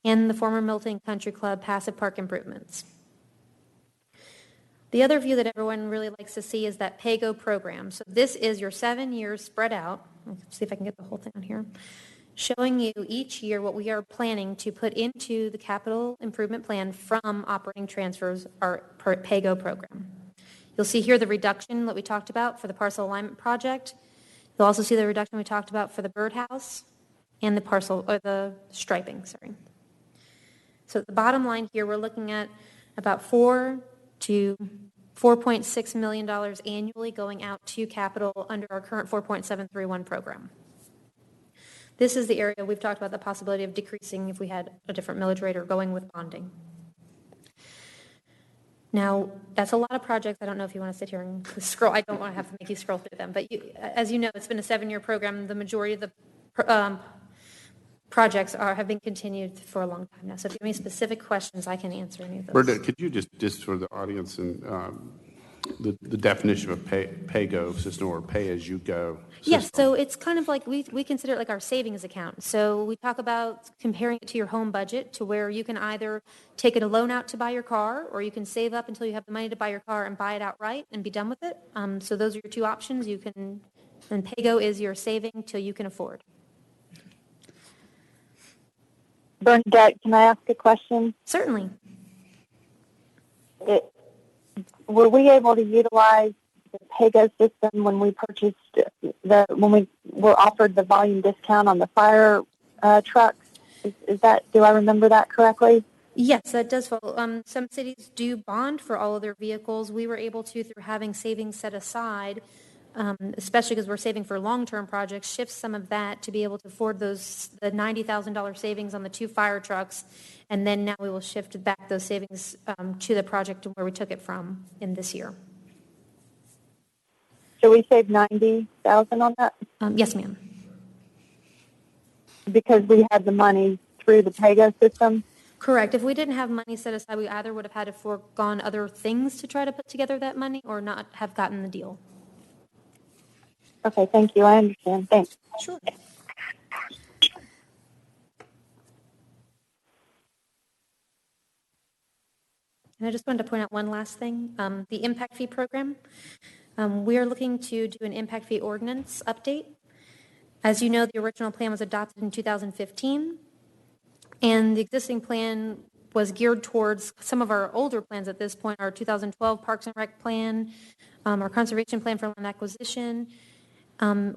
and the former Milton Country Club passive park improvements. The other view that everyone really likes to see is that PAYGO program. So this is your 7 years spread out. Let's see if I can get the whole thing on here. Showing you each year what we are planning to put into the capital improvement plan from operating transfers, our PAYGO program. You'll see here the reduction that we talked about for the parcel alignment project. You'll also see the reduction we talked about for the birdhouse and the striping, sorry. So the bottom line here, we're looking at about $4 to $4.6 million annually going out to capital under our current 4.731 program. This is the area we've talked about the possibility of decreasing if we had a different millage rate or going with bonding. Now, that's a lot of projects. I don't know if you want to sit here and scroll. I don't want to have to make you scroll through them. But as you know, it's been a 7-year program. The majority of the projects have been continued for a long time now. So if you have any specific questions, I can answer any of those. Berta, could you just for the audience and the definition of PAYGO system or pay-as-you-go system? Yes, so it's kind of like we consider it like our savings account. So we talk about comparing it to your home budget to where you can either take a loan out to buy your car or you can save up until you have the money to buy your car and buy it outright and be done with it. So those are your two options. And PAYGO is your saving till you can afford. Bernadette, can I ask a question? Certainly. Were we able to utilize the PAYGO system when we purchased when we were offered the volume discount on the fire trucks? Do I remember that correctly? Yes, that does follow. Some cities do bond for all of their vehicles. We were able to, through having savings set aside, especially because we're saving for long-term projects, shift some of that to be able to afford the $90,000 savings on the 2 fire trucks, and then now we will shift back those savings to the project where we took it from in this year. So we saved $90,000 on that? Yes, ma'am. Because we had the money through the PAYGO system? Correct. If we didn't have money set aside, we either would have had to foregone other things to try to put together that money or not have gotten the deal. Okay, thank you. I understand. Thanks. Sure. And I just wanted to point out one last thing. The impact fee program. We are looking to do an impact fee ordinance update. As you know, the original plan was adopted in 2015, and the existing plan was geared towards some of our older plans at this point, our 2012 Parks and Rec plan, our conservation plan for land acquisition.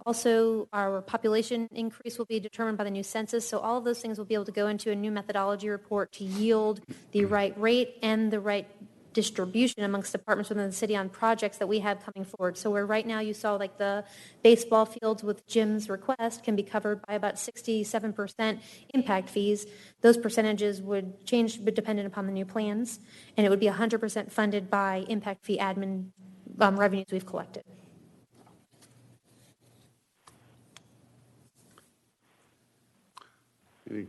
Also, our population increase will be determined by the new census, so all of those things will be able to go into a new methodology report to yield the right rate and the right distribution amongst departments within the city on projects that we have coming forward. So where right now you saw like the baseball fields with Jim's request can be covered by about 67% impact fees, those percentages would change dependent upon the new plans, and it would be 100% funded by impact fee admin revenues we've collected. Any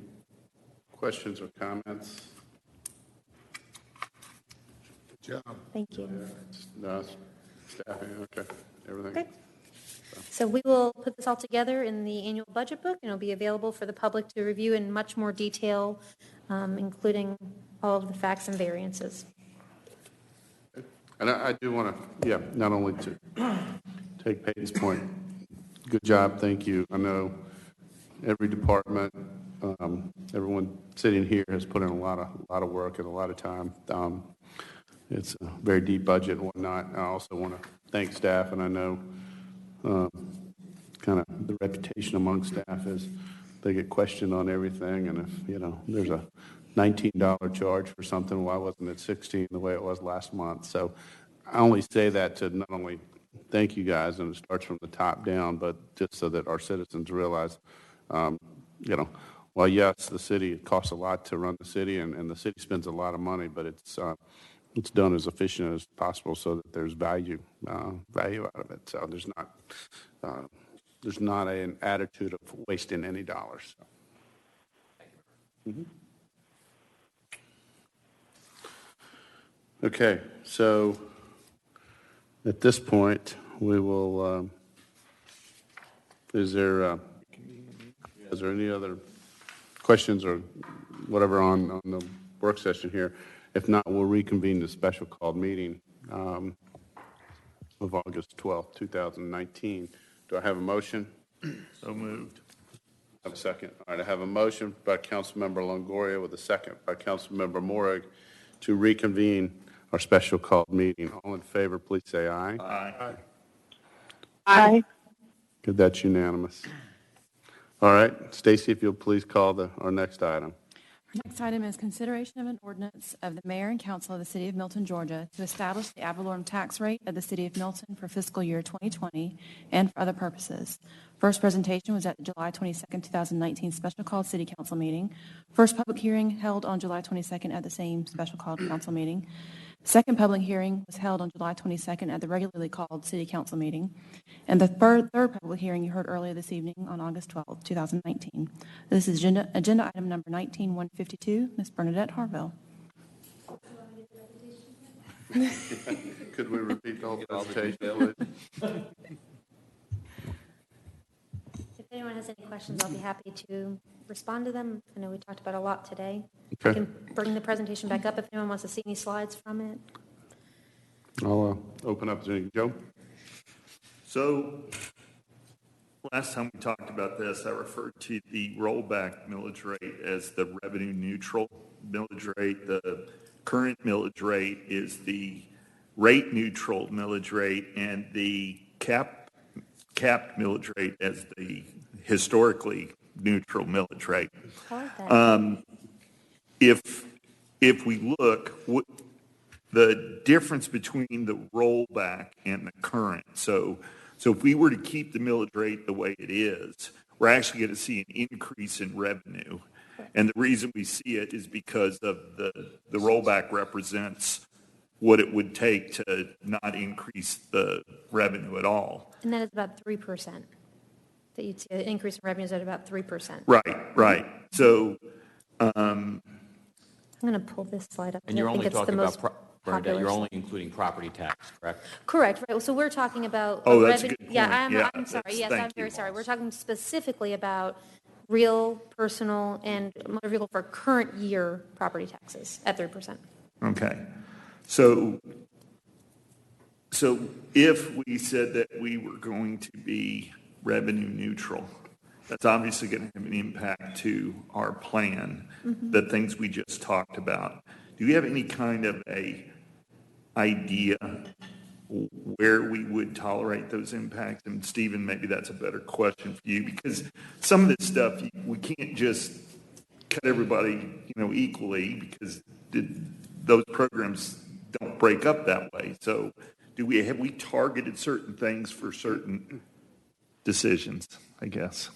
questions or comments? Good job. Thank you. No, staffing, okay, everything. Okay. So we will put this all together in the annual budget book, and it'll be available for the public to review in much more detail, including all of the facts and variances. And I do want to, not only to take Peyton's point, good job, thank you. I know every department, everyone sitting here has put in a lot of work and a lot of time. It's a very deep budget and whatnot. I also want to thank staff, and I know kind of the reputation among staff is they get questioned on everything, and if, there's a $19 charge for something, why wasn't it $16 the way it was last month? So I only say that to not only thank you guys, and it starts from the top down, but just so that our citizens realize, well, yes, the city, it costs a lot to run the city, and the city spends a lot of money, but it's done as efficient as possible so that there's value out of it. So there's not an attitude of wasting any dollars. Mm-hmm. Okay, so at this point, we will, is there any other questions or whatever on the work session here? If not, we'll reconvene the special called meeting of August 12th, 2019. Do I have a motion? So moved. I have a second. All right, I have a motion by Councilmember Longoria with a second by Councilmember Morag to reconvene our special called meeting. All in favor, please say aye. Aye. Aye. Good, that's unanimous. All right, Stacy, if you'll please call our next item. Our next item is consideration of an ordinance of the mayor and council of the city of Milton, Georgia, to establish the ad valorem tax rate of the city of Milton for fiscal year 2020 and for other purposes. First presentation was at the July 22nd, 2019 special called city council meeting. First public hearing held on July 22nd at the same special called council meeting. Second public hearing was held on July 22nd at the regularly called city council meeting. And the third public hearing you heard earlier this evening on August 12th, 2019. This is agenda item number 19152, Ms. Bernadette Harville. Could we repeat the whole presentation, please? If anyone has any questions, I'll be happy to respond to them. I know we talked about a lot today. Okay. I can bring the presentation back up if anyone wants to see any slides from it. I'll open up to Joe. So last time we talked about this, I referred to the rollback millage rate as the revenue neutral millage rate. The current millage rate is the rate neutral millage rate, and the capped millage rate as the historically neutral millage rate. If we look, the difference between the rollback and the current, so if we were to keep the millage rate the way it is, we're actually going to see an increase in revenue. And the reason we see it is because of the rollback represents what it would take to not increase the revenue at all. And that is about 3%. That you'd see an increase in revenues at about 3%. Right. So I'm going to pull this slide up. And you're I think only it's talking the most about, Bernadette, popular you're only slide. including property tax, correct? Correct, right. So we're talking about that's a revenue. good point. Yeah, I'm sorry. Yes, Yes, thank I'm very you. sorry. We're talking specifically about real, personal, and motor vehicle for current year property taxes at 3%. Okay. So if we said that we were going to be revenue neutral, that's obviously going to have an impact to our plan, the things we just talked about. Do you have any kind of a idea where we would tolerate those impacts? And Stephen, maybe that's a better question for you, because some of this stuff, we can't just cut everybody, equally, because those programs don't break up that way. So have we targeted certain things for certain decisions, I guess?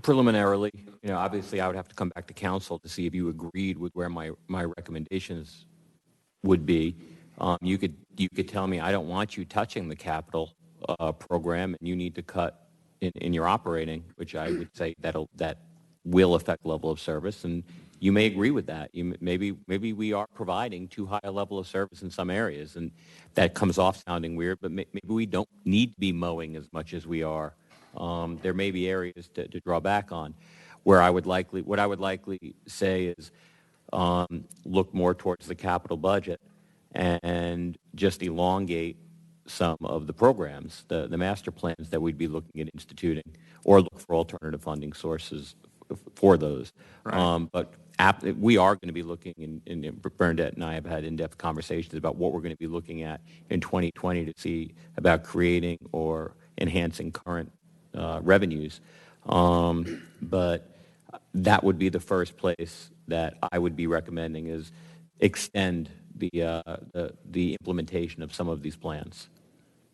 Preliminarily, obviously I would have to come back to council to see if you agreed with where my recommendations would be. You could tell me, I don't want you touching the capital program, and you need to cut in your operating, which I would say that will affect level of service, and you may agree with that. Maybe we are providing too high a level of service in some areas, and that comes off sounding weird, but maybe we don't need to be mowing as much as we are. There may be areas to draw back on. What I would likely say is look more towards the capital budget and just elongate some of the programs, the master plans that we'd be looking at instituting, or look for alternative funding sources for those. Right. But we are going to be looking, and Bernadette and I have had in-depth conversations about what we're going to be looking at in 2020 to see about creating or enhancing current revenues. But that would be the first place that I would be recommending, is extend the implementation of some of these plans.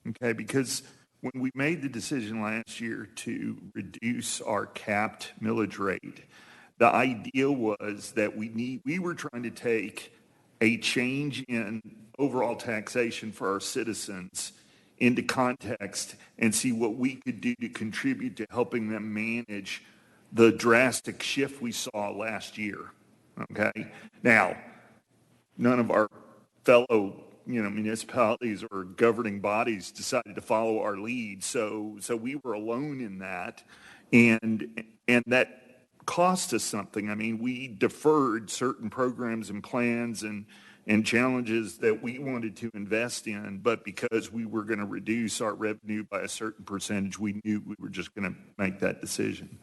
Okay, because when we made the decision last year to reduce our capped millage rate, the idea was that we were trying to take a change in overall taxation for our citizens into context and see what we could do to contribute to helping them manage the drastic shift we saw last year. Okay? Now, none of our fellow municipalities or governing bodies decided to follow our lead, so we were alone in that, and that cost us something. I mean, we deferred certain programs and plans and challenges that we wanted to invest in, but because we were going to reduce our revenue by a certain percentage, we knew we were just going to make that decision.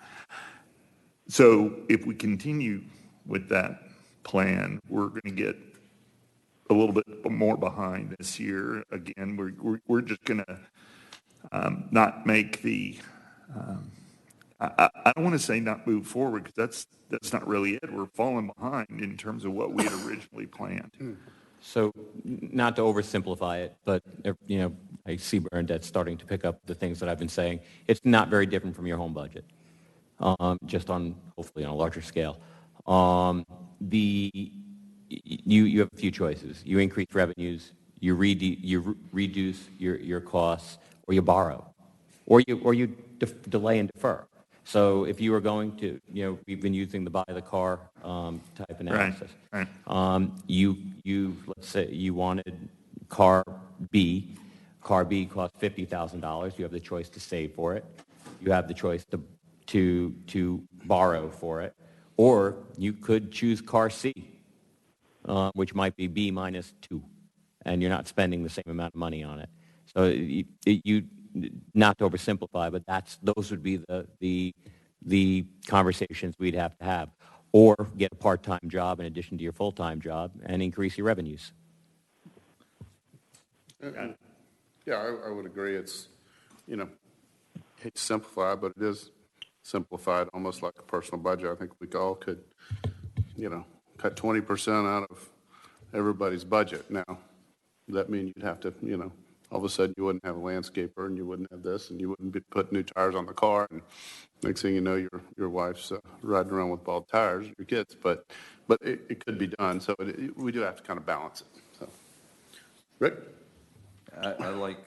So if we continue with that plan, we're going to get a little bit more behind this year. Again, we're just going to not make the I don't want to say not move forward, because that's not really it. We're falling behind in terms of what we had originally planned. So, not to oversimplify it, but I see Bernadette starting to pick up the things that I've been saying. It's not very different from your home budget, just hopefully on a larger scale. You have a few choices. You increase revenues, you reduce your costs, or you borrow, or you delay and defer. So if you were going to, we've been using the buy the car type analysis. Right. Let's say you wanted car B. Car B cost $50,000. You have the choice to save for it. You have the choice to borrow for it, or you could choose car C, which might be B minus 2, and you're not spending the same amount of money on it. So you not to oversimplify, but those would be the conversations we'd have to have, or get a part-time job in addition to your full-time job and increase your revenues. Yeah, I would agree. It's, hate to simplify, but it is simplified almost like a personal budget. I think we all could, cut 20% out of everybody's budget. Now, that means you'd have to, all of a sudden you wouldn't have a landscaper, and you wouldn't have this, and you wouldn't be putting new tires on the car, and next thing you know, your wife's riding around with bald tires, your kids. But it could be done. So we do have to kind of balance it. So, Rick? I like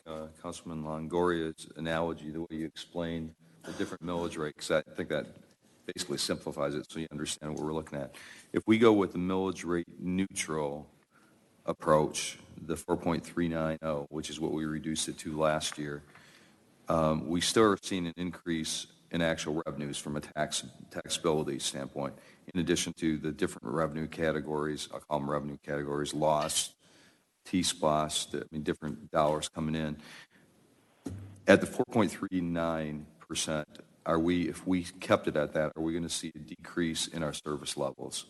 Councilman Longoria's analogy, the way you explained the different millage rates, because I think that basically simplifies it so you understand what we're looking at. If we go with the millage rate neutral approach, the 4.390, which is what we reduced it to last year, we still are seeing an increase in actual revenues from a taxability standpoint, in addition to the different revenue categories. I'll call them revenue categories: loss, T-SPOS, different dollars coming in. At the 4.39%, if we kept it at that, are we going to see a decrease in our service levels?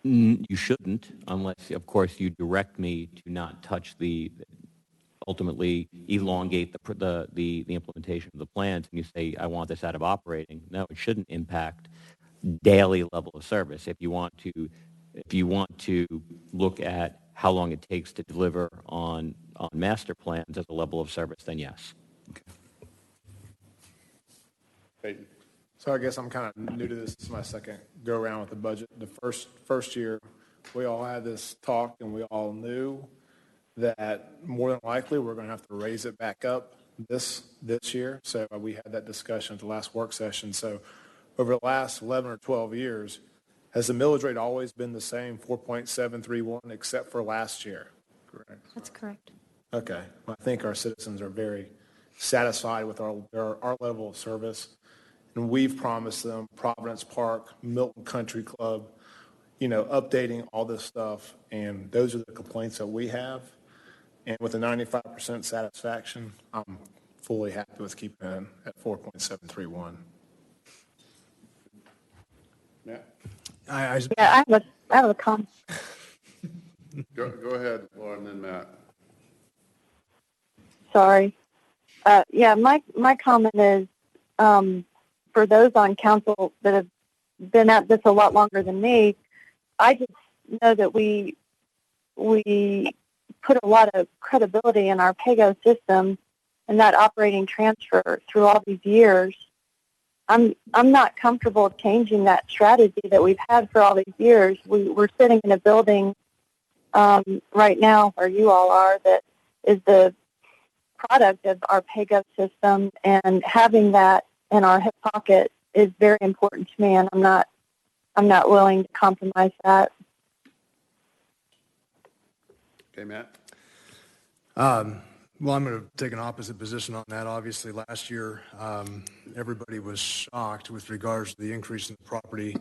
You shouldn't, unless, of course, you direct me to not touch ultimately elongate the implementation of the plans, and you say, I want this out of operating. No, it shouldn't impact daily level of service. If you want to if you want to look at how long it takes to deliver on master plans as a level of service, then yes. Peyton. So I guess I'm kind of new to this. This is my second go around with the budget. The first year, we all had this talk and we all knew that more than likely we're going to have to raise it back up this year. So we had that discussion at the last work session. So over the last 11 or 12 years, has the millage rate always been the same, 4.731, except for last year? Correct. That's correct. Okay. Well, I think our citizens are very satisfied with our level of service. And we've promised them Providence Park, Milton Country Club, updating all this stuff. And those are the complaints that we have. And with a 95% satisfaction, I'm fully happy with keeping it at 4.731. Matt? I have a comment. Go ahead, Laura, and then Matt. Sorry. My comment is, for those on council that have been at this a lot longer than me, I just know that we put a lot of credibility in our PAYGO system and that operating transfer through all these years. I'm not comfortable changing that strategy that we've had for all these years. We're sitting in a building right now where you all are that is the product of our PAYGO system, and having that in our hip pocket is very important to me, and I'm not willing to compromise that. Okay, Matt? Well, I'm going to take an opposite position on that. Obviously, last year, everybody was shocked with regards to the increase in property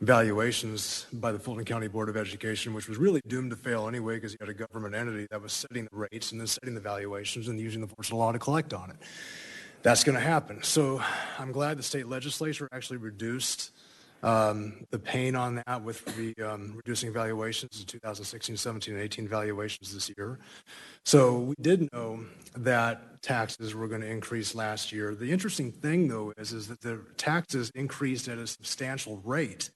valuations by the Fulton County Board of Education, which was really doomed to fail anyway because you had a government entity that was setting the rates and then setting the valuations and using the force of law to collect on it. That's going to happen. So I'm glad the state legislature actually reduced the pain on that with the reducing valuations in 2016, 17, and 18 valuations this year. So we did know that taxes were going to increase last year. The interesting thing, though, is that the taxes increased at a substantial rate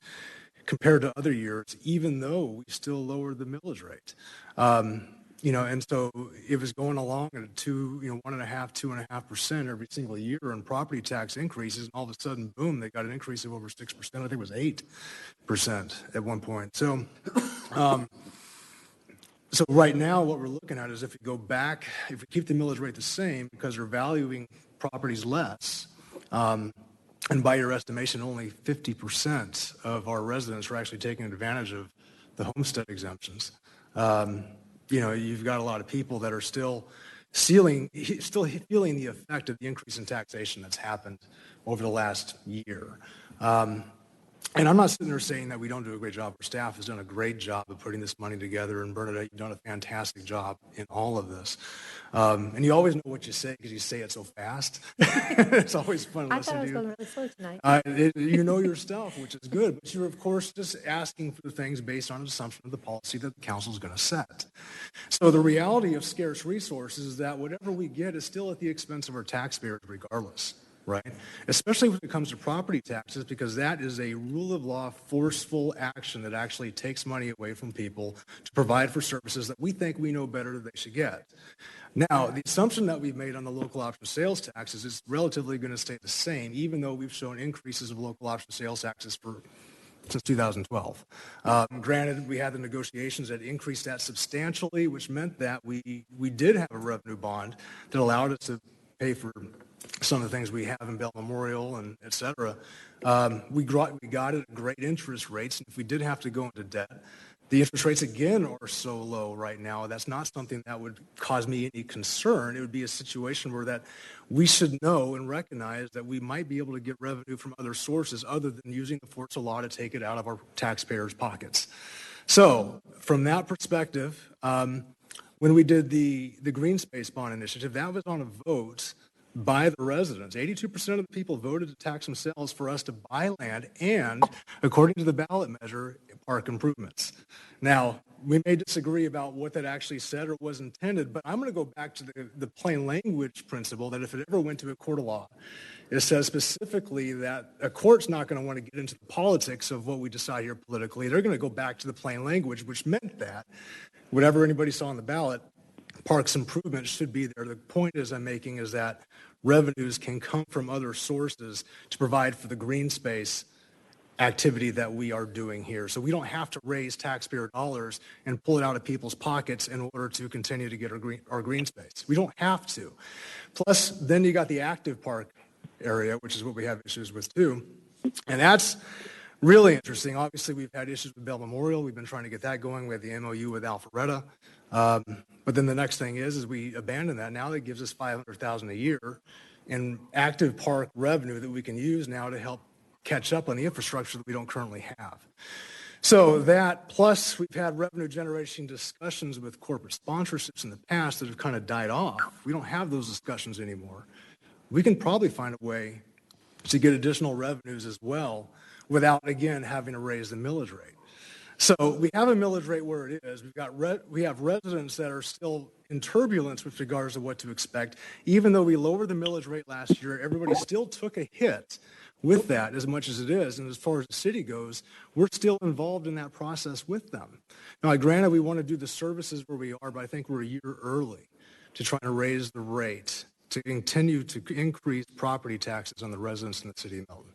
compared to other years, even though we still lowered the millage rate. And so it was going along at 1.5%, 2.5% every single year in property tax increases, and all of a sudden, boom, they got an increase of over 6%. I think it was 8% at one point. So right now, what we're looking at is if we go back, if we keep the millage rate the same, because we're valuing properties less, and by your estimation, only 50% of our residents are actually taking advantage of the homestead exemptions. You've got a lot of people that are still feeling the effect of the increase in taxation that's happened over the last year. And I'm not sitting there saying that we don't do a great job. Our staff has done a great job of putting this money together, and Bernadette, you've done a fantastic job in all of this. And you always know what you say because you say it so fast. It's always fun to listen to you. I thought I was going really slow tonight. You know your stuff, which is good, but you're, of course, just asking for things based on an assumption of the policy that the council is going to set. So the reality of scarce resources is that whatever we get is still at the expense of our taxpayers regardless. Right? Especially when it comes to property taxes, because that is a rule of law, forceful action that actually takes money away from people to provide for services that we think we know better that they should get. Now, the assumption that we've made on the local option sales taxes is relatively going to stay the same, even though we've shown increases of local option sales taxes since 2012. Granted, we had the negotiations that increased that substantially, which meant that we did have a revenue bond that allowed us to pay for some of the things we have in Bell Memorial and et cetera. We got it at great interest rates. And if we did have to go into debt, the interest rates again are so low right now. That's not something that would cause me any concern. It would be a situation where that we should know and recognize that we might be able to get revenue from other sources other than using the force of law to take it out of our taxpayers' pockets. So from that perspective, when we did the Green Space Bond Initiative, that was on a vote by the residents. 82% of the people voted to tax themselves for us to buy land, and according to the ballot measure, park improvements. Now, we may disagree about what that actually said or was intended, but I'm going to go back to the plain language principle that if it ever went to a court of law, it says specifically that a court's not going to want to get into the politics of what we decide here politically. They're going to go back to the plain language, which meant that whatever anybody saw on the ballot, parks improvements should be there. The point I'm making is that revenues can come from other sources to provide for the green space activity that we are doing here. So we don't have to raise taxpayer dollars and pull it out of people's pockets in order to continue to get our green space. We don't have to. Plus, then you got the active park area, which is what we have issues with too. And that's really interesting. Obviously, we've had issues with Bell Memorial. We've been trying to get that going. We have the MOU with Alpharetta. But then the next thing is we abandon that. Now that gives us $500,000 a year in active park revenue that we can use now to help catch up on the infrastructure that we don't currently have. So that, plus we've had revenue generation discussions with corporate sponsorships in the past that have kind of died off. We don't have those discussions anymore. We can probably find a way to get additional revenues as well without, again, having to raise the millage rate. So we have a millage rate where it is. We have residents that are still in turbulence with regards to what to expect. Even though we lowered the millage rate last year, everybody still took a hit with that as much as it is. And as far as the city goes, we're still involved in that process with them. Now, granted, we want to do the services where we are, but I think we're a year early to try to raise the rate to continue to increase property taxes on the residents in the city of Milton.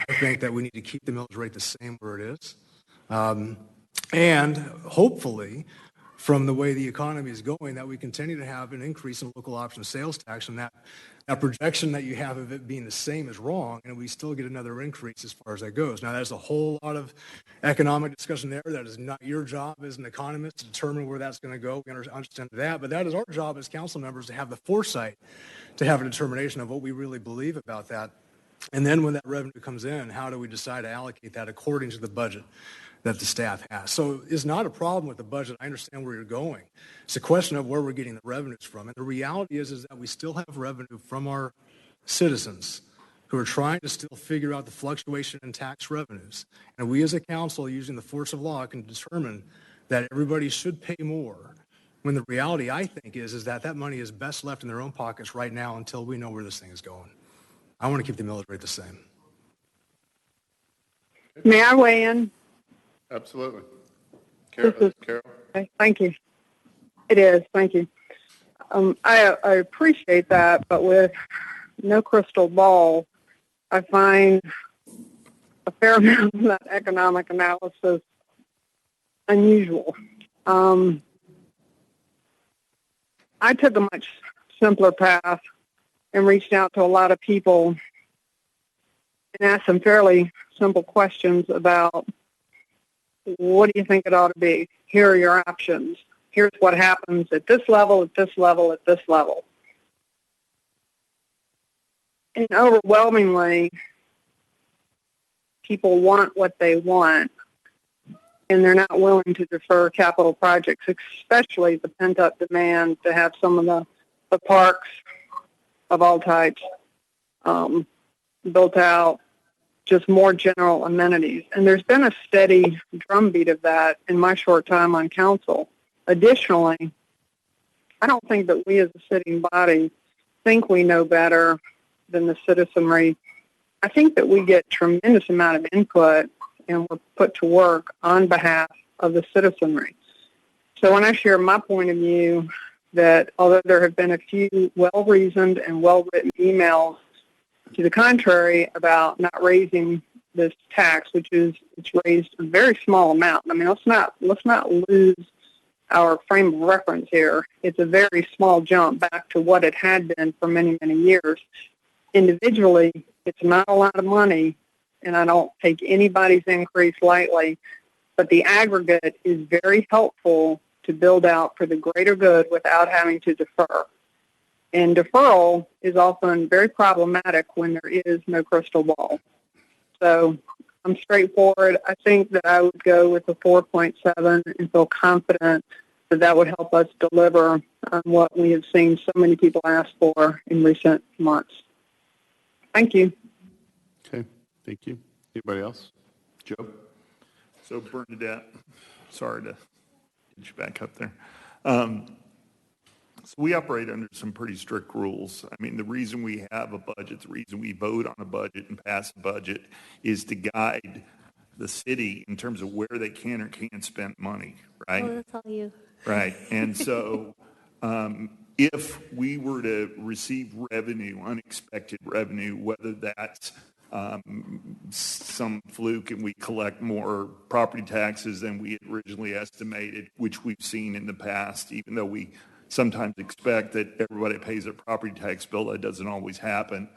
I think that we need to keep the millage rate the same where it is. And hopefully, from the way the economy is going, that we continue to have an increase in local option sales tax, and that projection that you have of it being the same is wrong, and we still get another increase as far as that goes. Now, there's a whole lot of economic discussion there. That is not your job as an economist to determine where that's going to go. We understand that, but that is our job as council members to have the foresight to have a determination of what we really believe about that. And then when that revenue comes in, how do we decide to allocate that according to the budget that the staff has? So it's not a problem with the budget. I understand where you're going. It's a question of where we're getting the revenues from. And the reality is that we still have revenue from our citizens who are trying to still figure out the fluctuation in tax revenues. And we as a council, using the force of law, can determine that everybody should pay more, when the reality, I think, is that that money is best left in their own pockets right now until we know where this thing is going. I want to keep the millage rate the same. May I weigh in? Absolutely. Carol? Okay, thank you. It is. Thank you. I appreciate that, but with no crystal ball, I find a fair amount of that economic analysis unusual. I took a much simpler path and reached out to a lot of people and asked some fairly simple questions about, what do you think it ought to be? Here are your options. Here's what happens at this level, at this level, at this level. And overwhelmingly, people want what they want, and they're not willing to defer capital projects, especially the pent-up demand to have some of the parks of all types built out, just more general amenities. And there's been a steady drumbeat of that in my short time on council. Additionally, I don't think that we as a sitting body think we know better than the citizenry. I think that we get tremendous amount of input and we're put to work on behalf of the citizenry. So when I share my point of view that although there have been a few well-reasoned and well-written emails to the contrary about not raising this tax, which is it's raised a very small amount. I mean, let's not lose our frame of reference here. It's a very small jump back to what it had been for many, many years. Individually, it's not a lot of money, and I don't take anybody's increase lightly, but the aggregate is very helpful to build out for the greater good without having to defer. And deferral is often very problematic when there is no crystal ball. So I'm straightforward. I think that I would go with the 4.7 and feel confident that that would help us deliver on what we have seen so many people ask for in recent months. Thank you. Okay, thank you. Anybody else? Joe? So Bernadette, sorry to get you back up there. So we operate under some pretty strict rules. I mean, the reason we have a budget, the reason we vote on a budget and pass a budget is to guide the city in terms of where they can or can't spend money, right? Oh, that's all you. Right. And so if we were to receive revenue, unexpected revenue, whether that's some fluke and we collect more property taxes than we had originally estimated, which we've seen in the past, even though we sometimes expect that everybody pays their property tax bill, that doesn't always happen.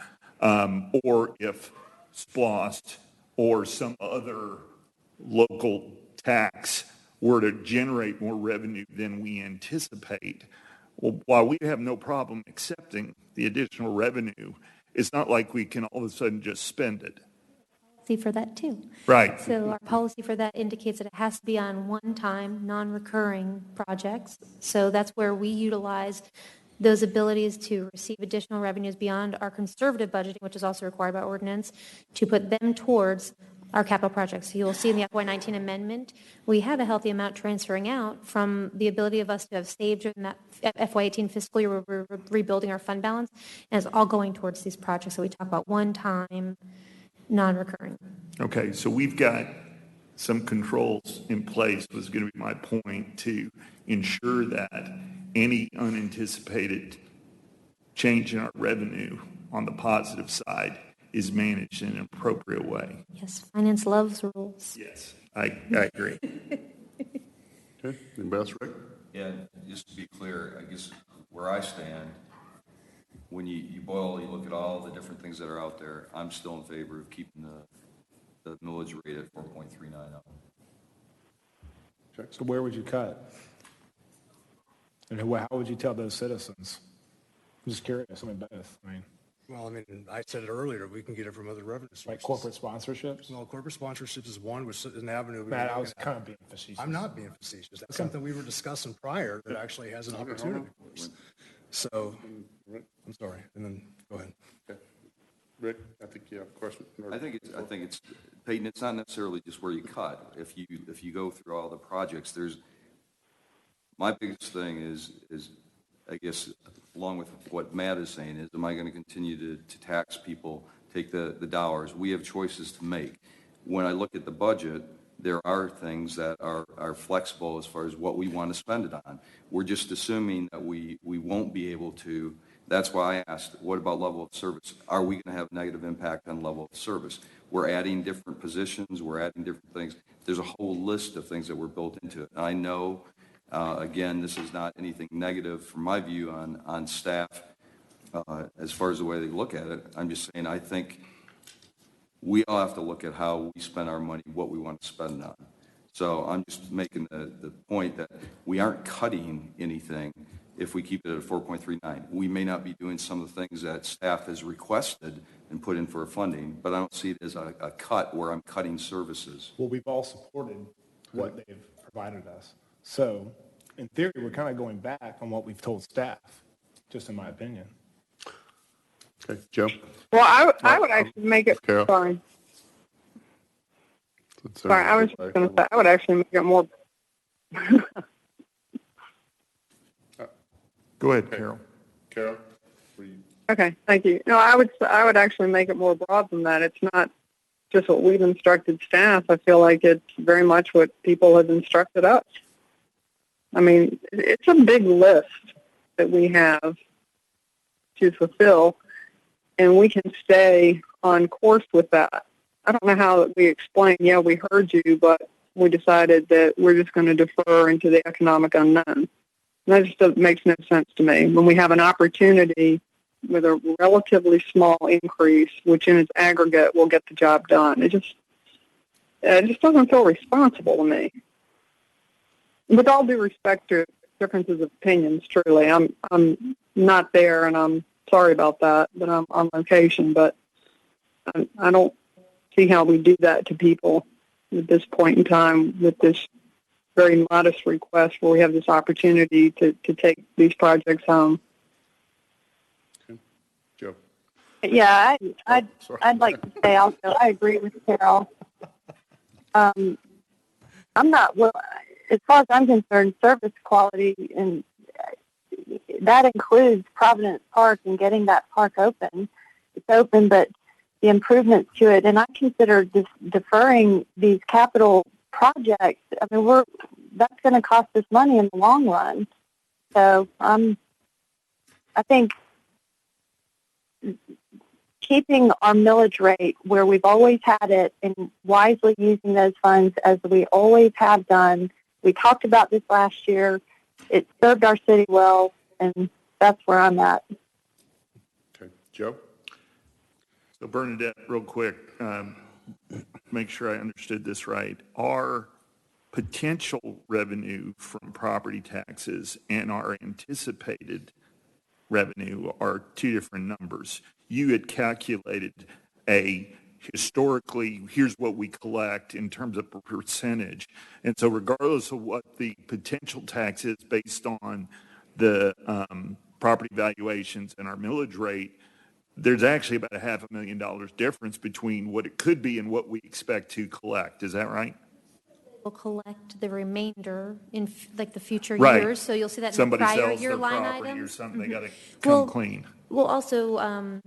Or if SPLOST or some other local tax were to generate more revenue than we anticipate, well, while we have no problem accepting the additional revenue, it's not like we can all of a sudden just spend it. See for that too. Right. So our policy for that indicates that it has to be on one-time, non-recurring projects. So that's where we utilize those abilities to receive additional revenues beyond our conservative budgeting, which is also required by ordinance, to put them towards our capital projects. So you'll see in the FY19 amendment, we have a healthy amount transferring out from the ability of us to have saved during that FY18 fiscal year where we're rebuilding our fund balance, and it's all going towards these projects. So we talk about one-time, non-recurring. Okay, so we've got some controls in place, was going to be my point, to ensure that any unanticipated change in our revenue on the positive side is managed in an appropriate way. Yes, finance loves rules. Yes, I agree. Okay, anybody else, Rick? Yeah, just to be clear, I guess where I stand, when you look at all the different things that are out there, I'm still in favor of keeping the millage rate at 4.390. So where would you cut? And how would you tell those citizens? I'm just curious. I mean, both. Well, I mean, I said it earlier, we can get it from other revenue sources. Like corporate sponsorships? Well, corporate sponsorships is one, which is an avenue. Matt, I was kind of being facetious. I'm not being facetious. That's something we were discussing prior that actually has an opportunity for us. So, I'm sorry, and then go ahead. Okay. Rick, I think you have a question. I think it's Peyton. It's not necessarily just where you cut. If you go through all the projects, my biggest thing is I guess along with what Matt is saying is, am I going to continue to tax people, take the dollars? We have choices to make. When I look at the budget, there are things that are flexible as far as what we want to spend it on. We're just assuming that we won't be able to. That's why I asked, what about level of service? Are we going to have negative impact on level of service? We're adding different positions. We're adding different things. There's a whole list of things that were built into it. And I know, again, this is not anything negative from my view on staff as far as the way they look at it. I'm just saying I think we all have to look at how we spend our money, what we want to spend it on. So I'm just making the point that we aren't cutting anything if we keep it at 4.39. We may not be doing some of the things that staff has requested and put in for funding, but I don't see it as a cut where I'm cutting services. Well, we've all supported what they've provided us. So, in theory, we're kind of going back on what we've told staff, just in my opinion. Okay, Joe? Well, I would actually make it, Carol? sorry, I was just going to say, I would actually make it more, Go ahead, Carol. Carol? okay, thank you. No, I would actually make it more broad than that. It's not just what we've instructed staff. I feel like it's very much what people have instructed us. I mean, it's a big list that we have to fulfill, and we can stay on course with that. I don't know how we explain, yeah, we heard you, but we decided that we're just going to defer into the economic unknown. That just makes no sense to me. When we have an opportunity with a relatively small increase, which in its aggregate will get the job done, it just doesn't feel responsible to me. With all due respect to differences of opinions, truly, I'm not there, and I'm sorry about that, but I'm on location. But I don't see how we do that to people at this point in time with this very modest request where we have this opportunity to take these projects home. Okay. Joe? Yeah, I'd like to say also, I agree with Carol. I'm not, well, as far as I'm concerned, service quality, and that includes Providence Park and getting that park open. It's open, but the improvements to it, and I consider deferring these capital projects. I mean, that's going to cost us money in the long run. So I think keeping our millage rate where we've always had it and wisely using those funds as we always have done. We talked about this last year. It served our city well, and that's where I'm at. Okay. Joe? So Bernadette, real quick, make sure I understood this right. Our potential revenue from property taxes and our anticipated revenue are two different numbers. You had calculated historically, here's what we collect in terms of percentage. And so regardless of what the potential tax is based on the property valuations and our millage rate, there's actually about $500,000 difference between what it could be and what we expect to collect. Is that right? We'll collect the remainder in like the future Right. years. So you'll see that in the Somebody prior sells year their line property items. or something, they got to Well, come clean. We'll also,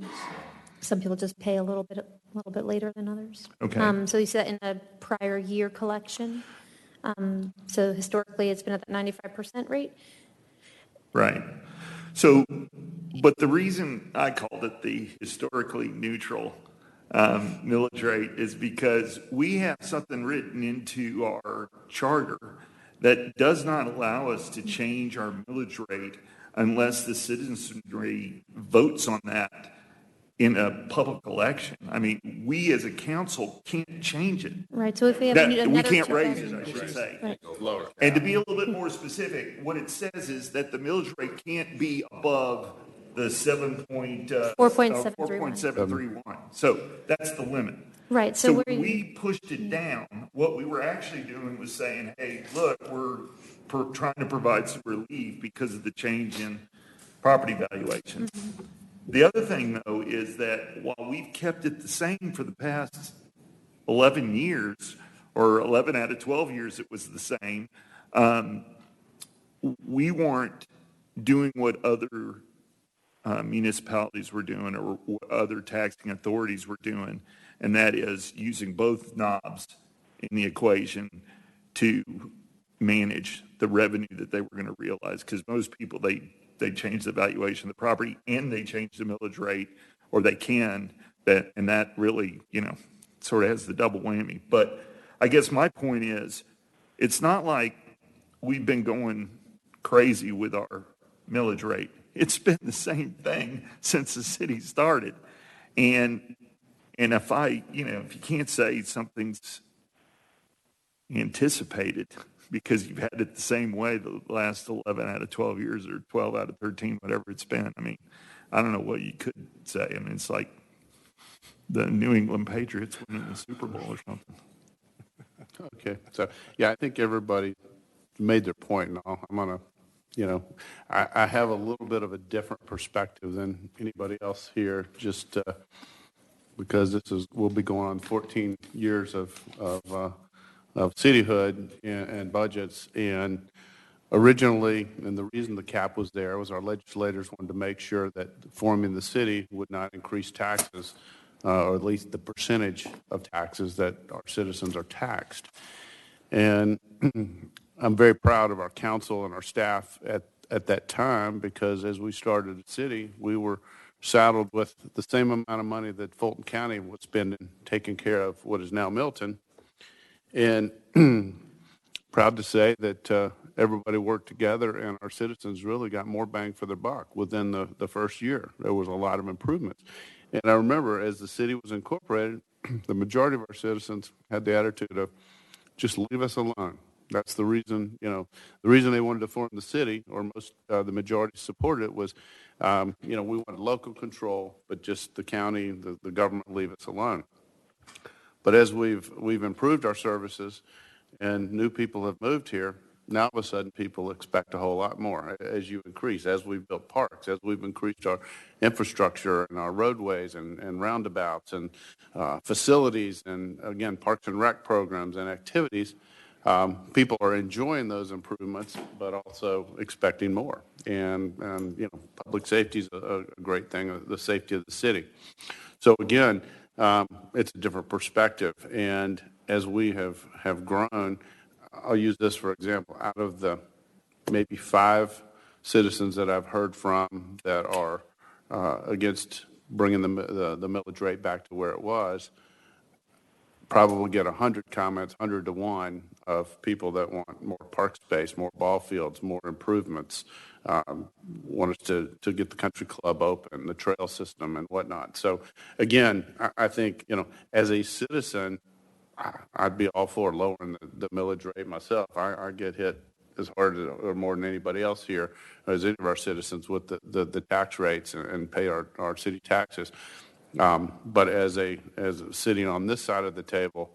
some people just pay a little bit later than others. Okay. So you see that in the prior year collection. So historically, it's been at that 95% rate. Right. So, but the reason I called it the historically neutral millage rate is because we have something written into our charter that does not allow us to change our millage rate unless the citizenry votes on that in a public election. I mean, we as a council can't change it. Right. So if we have another We can't raise it, I should say. Right. Lower. And to be a little bit more specific, what it says is that the millage rate can't be above the 4.731. So that's the limit. Right. So So when we pushed it down, what we were actually doing was saying, hey, look, we're trying to provide some relief because of the change in property valuation. The other thing, though, is that while we've kept it the same for the past 11 years, or 11 out of 12 years it was the same, we weren't doing what other municipalities were doing or what other taxing authorities were doing, and that is using both knobs in the equation to manage the revenue that they were going to realize. Because most people, they change the valuation of the property and they change the millage rate, or they can, and that really, sort of has the double whammy. But I guess my point is, it's not like we've been going crazy with our millage rate. It's been the same thing since the city started. And if if you can't say something's anticipated because you've had it the same way the last 11 out of 12 years or 12 out of 13, whatever it's been, I mean, I don't know what you could say. I mean, it's like the New England Patriots winning the Super Bowl or something. Okay. So, yeah, I think everybody made their point. Now, I'm going to, I have a little bit of a different perspective than anybody else here, just because we'll be going on 14 years of cityhood and budgets. And originally, and the reason the cap was there was our legislators wanted to make sure that forming the city would not increase taxes, or at least the percentage of taxes that our citizens are taxed. And I'm very proud of our council and our staff at that time, because as we started the city, we were saddled with the same amount of money that Fulton County was spending taking care of what is now Milton. And proud to say that everybody worked together and our citizens really got more bang for their buck within the first year. There was a lot of improvements. And I remember as the city was incorporated, the majority of our citizens had the attitude of just leave us alone. That's the reason, the reason they wanted to form the city, or the majority supported it, was, we wanted local control, but just the county, the government leave us alone. But as we've improved our services and new people have moved here, now all of a sudden people expect a whole lot more as you increase, as we've built parks, as we've increased our infrastructure and our roadways and roundabouts and facilities and, again, parks and rec programs and activities. people are enjoying those improvements, but also expecting more. And public safety is a great thing, the safety of the city. So again, it's a different perspective. And as we have grown, I'll use this for example. Out of the maybe 5 citizens that I've heard from that are against bringing the millage rate back to where it was, probably get 100 comments, 100 to 1 of people that want more park space, more ball fields, more improvements, want us to get the country club open, the trail system and whatnot. So again, I think, as a citizen, I'd be all for lowering the millage rate myself. I get hit as hard or more than anybody else here, as any of our citizens, with the tax rates and pay our city taxes. But as sitting on this side of the table,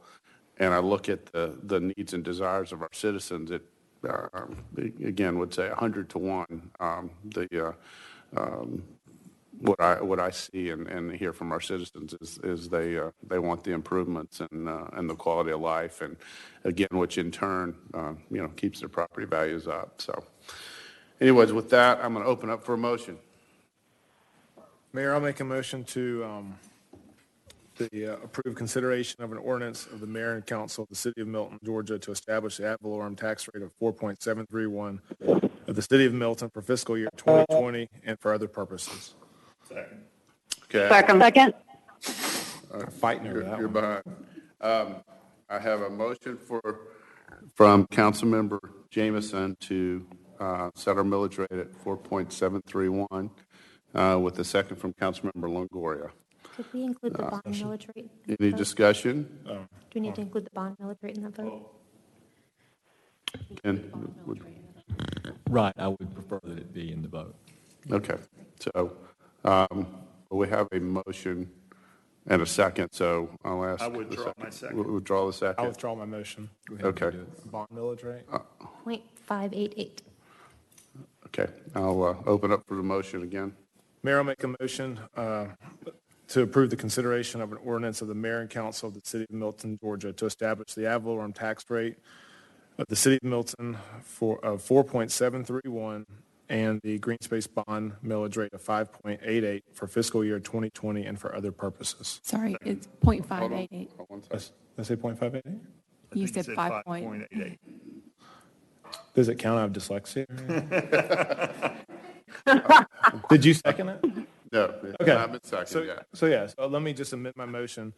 and I look at the needs and desires of our citizens, it again would say 100 to 1. What I see and hear from our citizens is they want the improvements and the quality of life, and again, which in turn keeps their property values up. So, anyways, with that, I'm going to open up for a motion. Mayor, I'll make a motion to approve consideration of an ordinance of the mayor and council of the city of Milton, Georgia, to establish the ad valorem tax rate of 4.731 of the city of Milton for fiscal year 2020 and for other purposes. Second. Okay. Second. Fighting over that You're one. behind. I have a motion from Councilmember Jameson to set our millage rate at 4.731 with a second from Councilmember Longoria. Could we include the bond millage rate? Any discussion? Do we need to include the bond millage rate in that vote? Right, I would prefer that it be in the vote. Okay, so we have a motion and a second, so I'll ask. I withdraw my second. Withdraw the second. I'll withdraw my motion. Okay. Bond millage rate? 0.588. Okay, I'll open up for the motion again. Mayor, I'll make a motion to approve the consideration of an ordinance of the mayor and council of the city of Milton, Georgia, to establish the ad valorem tax rate of the city of Milton for 4.731 and the green space bond millage rate of 5.88 for fiscal year 2020 and for other purposes. Sorry, it's 0.588. Did I say 0.588? You said 5.88. Does it count? I have dyslexia. Did you second it? No, Okay. I've been second, yeah. So let me just amend my motion,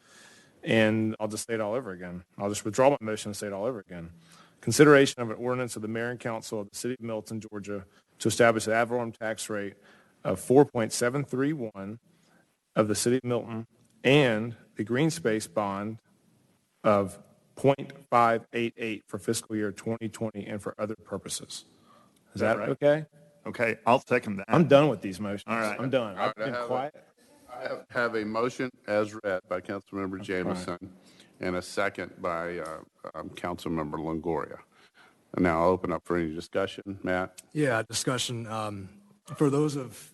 and I'll just say it all over again. I'll just withdraw my motion and say it all over again. Consideration of an ordinance of the mayor and council of the city of Milton, Georgia, to establish the ad valorem tax rate of 4.731 of the city of Milton and the green space bond of 0.588 for fiscal year 2020 and for other purposes. Is that right? okay? Okay, I'll second that. I'm done with these motions. All right. I'm done. All I've right, been quiet. I have a motion as read by Councilmember Jameson and a second by Councilmember Longoria. And now I'll open up for any discussion. Matt? Yeah, discussion. For those of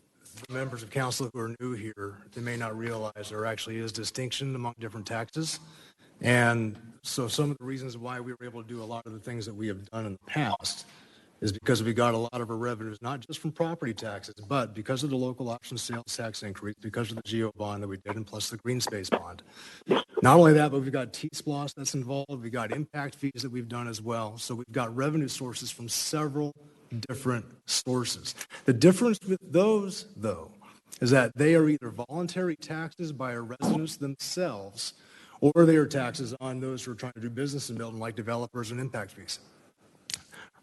the members of council who are new here, they may not realize there actually is distinction among different taxes. And so some of the reasons why we were able to do a lot of the things that we have done in the past is because we got a lot of our revenues, not just from property taxes, but because of the local option sales tax increase, because of the GO bond that we did, and plus the green space bond. Not only that, but we've got T-SPLOS that's involved. We've got impact fees that we've done as well. So we've got revenue sources from several different sources. The difference with those, though, is that they are either voluntary taxes by our residents themselves, or they are taxes on those who are trying to do business in Milton, like developers and impact fees.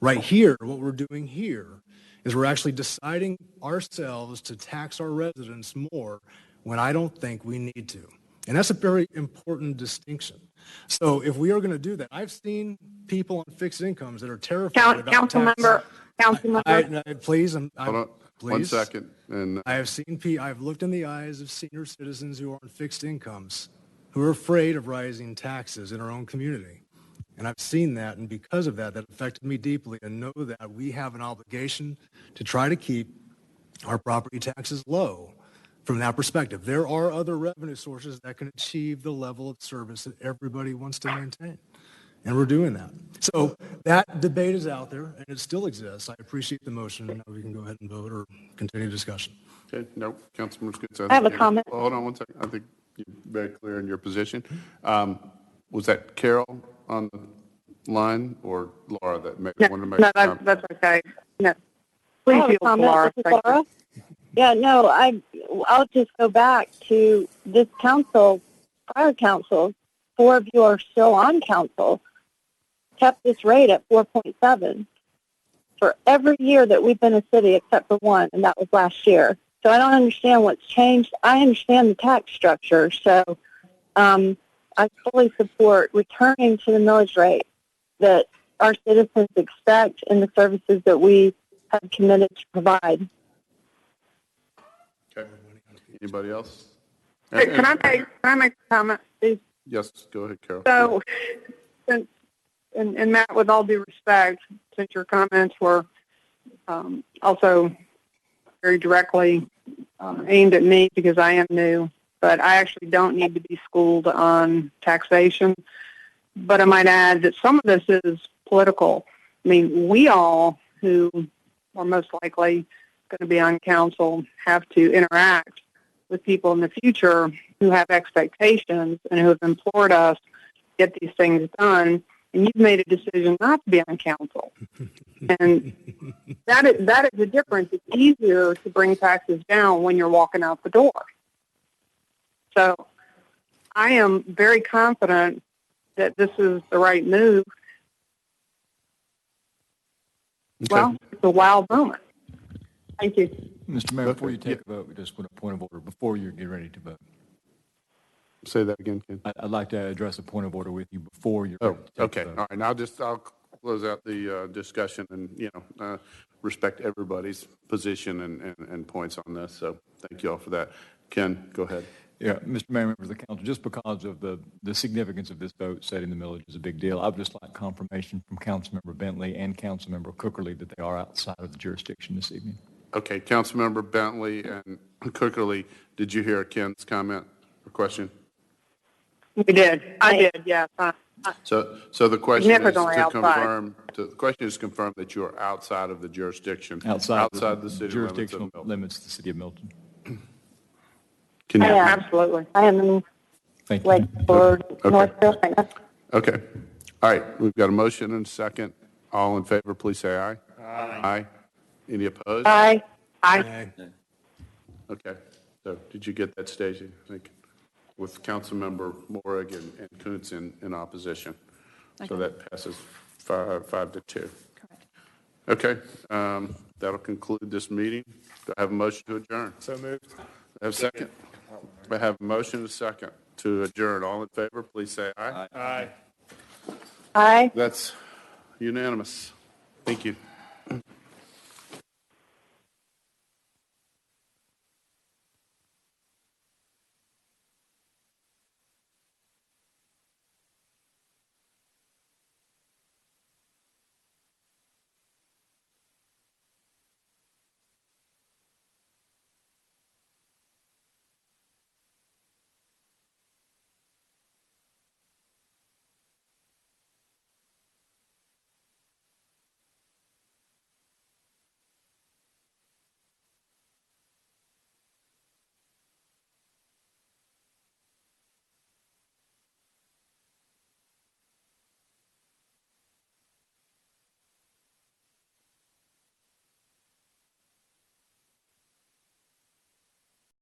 Right here, what we're doing here is we're actually deciding ourselves to tax our residents more when I don't think we need to. And that's a very important distinction. So if we are going to do that, I've seen people on fixed incomes that are terrified about Councilmember. Please, Hold on. please. 1 second. And I've looked in the eyes of senior citizens who are on fixed incomes who are afraid of rising taxes in our own community. And I've seen that, and because of that, that affected me deeply, and know that we have an obligation to try to keep our property taxes low from that perspective. There are other revenue sources that can achieve the level of service that everybody wants to maintain. and we're doing that. So that debate is out there, and it still exists. I appreciate the motion, and now we can go ahead and vote or continue discussion. Okay, no, Councilmember Scutz. I have a comment. Hold on one second. I think you're very clear in your position. Was that Carol on the line or Laura that wanted to make No, a comment? that's okay. No. I Please have a yield to comment. Laura. This is Thank you. Laura. Yeah, no, I'll just go back to this council, prior council, 4 of you are still on council, kept this rate at 4.7 for every year that we've been a city except for one, and that was last year. So I don't understand what's changed. I understand the tax structure, so I fully support returning to the millage rate that our citizens expect in the services that we have committed to provide. Okay. Anybody else? Hey, can I make a comment, please? Yes, go ahead, Carol. So, and Matt, with all due respect, since your comments were also very directly aimed at me because I am new, but I actually don't need to be schooled on taxation. But I might add that some of this is political. I mean, we all who are most likely going to be on council have to interact with people in the future who have expectations and who have implored us to get these things done. And you've made a decision not to be on council. And that is the difference. It's easier to bring taxes down when you're walking out the door. So I am very confident that this is the right move. Okay. Well, it's a wild moment. Thank you. Mr. Mayor, before you take a vote, we just want a point of order before you get ready to vote. Say that again, Ken. I'd like to address a point of order with you before you're ready to take Okay. the vote. All right. Now I'll close out the discussion and, respect everybody's position and points on this. So thank you all for that. Ken, go ahead. Yeah, Mr. Mayor, members of the council, just because of the significance of this vote, setting the millage is a big deal. I would just like confirmation from Councilmember Bentley and Councilmember Cookerly that they are outside of the jurisdiction this evening. Okay. Councilmember Bentley and Cookerly, did you hear Ken's comment or question? We did. I did, yes. So the question is Significantly to outside. confirm. The question is confirm that you are outside of the jurisdiction, Outside the city jurisdictional limits limits of the city of Milton. Can you? Absolutely. I am in Thank you. Lakeport, North Carolina. Okay. All right. We've got a motion and a second. All in favor, please say aye. Aye. Any opposed? Aye. Aye. Okay. So did you get that, Stacey? I think with Councilmember Morrig and Kuntz in opposition. So Okay. that passes 5-2. Correct. Okay. That'll conclude this meeting. Do I have a motion to adjourn? So moved. I have a second? I have a motion and a second to adjourn. All in favor, please say aye. Aye. Aye. That's unanimous. Thank you.